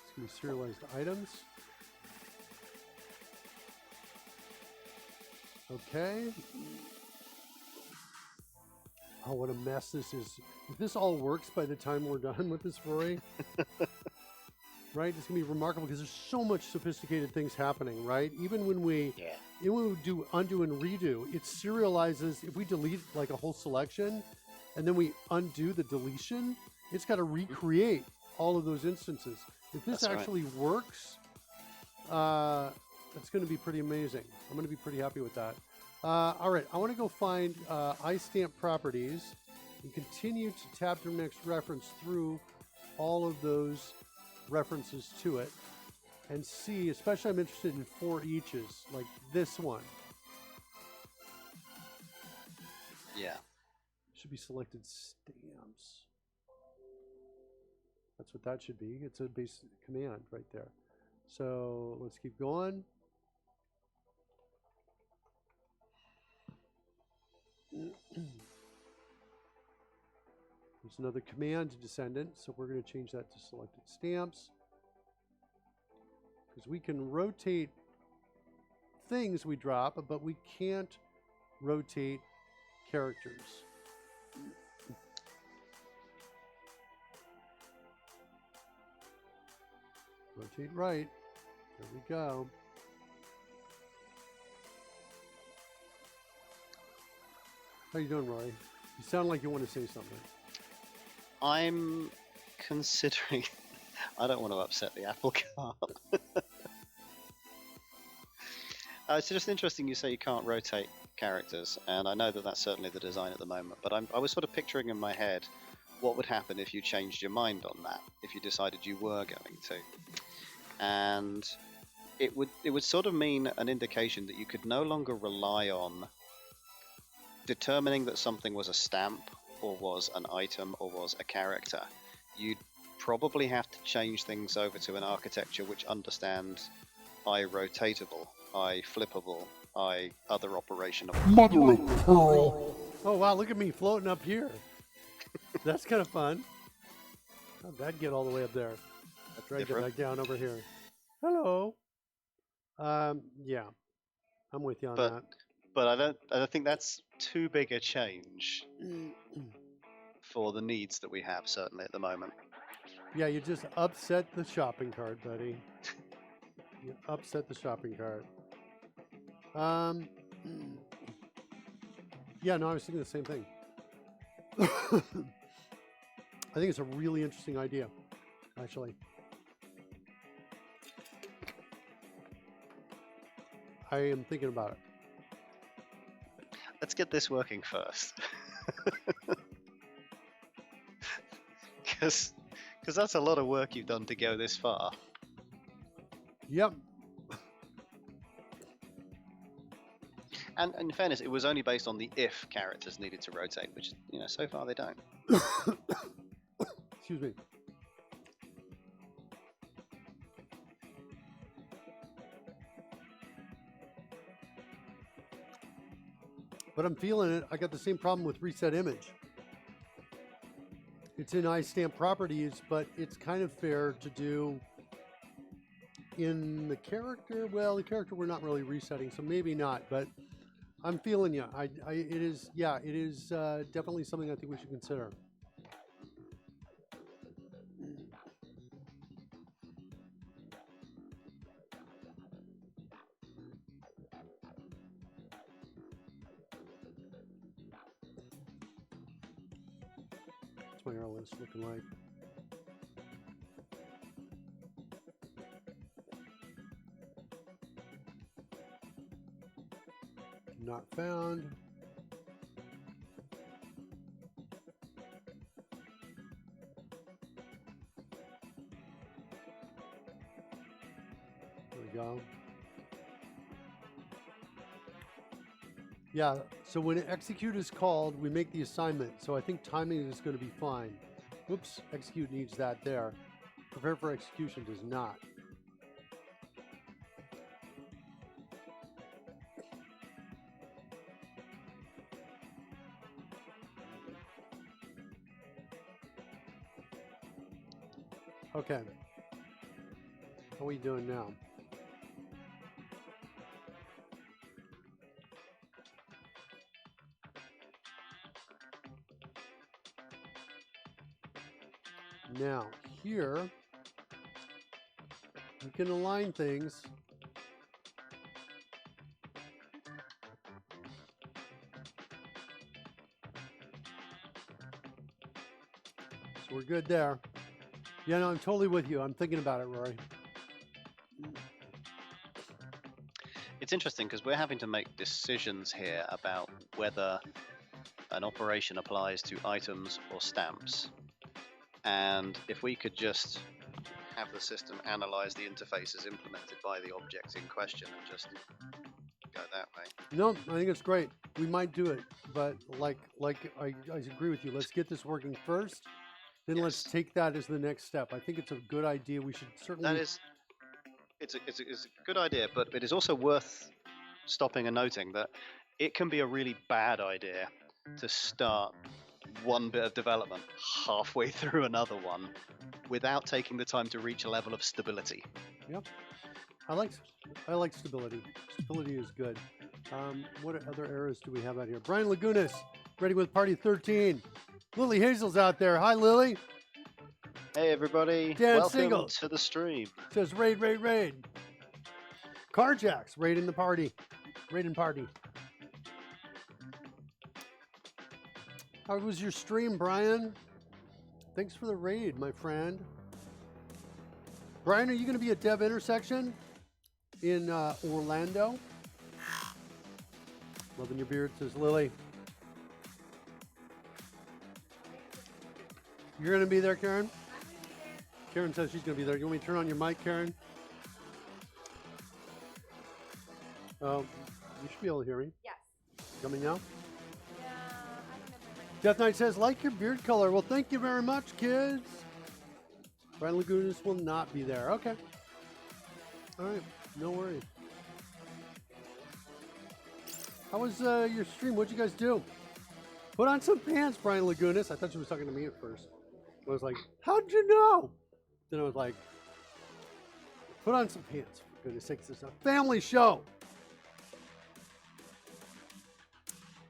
It's going to be serialized items. Okay. Oh, what a mess this is. If this all works by the time we're done with this, Rory, right? It's going to be remarkable because there's so much sophisticated things happening, right? Even when we do undo and redo, it serializes. If we delete like a whole selection and then we undo the deletion, it's got to recreate all of those instances. If this actually works, it's going to be pretty amazing. I'm going to be pretty happy with that. All right, I want to go find iStamp properties and continue to tab through next reference through all of those references to it and see, especially I'm interested in for eaches, like this one.
Yeah.
Should be selected stamps. That's what that should be. It's a base command right there. So let's keep going. There's another command to descendant, so we're going to change that to selected stamps. Because we can rotate things we drop, but we can't rotate characters. Rotate right. There we go. How you doing, Rory? You sound like you want to say something.
I'm considering... I don't want to upset the apple cart. It's just interesting you say you can't rotate characters, and I know that that's certainly the design at the moment, but I was sort of picturing in my head what would happen if you changed your mind on that, if you decided you were going to. And it would sort of mean an indication that you could no longer rely on determining that something was a stamp or was an item or was a character. You'd probably have to change things over to an architecture which understands rotatable, flippable, other operational.
Mother of pearl.
Oh wow, look at me floating up here. That's kind of fun. How'd that get all the way up there? I'll try to get back down over here. Hello. Yeah, I'm with you on that.
But I don't think that's too big a change for the needs that we have, certainly at the moment.
Yeah, you just upset the shopping cart, buddy. You upset the shopping cart. Yeah, no, I was thinking the same thing. I think it's a really interesting idea, actually. I am thinking about it.
Let's get this working first. Because that's a lot of work you've done to go this far.
Yep.
And in fairness, it was only based on the if characters needed to rotate, which, so far they don't.
Excuse me. But I'm feeling it. I got the same problem with reset image. It's in iStamp properties, but it's kind of fair to do in the character. Well, the character we're not really resetting, so maybe not. But I'm feeling you. It is definitely something I think we should consider. What's my error list looking like? Not found. There we go. Yeah, so when execute is called, we make the assignment. So I think timing is going to be fine. Whoops, execute needs that there. Prepare for execution does not. Okay. How are we doing now? Now, here, we can align things. So we're good there. Yeah, no, I'm totally with you. I'm thinking about it, Rory.
It's interesting because we're having to make decisions here about whether an operation applies to items or stamps. And if we could just have the system analyze the interfaces implemented by the objects in question and just go that way.
No, I think it's great. We might do it, but like I agree with you. Let's get this working first. Then let's
Yes.
take that as the next step. I think it's a good idea. We should certainly.
That is, it's a good idea, but it is also worth stopping and noting that it can be a really bad idea to start one bit of development halfway through another one without taking the time to reach a level of stability.
Yep. I like stability. Stability is good. What other errors do we have out here? Brian Lagunas, ready with Party 13. Lily Hazel's out there. Hi, Lily.
Hey everybody,
Dan
welcome
Single
to the stream.
says raid, raid, raid. Carjacks, raiding the party. Raiding party. How was your stream, Brian? Thanks for the raid, my friend. Brian, are you going to be at Dev Intersection in Orlando? Loving your beard, says Lily. You're going to be there, Karen? Karen says she's going to be there. You want me to turn on your mic, Karen? You should be able to hear me.
Yes.
Coming now?
Yeah, I remember.
Death Knight says, like your beard color. Well, thank you very much, kids. Brian Lagunas will not be there. Okay. All right. No worries. How was your stream? What'd you guys do? Put on some pants, Brian Lagunas. I thought she was talking to me at first. I was like, how'd you know? Then I was like, put on some pants. For goodness sakes, this is a family show.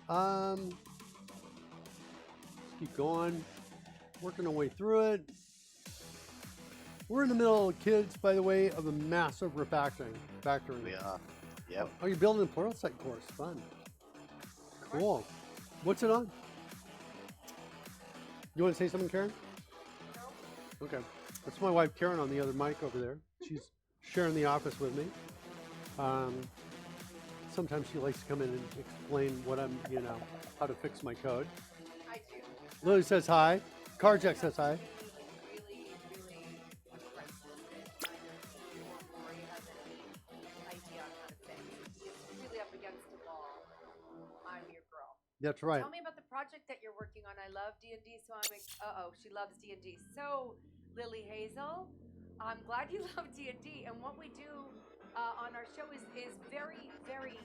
Let's keep going. Working our way through it. We're in the middle, kids, by the way, of a massive refactoring.
We are. Yep.
Oh, you're building a Pluralsight course. Fun. Cool. What's it on? You want to say something, Karen? No. Okay. That's my wife, Karen, on the other mic over there. She's sharing the office with me. Sometimes she likes to come in and explain what I'm, how to fix my code.
I do.
Lily says hi. Carjack says hi.
Really impressed with it. I know you or Lori has any idea on how to fix. It's really up against the wall. I'm your girl.
That's right.
Tell me about the project that you're working on. I love D&D, so she loves D&D. So, Lily Hazel, I'm glad you love D&D, and what we do on our show is very, very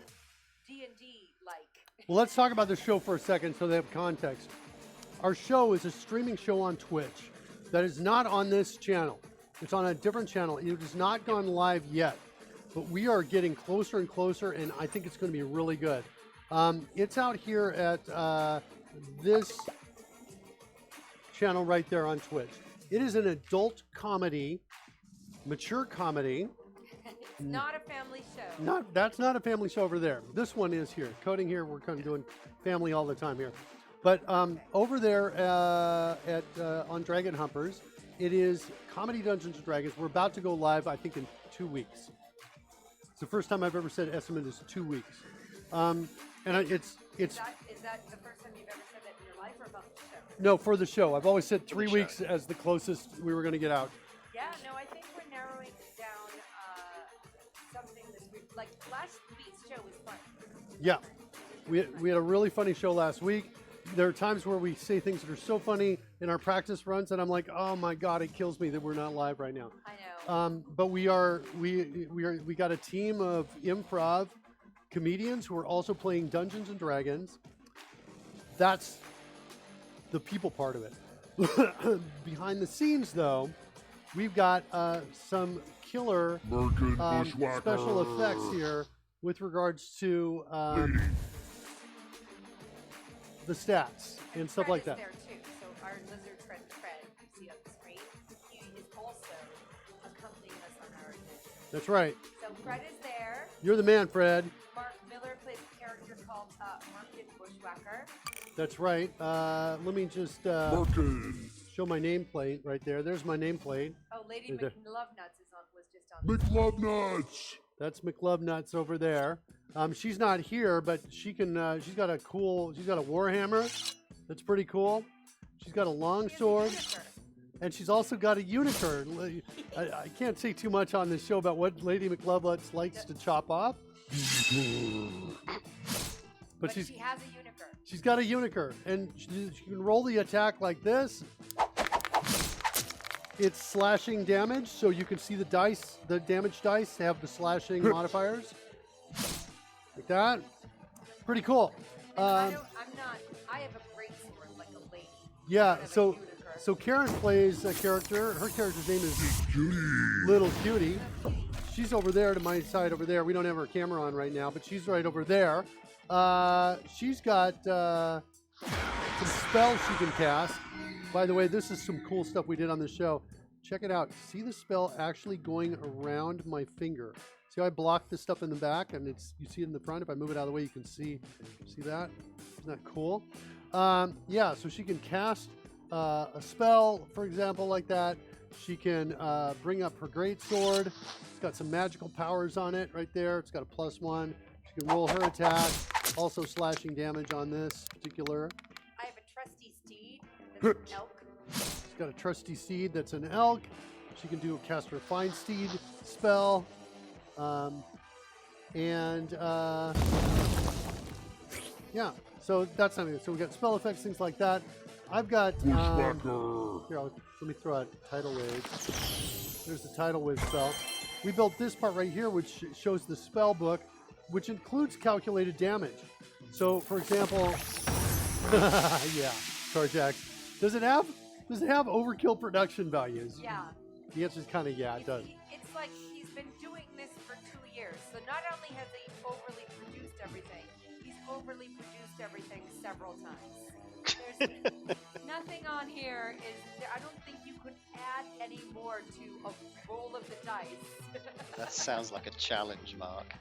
D&D-like.
Well, let's talk about the show for a second so they have context. Our show is a streaming show on Twitch that is not on this channel. It's on a different channel. It has not gone live yet, but we are getting closer and closer, and I think it's going to be really good. It's out here at this channel right there on Twitch. It is an adult comedy, mature comedy.
It's not a family show.
That's not a family show over there. This one is here. Coding here, we're kind of doing family all the time here. But over there on Dragon Humpers, it is Comedy Dungeons and Dragons. We're about to go live, I think, in 2 weeks. It's the first time I've ever said estimate is 2 weeks. It's
Is that the first time you've ever said that in your life, or about the show?
no, for the show. I've always said
For
3
the
weeks
show.
as the closest we were going to get out.
Yeah, no, I think we're narrowing down something this week. Like last week's show was fun.
Yeah, we had a really funny show last week. There are times where we say things that are so funny in our practice runs, and I'm like, oh my god, it kills me that we're not live right now.
I know.
But we got a team of improv comedians who are also playing Dungeons and Dragons. That's the people part of it. Behind the scenes, though, we've got some killer
Merkin Bushwhacker.
special effects here with regards to the stats and stuff
Fred
like
is
that.
there too. So our lizard friend Fred, you see on the screen, he is also accompanying us on our adventure.
That's right.
So Fred is there.
You're the man, Fred.
Mark Miller plays a character called Merkin Bushwhacker.
That's right. Let me just
Merkin.
show my nameplate right there. There's my nameplate.
Oh, Lady
Right there.
McLovenuts was just on.
McLovnuts.
That's McLovenuts over there. She's not here, but she can. She's got a warhammer. That's pretty cool. She's got a long sword, and she's also got a unicorn. I can't say too much on this show about what Lady McLovenuts likes to chop off.
But
she's
she has a unicorn.
she's got a unicorn, and she can roll the attack like this. It's slashing damage, so you can see the dice. The damage dice have the slashing modifiers, like that. Pretty cool.
I'm not. I have a great sword like a lady.
Yeah.
I have a
So
unicorn.
so Karen plays a character. Her character's name is
Cutie.
Little Cutie. She's over there to my side over there. We don't have her camera on right now, but she's right over there. She's got some spells she can cast. By the way, this is some cool stuff we did on the show. Check it out. See the spell actually going around my finger. See how I blocked this stuff in the back, and you see it in the front. If I move it out of the way, you can see that. Isn't that cool? Yeah. So she can cast a spell, for example, like that. She can bring up her great sword. It's got some magical powers on it right there. It's got a +1. She can roll her attack. Also slashing damage on this particular.
I have a trusty steed. That's an elk.
She's got a trusty steed that's an elk. She can cast her fine steed spell. Yeah, so that's something. So we got spell effects, things like that. I've got
Bushwhacker.
here. Let me throw out tidal wave. There's the tidal wave spell. We built this part right here, which shows the spell book, which includes calculated damage. So, for example, yeah, Carjax. Does it have overkill production values?
Yeah.
The answer is kind of yeah, it does.
It's like he's been doing this for 2 years. So not only has he overly produced everything, he's overly produced everything several times. There's nothing on here I don't think you could add any more to a roll of the dice.
That sounds like a challenge, Mark.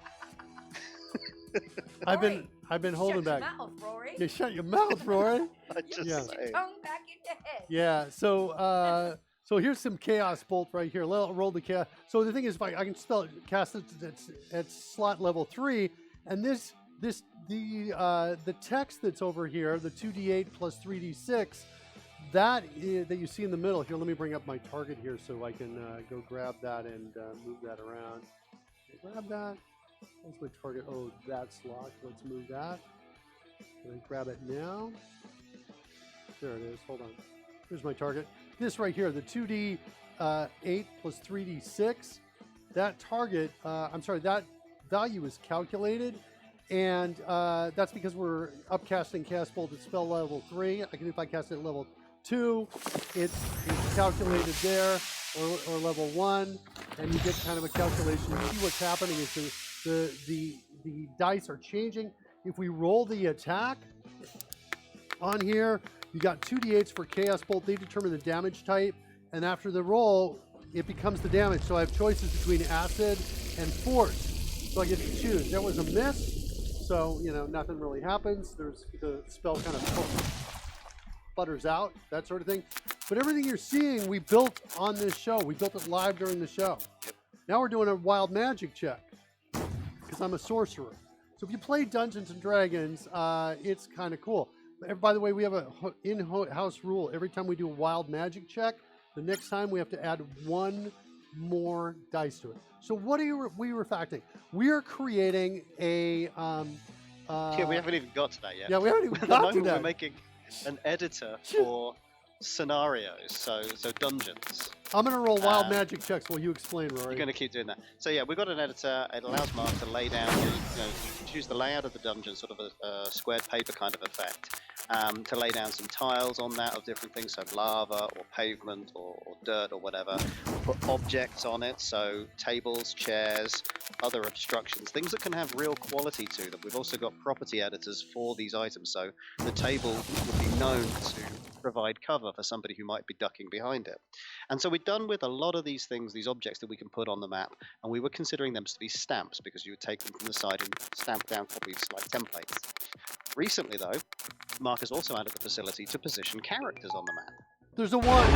I've been holding
Shut
back.
your mouth, Rory.
Yeah, shut your mouth, Rory.
I just
Yeah.
say.
Tongue back in your head.
Yeah. So here's some chaos bolt right here. Roll the chaos. So the thing is, if I can cast it at slot level 3, and the text that's over here, the 2d8 plus 3d6, that you see in the middle here. Let me bring up my target here so I can go grab that and move that around. Grab that. That's my target. Oh, that's locked. Let's move that. Can I grab it now? There it is. Hold on. Here's my target. This right here, the 2d 8 plus 3d6. That target, that value is calculated, and that's because we're upcasting cast bolt at spell level 3. If I cast it at level 2, it's calculated there, or level 1, and you get kind of a calculation. You see what's happening is the dice are changing. If we roll the attack on here, you got 2d8s for Chaos Bolt. They determine the damage type, and after the roll, it becomes the damage. So I have choices between acid and force. So I get to choose. That was a miss, so nothing really happens. There's the spell kind of sputters out, that sort of thing. But everything you're seeing, we built on this show. We built it live during the show. Now we're doing a wild magic check because I'm a sorcerer. So if you play Dungeons and Dragons, it's kind of cool. By the way, we have a in-house rule. Every time we do a wild magic check, the next time we have to add one more dice to it. So what are we refactoring? We are creating a...
yeah, we haven't even got to that yet.
Yeah, we haven't even
At the
got to
moment,
that.
we're making an editor for scenarios, so dungeons.
I'm going to roll wild magic checks while you explain, Rory.
You're going to keep doing that. So yeah, we've got an editor. It allows Mark to lay down, choose the layout of the dungeon, sort of a squared paper kind of effect, to lay down some tiles on that of different things, so lava or pavement or dirt or whatever. Put objects on it, so tables, chairs, other obstructions, things that can have real quality to them. We've also got property editors for these items, so the table would be known to provide cover for somebody who might be ducking behind it. And so we're done with a lot of these things, these objects that we can put on the map, and we were considering them to be stamps because you would take them from the side and stamp down copies like templates. Recently, though, Mark has also added the facility to position characters on the map.
There's a one.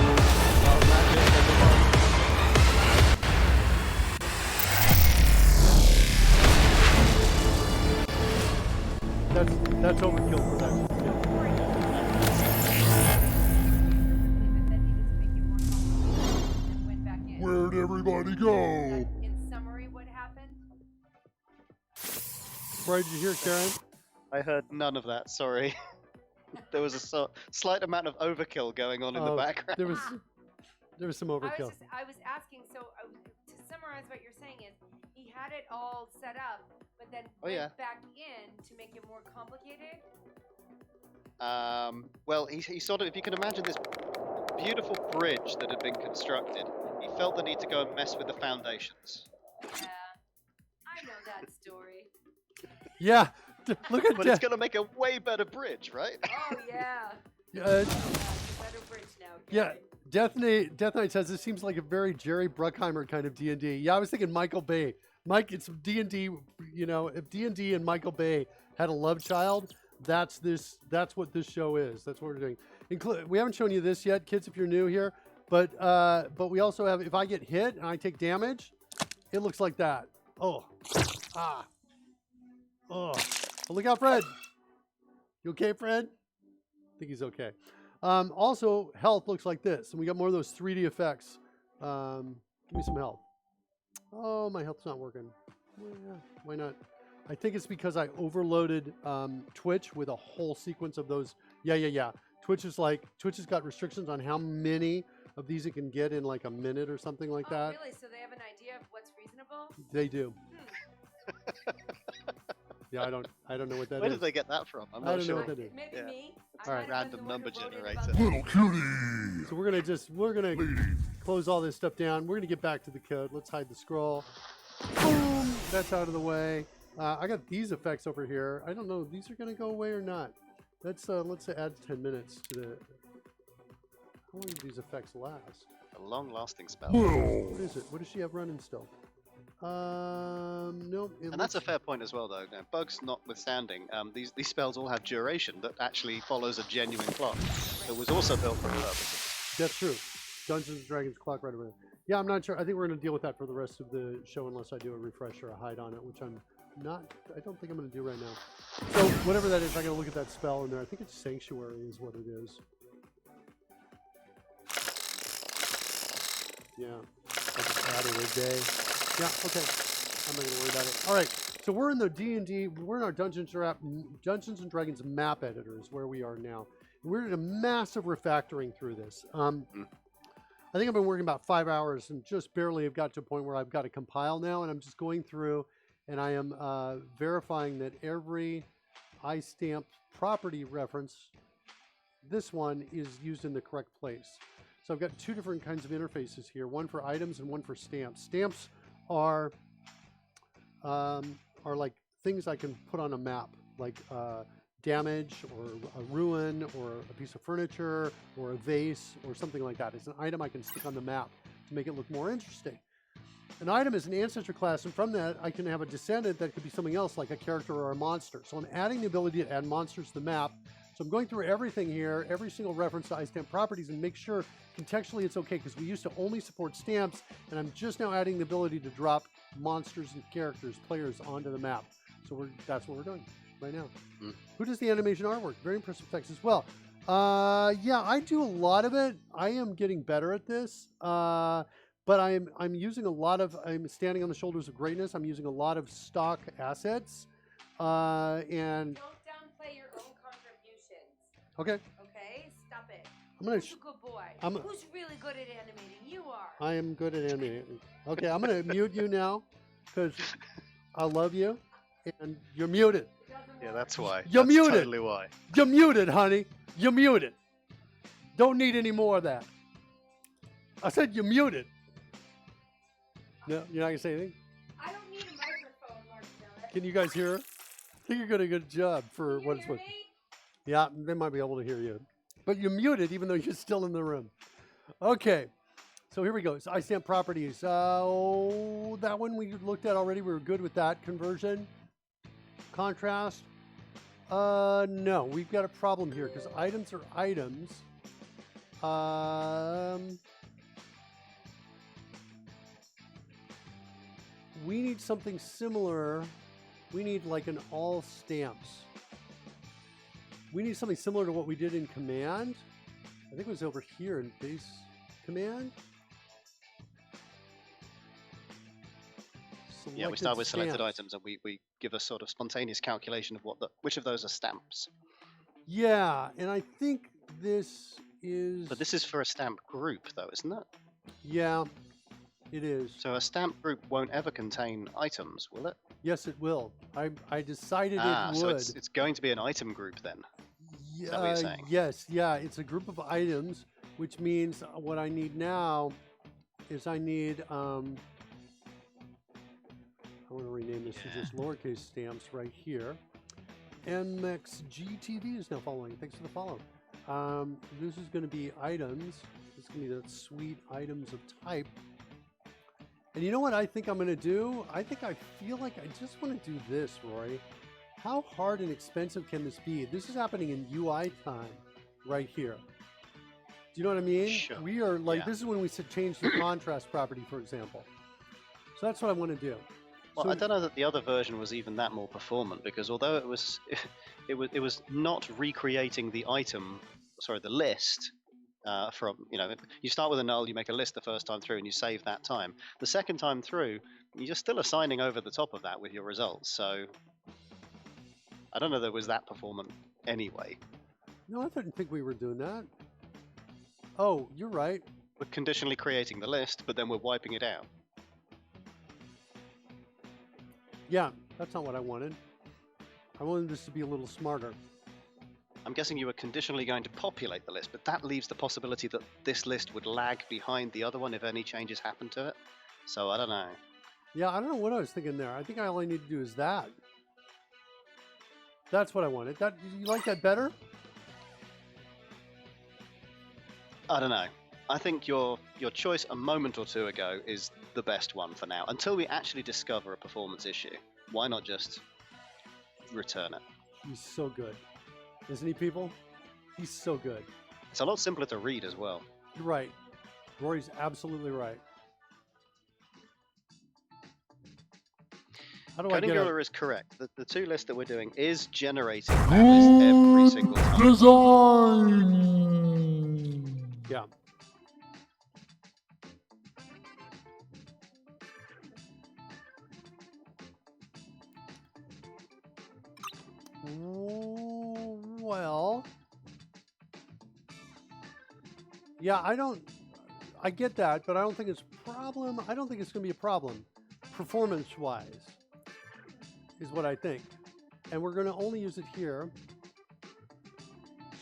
That's overkill for that.
Where'd everybody go?
In summary, what happened?
Right, did you hear, Karen?
I heard none of that, sorry. There was a slight amount of overkill going on in the background.
There was some overkill.
I was asking, so to summarize what you're saying is, he had it all set up, but then went back in to make it more complicated?
Well, he sort of, if you can imagine this beautiful bridge that had been constructed, he felt the need to go and mess with the foundations.
Yeah, I know that story.
Yeah, look at
But it's going to make a way better bridge, right?
Oh, yeah.
It's
a better bridge now.
Yeah, Death Knight says this seems like a very Jerry Bruckheimer kind of D&D. Yeah, I was thinking Michael Bay. Mike, it's D&D, if D&D and Michael Bay had a love child, that's what this show is. That's what we're doing. We haven't shown you this yet, kids, if you're new here, but we also have, if I get hit and I take damage, it looks like that. Oh, look out, Fred. You okay, Fred? I think he's okay. Also, health looks like this, and we got more of those 3D effects. Give me some health. Oh, my health's not working. Well, yeah, why not? I think it's because I overloaded Twitch with a whole sequence of those. Yeah. Twitch has got restrictions on how many of these it can get in like a minute or something like that.
Really? So they have an idea of what's reasonable?
They do. Yeah, I don't know what that is.
Where did they get that from? I'm
I
not
don't
sure.
know what that is.
Maybe me.
All right.
Random number generator.
Little cutie.
So we're gonna close all this stuff down. We're gonna get back to the code. Let's hide the scroll. Boom. That's out of the way. I got these effects over here. I don't know if these are gonna go away or not. Let's add 10 minutes to the. How long do these effects last?
A long-lasting spell.
What is it? What does she have running still? No.
And that's a fair point as well, though. Now, bugs notwithstanding, these spells all have duration that actually follows a genuine clock. That was also built for a purpose.
That's true. Dungeons and Dragons clock right over there. Yeah, I'm not sure. I think we're going to deal with that for the rest of the show unless I do a refresh or a hide on it, which I don't think I'm going to do right now. So whatever that is, I got to look at that spell in there. I think it's Sanctuary is what it is. Yeah. I just added a day. Yeah, okay. I'm not going to worry about it. All right. So we're in the D&D, we're in our Dungeons and Dragons map editor is where we are now. We're in a massive refactoring through this. I think I've been working about 5 hours and just barely have got to a point where I've got to compile now, and I'm just going through and I am verifying that every iStamp property reference, this one is used in the correct place. So I've got two different kinds of interfaces here, one for items and one for stamps. Stamps are like things I can put on a map, like damage or a ruin or a piece of furniture or a vase or something like that. It's an item I can stick on the map to make it look more interesting. An item is an ancestor class, and from that I can have a descendant that could be something else like a character or a monster. So I'm adding the ability to add monsters to the map So I'm going through everything here, every single reference to iStamp properties, and make sure contextually it's okay, because we used to only support stamps, and I'm just now adding the ability to drop monsters and characters, players onto the map. So that's what we're doing right now. Who does the animation artwork? Very impressive text as well. Yeah, I do a lot of it. I am getting better at this. But I'm using a lot of, I'm standing on the shoulders of greatness. I'm using a lot of stock assets. And
Don't downplay your own contributions.
okay,
Okay, stop it.
I'm gonna.
Who's a good boy? Who's really good at animating? You are.
I am good at animating. Okay, I'm gonna mute you now because I love you, and you're muted.
Yeah, that's why.
You're
That's
muted.
totally why.
You're muted, honey. You're muted. Don't need any more of that. I said you're muted. No, you're not gonna say anything.
I don't need a microphone, Marcella.
Can you guys hear her? I think you're doing a good job for what it's worth. Yeah, they might be able to hear you. But you're muted even though you're still in the room. Okay, so here we go. So iStamp properties. That one we looked at already. We were good with that conversion. Contrast. No, we've got a problem here because items are items. We need something similar. We need like an all stamps. We need something similar to what we did in command. I think it was over here in base command.
Yeah, we start with selected items and we give a sort of spontaneous calculation of which of those are stamps.
Yeah, and I think this is...
But this is for a stamp group though, isn't it?
Yeah, it is.
So a stamp group won't ever contain items, will it?
Yes, it will. I decided it would.
So it's going to be an item group then? Is that what you're saying?
Yes, yeah, it's a group of items, which means what I need now is I need... I want to rename this to just lowercase stamps right here. MXGTV is now following. Thanks for the follow. This is going to be items. It's going to be that sweet items of type. And you know what I think I'm going to do? I feel like I just want to do this, Rory. How hard and expensive can this be? This is happening in UI time right here. Do you know what I mean?
Sure.
We are like, This is when we change the contrast property, for example. So that's what I want to do.
Well, I don't know that the other version was even that more performant, because although it was not recreating the list from, you start with a null, you make a list the first time through, and you save that time. The second time through, you're still assigning over the top of that with your results. So I don't know that it was that performant anyway.
No, I didn't think we were doing that. Oh, you're right.
We're conditionally creating the list, but then we're wiping it out.
Yeah, that's not what I wanted. I wanted this to be a little smarter.
I'm guessing you were conditionally going to populate the list, but that leaves the possibility that this list would lag behind the other one if any changes happen to it. So I don't know.
Yeah, I don't know what I was thinking there. I think all I need to do is that. That's what I wanted. You like that better?
I don't know. I think your choice a moment or two ago is the best one for now. Until we actually discover a performance issue, why not just return it?
He's so good. Isn't he, people? He's so good.
It's a lot simpler to read as well.
You're right. Rory's absolutely right. How do I get
Coding is correct. The two lists that we're doing is generating values every single time.
Design!
Yeah. Well, yeah, I get that, but I don't think it's a problem. I don't think it's going to be a problem performance-wise is what I think. And we're going to only use it here.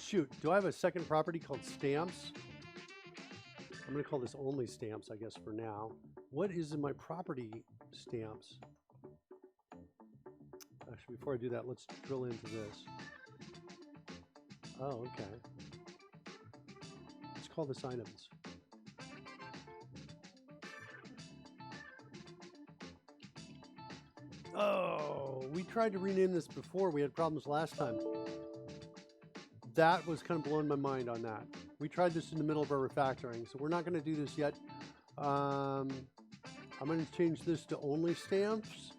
Shoot, do I have a second property called stamps? I'm going to call this only stamps, I guess, for now. What is in my property stamps? Actually, before I do that, let's drill into this. Oh, okay. Let's call this items. Oh, we tried to rename this before. We had problems last time. that was kind of blowing my mind on that. We tried this in the middle of our refactoring, so we're not going to do this yet. I'm going to change this to only stamps.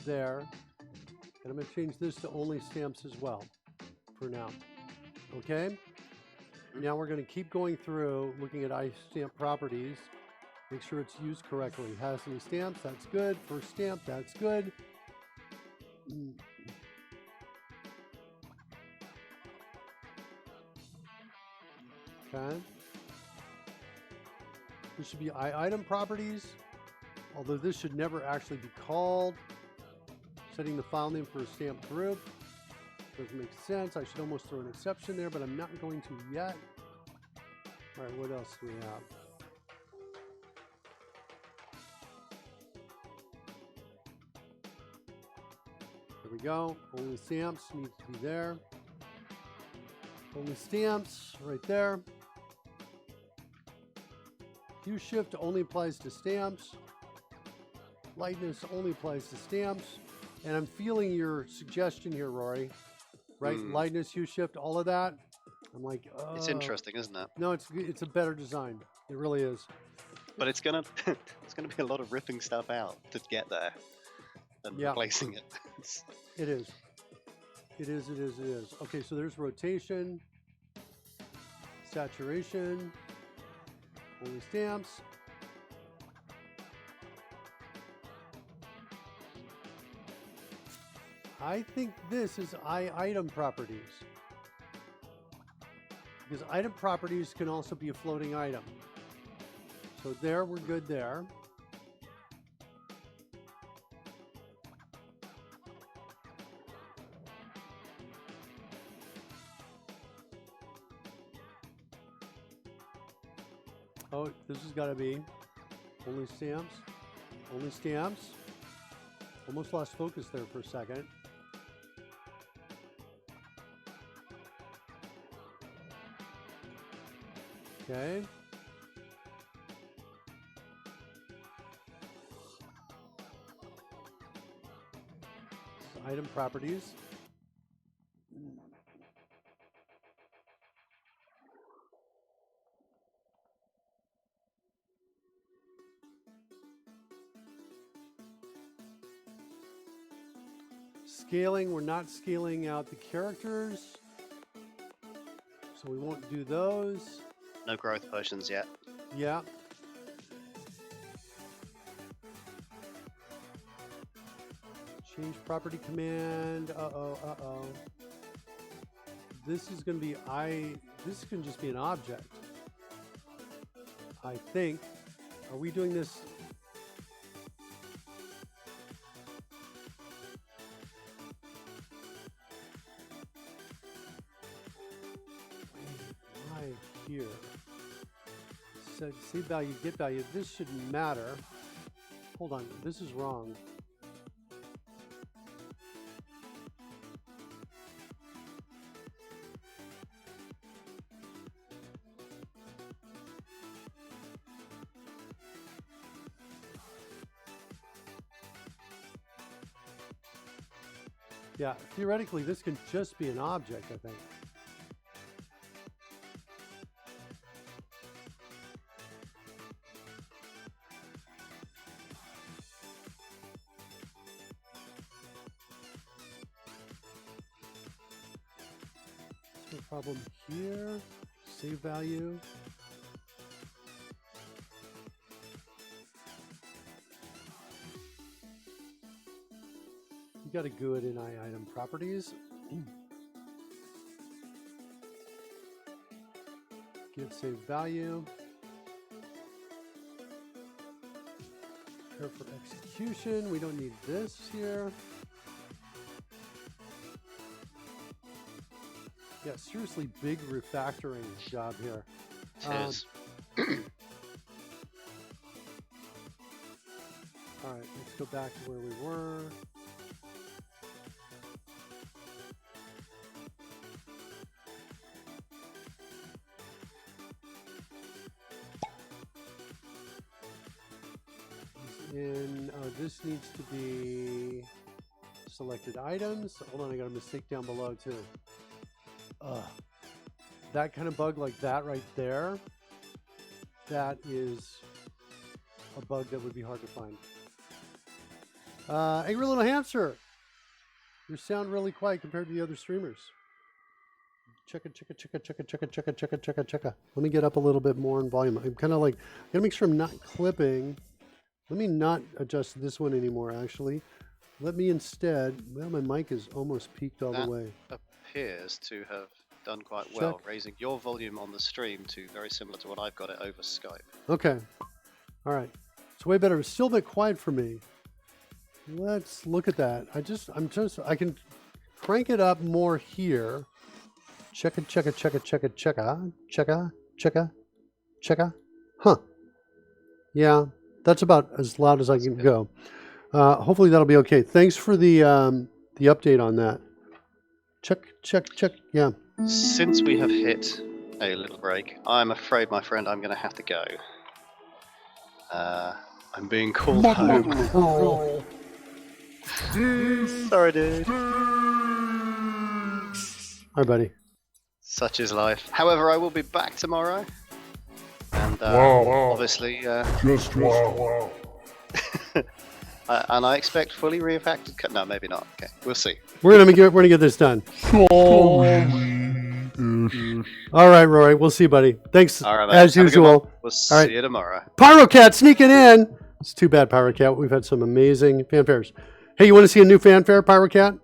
There. And I'm going to change this to only stamps as well for now. Okay? Now we're going to keep going through, looking at iStamp properties. Make sure it's used correctly. Has any stamps? That's good. First stamp, that's good. Okay. This should be item properties, although this should never actually be called. Setting the file name for a stamp group. Doesn't make sense. I should almost throw an exception there, but I'm not going to yet. All right, what else do we have? There we go. Only stamps needs to be there. Only stamps right there. Hue shift only applies to stamps. Lightness only applies to stamps. And I'm feeling your suggestion here, Rory. Right? Lightness, hue shift, all of that. I'm like,
It's interesting, isn't it?
No, it's a better design. It really is.
But it's gonna be a lot of ripping stuff out to get there and replacing it.
It is. It is. It is. It is. Okay, so there's rotation, saturation, only stamps. I think this is item properties. Because item properties can also be a floating item. So there, we're good there. Oh, this has got to be only stamps. Only stamps. Almost lost focus there for a second. Okay. Item properties. Scaling, we're not scaling out the characters, so we won't do those.
No growth potions yet.
Yeah. Change property command. Uh-oh. This is going to be this can just be an object. I think. Are we doing this? Why here? Save value, get value. This shouldn't matter. Hold on, this is wrong. Yeah, theoretically, this can just be an object, I think. No problem here. Save value. You got to go it in item properties. Get save value. Prepare for execution. We don't need this here. Yeah, seriously, big refactoring job here.
It is.
All right, let's go back to where we were. This needs to be selected items. Hold on, I got a mistake down below too. That kind of bug like that right there, that is a bug that would be hard to find. Angry Little Hamster, you sound really quiet compared to the other streamers. Checka, checka, checka, checka, checka, checka, checka, checka, checka. Let me get up a little bit more in volume. I'm kind of like, I gotta make sure I'm not clipping. Let me not adjust this one anymore, actually. Let me instead, well, my mic is almost peaked all the way.
Appears to have done quite well, raising your volume on the stream to very similar to what I've got it over Skype.
Okay. All right. It's way better. It's still a bit quiet for me. Let's look at that. I can crank it up more here. Checka, checka, checka, checka, checka, checka, checka, checka. Huh. Yeah, that's about as loud as I can go. Hopefully that'll be okay. Thanks for the update on that. Check, check, check. Yeah.
Since we have hit a little break, I'm afraid, my friend, I'm going to have to go. I'm being called home. Sorry, dude.
Hi, buddy.
Such is life. However, I will be back tomorrow. And obviously...
Just wow.
and I expect fully refactored... No, maybe not. Okay, we'll see.
We're gonna get this done. All right, Rory. We'll see, buddy. Thanks,
All right,
as usual.
We'll see you tomorrow.
PyroCat sneaking in. It's too bad, PyroCat. We've had some amazing fanfares. Hey, you want to see a new fanfare, PyroCat?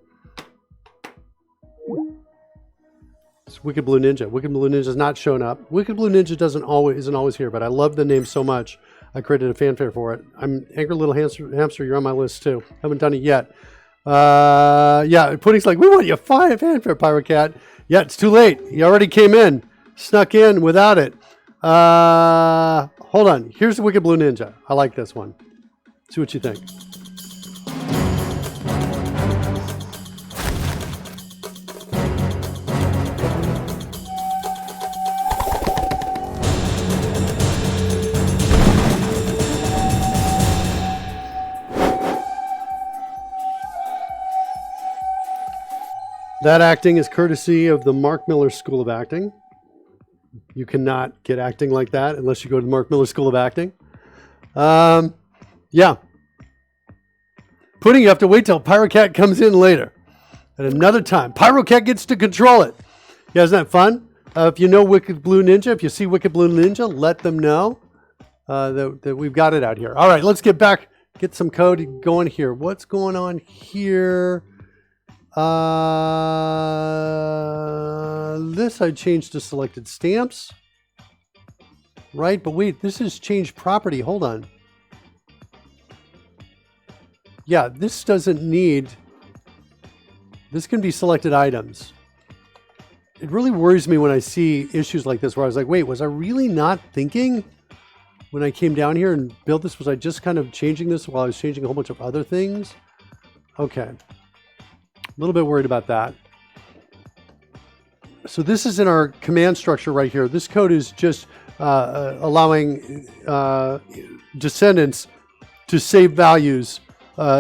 It's Wicked Blue Ninja. Wicked Blue Ninja's not shown up. Wicked Blue Ninja isn't always here, but I love the name so much. I created a fanfare for it. I'm Angry Little Hamster. You're on my list too. Haven't done it yet. Yeah, Pudding's like, we want you to find a fanfare, PyroCat. Yeah, it's too late. You already came in, snuck in without it. Hold on. Here's the Wicked Blue Ninja. I like this one. See what you think. That acting is courtesy of the Mark Miller School of Acting. You cannot get acting like that unless you go to the Mark Miller School of Acting. Yeah. Pudding, you have to wait till PyroCat comes in later. At another time. PyroCat gets to control it. Yeah, isn't that fun? If you know Wicked Blue Ninja, if you see Wicked Blue Ninja, let them know that we've got it out here. All right, let's get some code going here. What's going on here? This I changed to selected stamps. Right, but wait, this is changed property. Hold on. Yeah, this doesn't need... This can be selected items. It really worries me when I see issues like this where I was like, wait, was I really not thinking when I came down here and built this? Was I just kind of changing this while I was changing a whole bunch of other things? Okay. A little bit worried about that. So this is in our command structure right here. This code is just allowing descendants to save values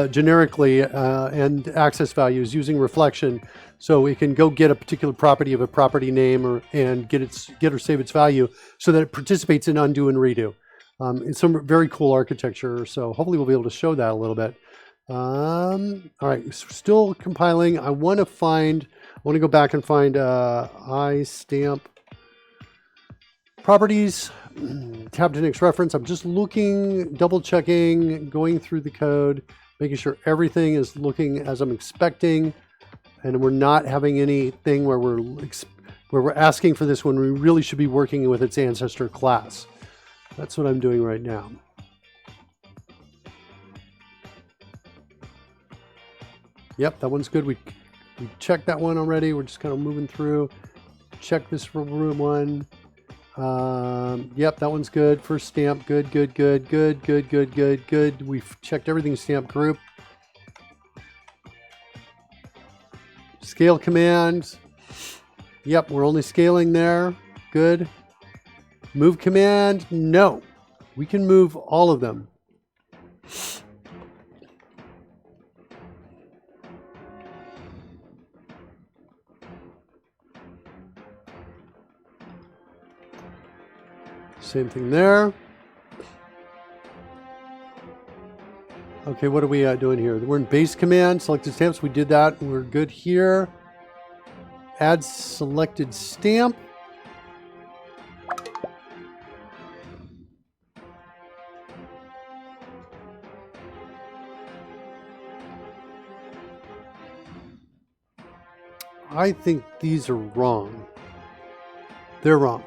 generically and access values using reflection. So it can go get a particular property of a property name and get or save its value so that it participates in undo and redo. It's some very cool architecture. So hopefully we'll be able to show that a little bit. All right, still compiling. I want to go back and find iStamp properties, tab to next reference. I'm just looking, double checking, going through the code, making sure everything is looking as I'm expecting, and we're not having anything where we're asking for this when we really should be working with its ancestor class. That's what I'm doing right now. Yep, that one's good. We checked that one already. We're just kind of moving through. Check this for room one. Yep, that one's good. First stamp, good. We've checked everything stamp group. Scale command. Yep, we're only scaling there. Good. Move command. No, we can move all of them. Same thing there. Okay, what are we doing here? We're in base command, selected stamps. We did that. We're good here. Add selected stamp. I think these are wrong. They're wrong.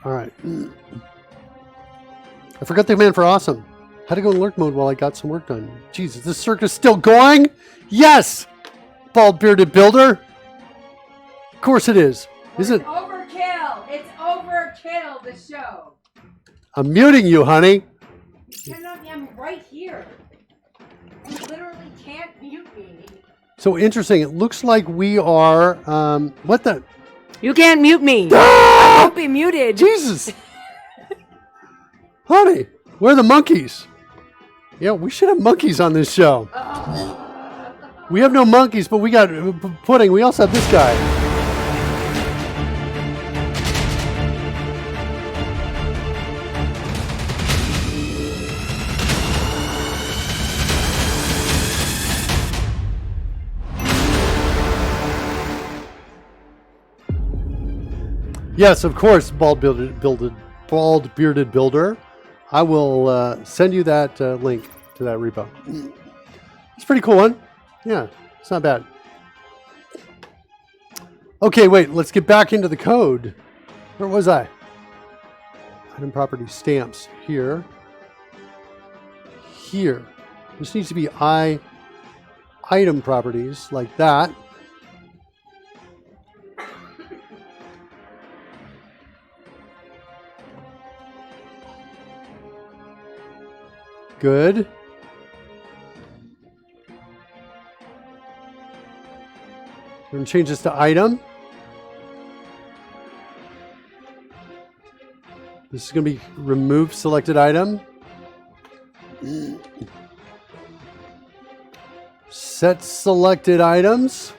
All right. I forgot the command for awesome. Had to go in lurk mode while I got some work done. Jesus, this circus still going? Yes! Bald bearded builder. Of course it is. Is it?
Overkill. It's overkill, the show.
I'm muting you, honey.
I'm right here. You literally can't mute me.
So interesting. It looks like we are, what the?
You can't mute me.
Ah!
I won't be muted.
Jesus. Honey, where are the monkeys? Yeah, we should have monkeys on this show. We have no monkeys, but we got pudding. We also have this guy. Yes, of course, bald-bearded builder. I will send you that link to that repo. It's a pretty cool one. Yeah, it's not bad. Okay, wait, let's get back into the code. Where was I? Item property stamps here. Here. This needs to be item properties like that. Good. We're going to change this to item. This is going to be remove selected item. Set selected items.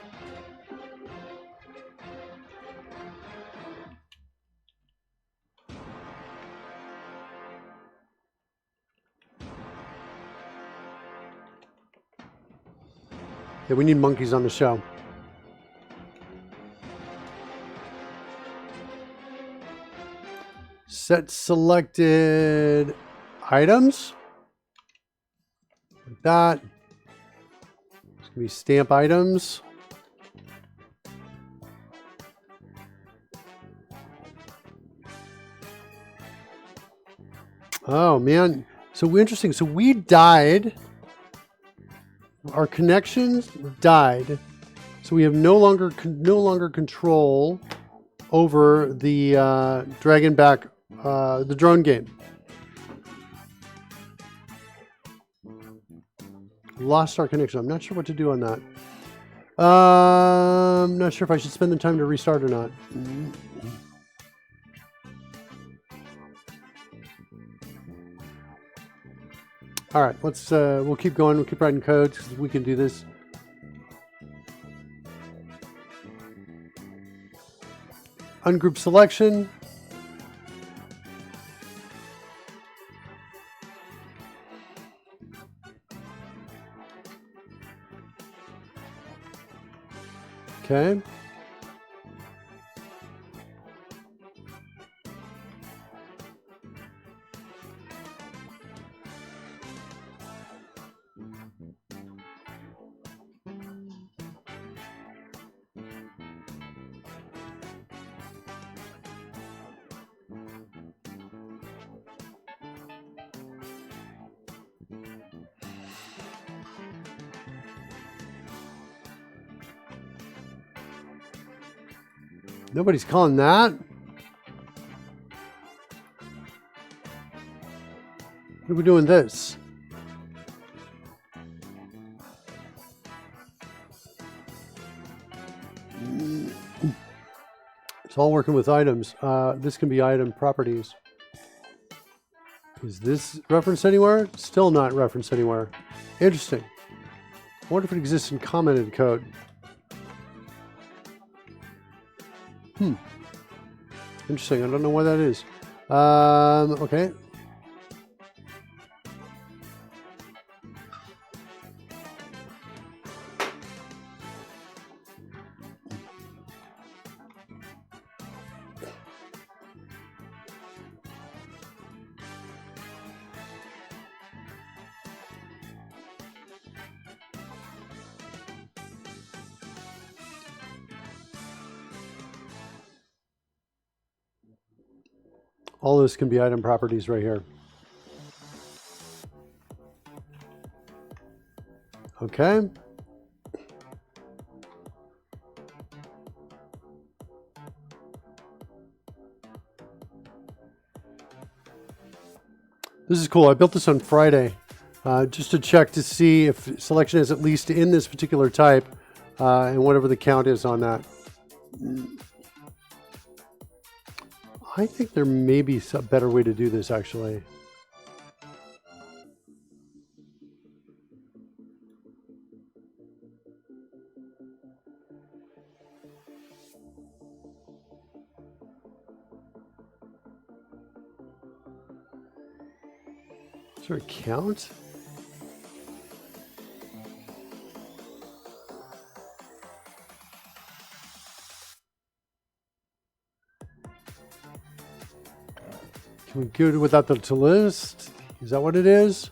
Yeah, we need monkeys on the show. Set selected items. Like that. It's going to be stamp items. Oh, man. So interesting. So we died. Our connections died. So we have no longer control over the Dragonback, the drone game. Lost our connection. I'm not sure what to do on that. I'm not sure if I should spend the time to restart or not. All right, let's. We'll keep going. We'll keep writing code because we can do this. Ungroup selection. Okay. Nobody's calling that. What are we doing this? It's all working with items. This can be item properties. Is this referenced anywhere? Still not referenced anywhere. Interesting. I wonder if it exists in commented code. Interesting. I don't know why that is. Okay. All this can be item properties right here. Okay. This is cool. I built this on Friday just to check to see if selection is at least in this particular type and whatever the count is on that. I think there may be a better way to do this, actually. Is there a count? Can we go without the to list? Is that what it is?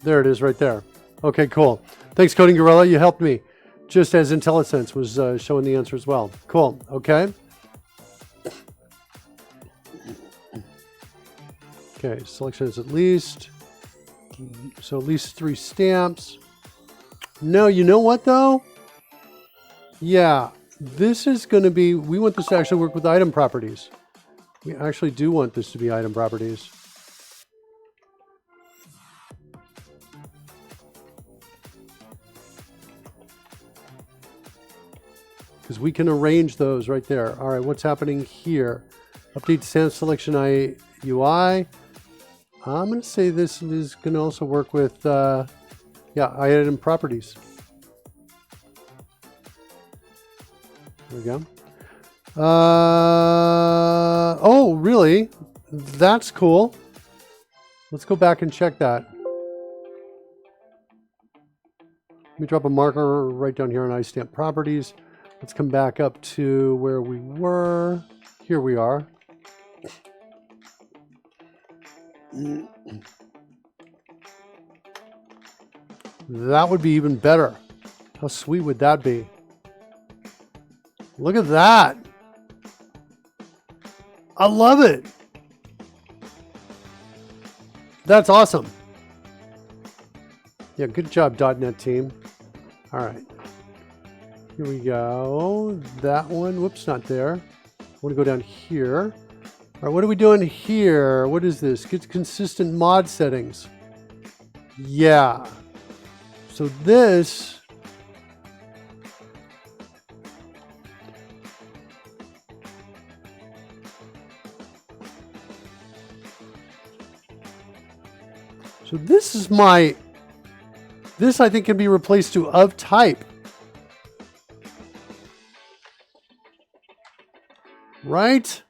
There it is right there. Okay, cool. Thanks, Coding Gorilla. You helped me. Just as IntelliSense was showing the answer as well. Cool. Okay. Okay, selection is at least. So at least 3 stamps. No, you know what though? Yeah. This is going to be, we want this to actually work with item properties. We actually do want this to be item properties. Because we can arrange those right there. All right, what's happening here? Update stamp selection UI. I'm going to say this is going to also work with, yeah, item properties. There we go. Oh, really? That's cool. Let's go back and check that. Let me drop a marker right down here on iStamp properties. Let's come back up to where we were. Here we are. That would be even better. How sweet would that be? Look at that. I love it. That's awesome. Yeah, good job, .NET team. All right. Here we go. That one. Whoops, not there. I want to go down here. All right, what are we doing here? What is this? Get consistent mod settings. Yeah. So this... So this is my... This, I think, can be replaced to of type. Right?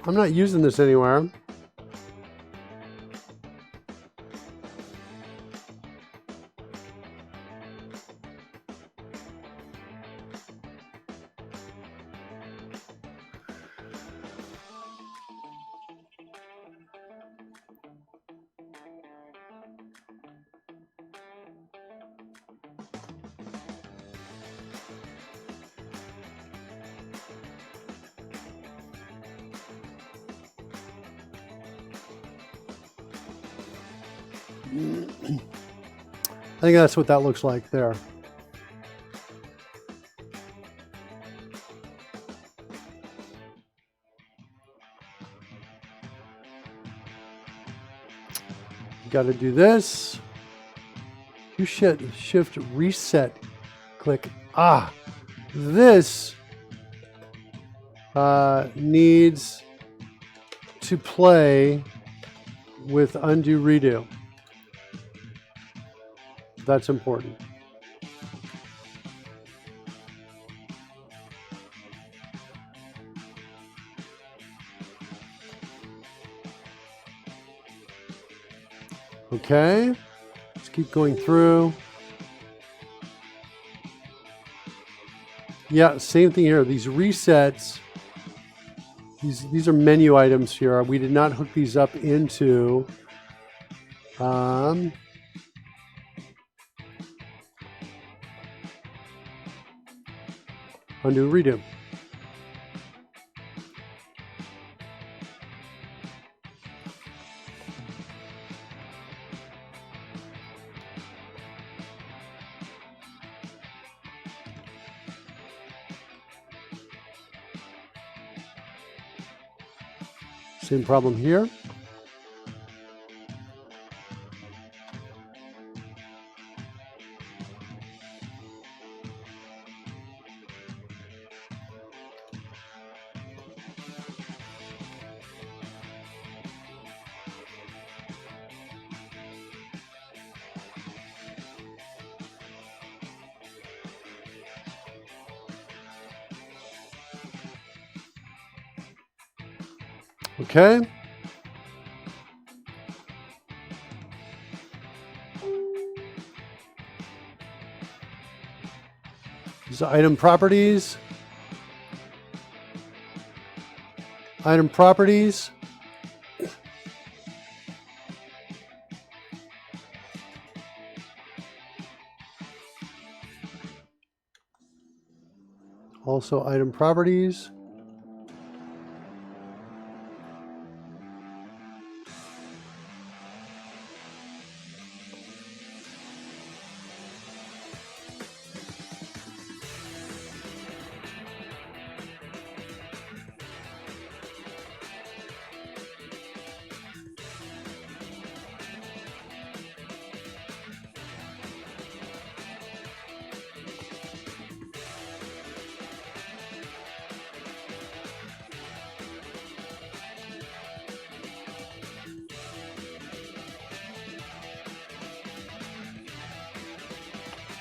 I'm not using this anywhere. I think that's what that looks like there. Got to do this. Shift reset. Click. Ah, this needs to play with undo redo. That's important. Okay, let's keep going through. Yeah, same thing here. These resets, these are menu items here. We did not hook these up into undo redo. Same problem here. Okay. These are item properties. Item properties. Also item properties.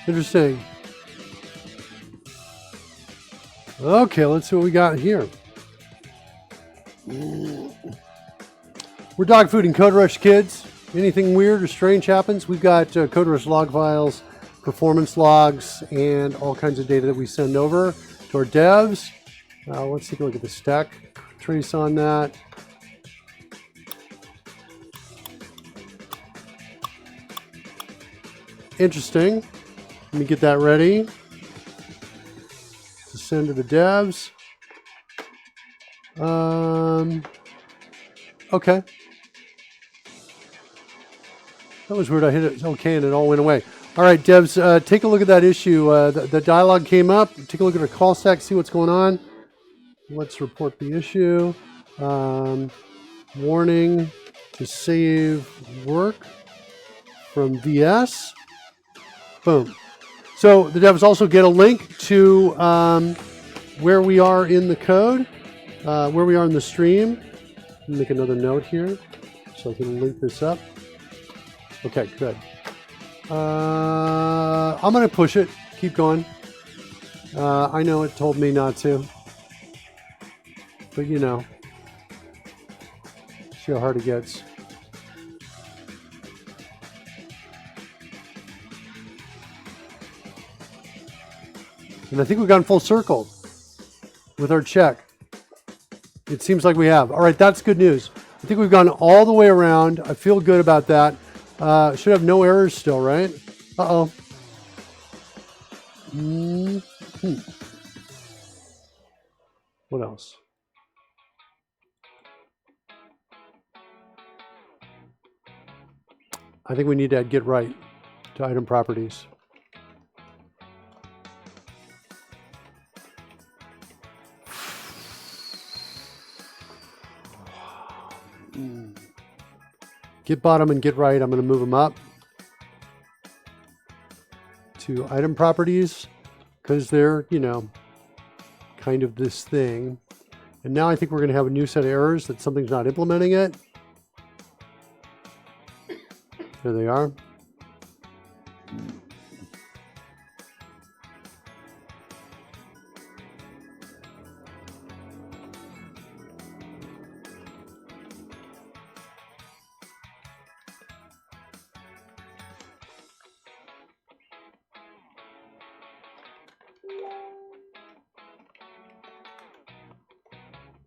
Interesting. Okay, let's see what we got here. We're dog food and Code Rush kids. Anything weird or strange happens, we've got Code Rush log files, performance logs, and all kinds of data that we send over to our devs. Let's take a look at the stack trace on that. Interesting. Let me get that ready to send to the devs. Okay. That was weird. I hit it okay and it all went away. All right, devs, take a look at that issue. The dialog came up. Take a look at our call stack, see what's going on. Let's report the issue. Warning to save work from VS. Boom. So the devs also get a link to where we are in the code, where we are in the stream. Let me make another note here so I can link this up. Okay, good. I'm going to push it. Keep going. I know it told me not to. But you know. See how hard it gets. And I think we've gone full circle with our check. It seems like we have. All right, that's good news. I think we've gone all the way around. I feel good about that. Should have no errors still, right? Uh-oh. What else? I think we need to add get right to item properties. Get bottom and get right. I'm going to move them up. to item properties because they're, you know, kind of this thing. And now I think we're going to have a new set of errors that something's not implementing it. There they are.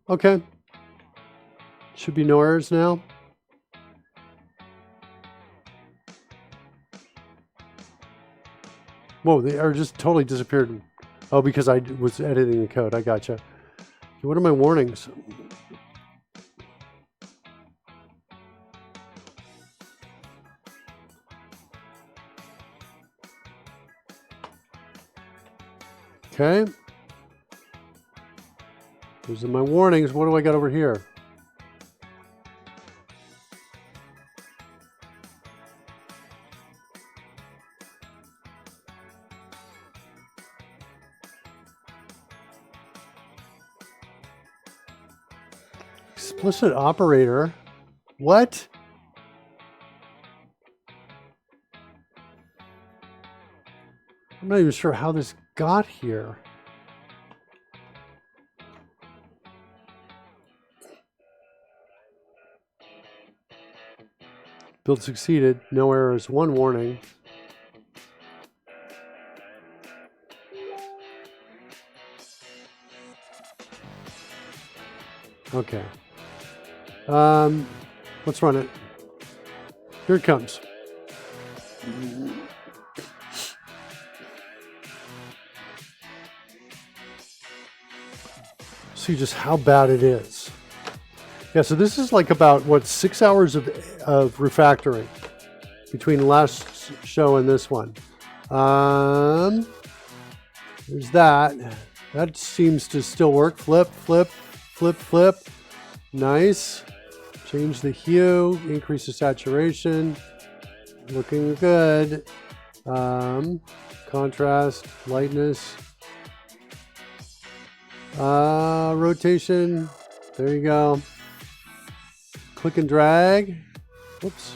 Okay. Should be no errors now. Whoa, the error just totally disappeared. Oh, because I was editing the code. I gotcha. Okay, what are my warnings? Okay. Those are my warnings. What do I got over here? Explicit operator. What? I'm not even sure how this got here. Build succeeded. No errors. One warning. Okay. Let's run it. Here it comes. See just how bad it is. Yeah, so this is like about, what, 6 hours of refactoring between the last show and this one. There's that. That seems to still work. Flip, flip, flip, flip. Nice. Change the hue, increase the saturation. Looking good. Contrast, lightness. Rotation. There you go. Click and drag. Whoops.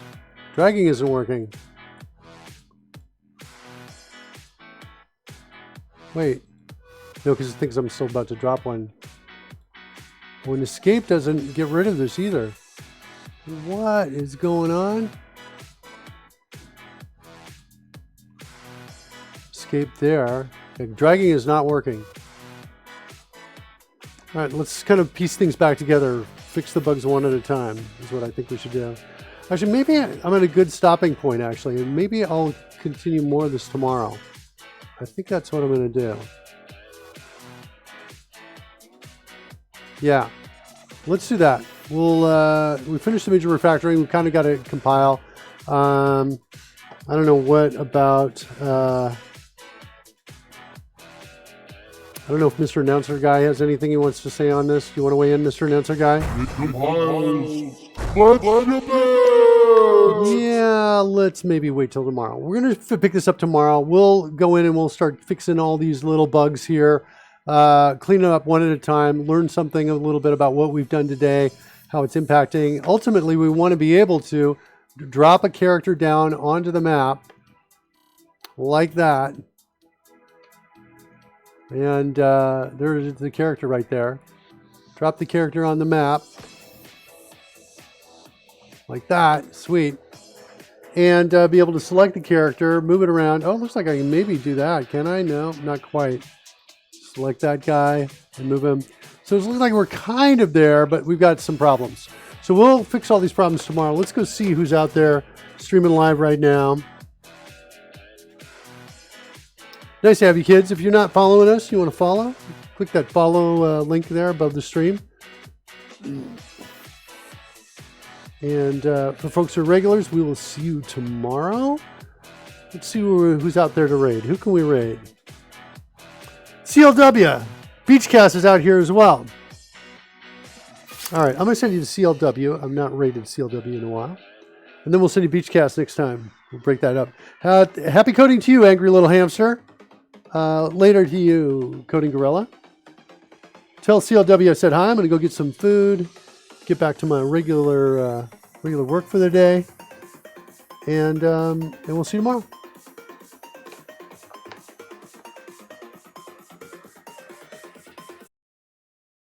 Dragging isn't working. Wait. No, because it thinks I'm still about to drop one. Oh, and escape doesn't get rid of this either. What is going on? Escape there. Okay, dragging is not working. All right, let's kind of piece things back together. Fix the bugs one at a time is what I think we should do. Actually, maybe I'm at a good stopping point, actually. And maybe I'll continue more of this tomorrow. I think that's what I'm going to do. Yeah, let's do that. We finished the major refactoring. We kind of got to compile. I don't know what about... I don't know if Mr. Announcer Guy has anything he wants to say on this. Do you want to weigh in, Mr. Announcer Guy? Yeah, let's maybe wait till tomorrow. We're going to pick this up tomorrow. We'll go in and we'll start fixing all these little bugs here. Clean them up one at a time. Learn something a little bit about what we've done today, how it's impacting. Ultimately, we want to be able to drop a character down onto the map like that. And there's the character right there. Drop the character on the map. Like that. Sweet. And be able to select the character, move it around. Oh, it looks like I can maybe do that. Can I? No, not quite. Select that guy and move him. So it looks like we're kind of there, but we've got some problems. So we'll fix all these problems tomorrow. Let's go see who's out there streaming live right now. Nice to have you, kids. If you're not following us, you want to follow, click that follow link there above the stream. And for folks who are regulars, we will see you tomorrow. Let's see who's out there to raid. Who can we raid? CLW. Beachcast is out here as well. All right, I'm going to send you to CLW. I've not raided CLW in a while. And then we'll send you Beachcast next time. We'll break that up. Happy coding to you, angry little hamster. Later to you, Coding Gorilla. Tell CLW I said hi. I'm going to go get some food, get back to my regular work for the day, and we'll see you tomorrow.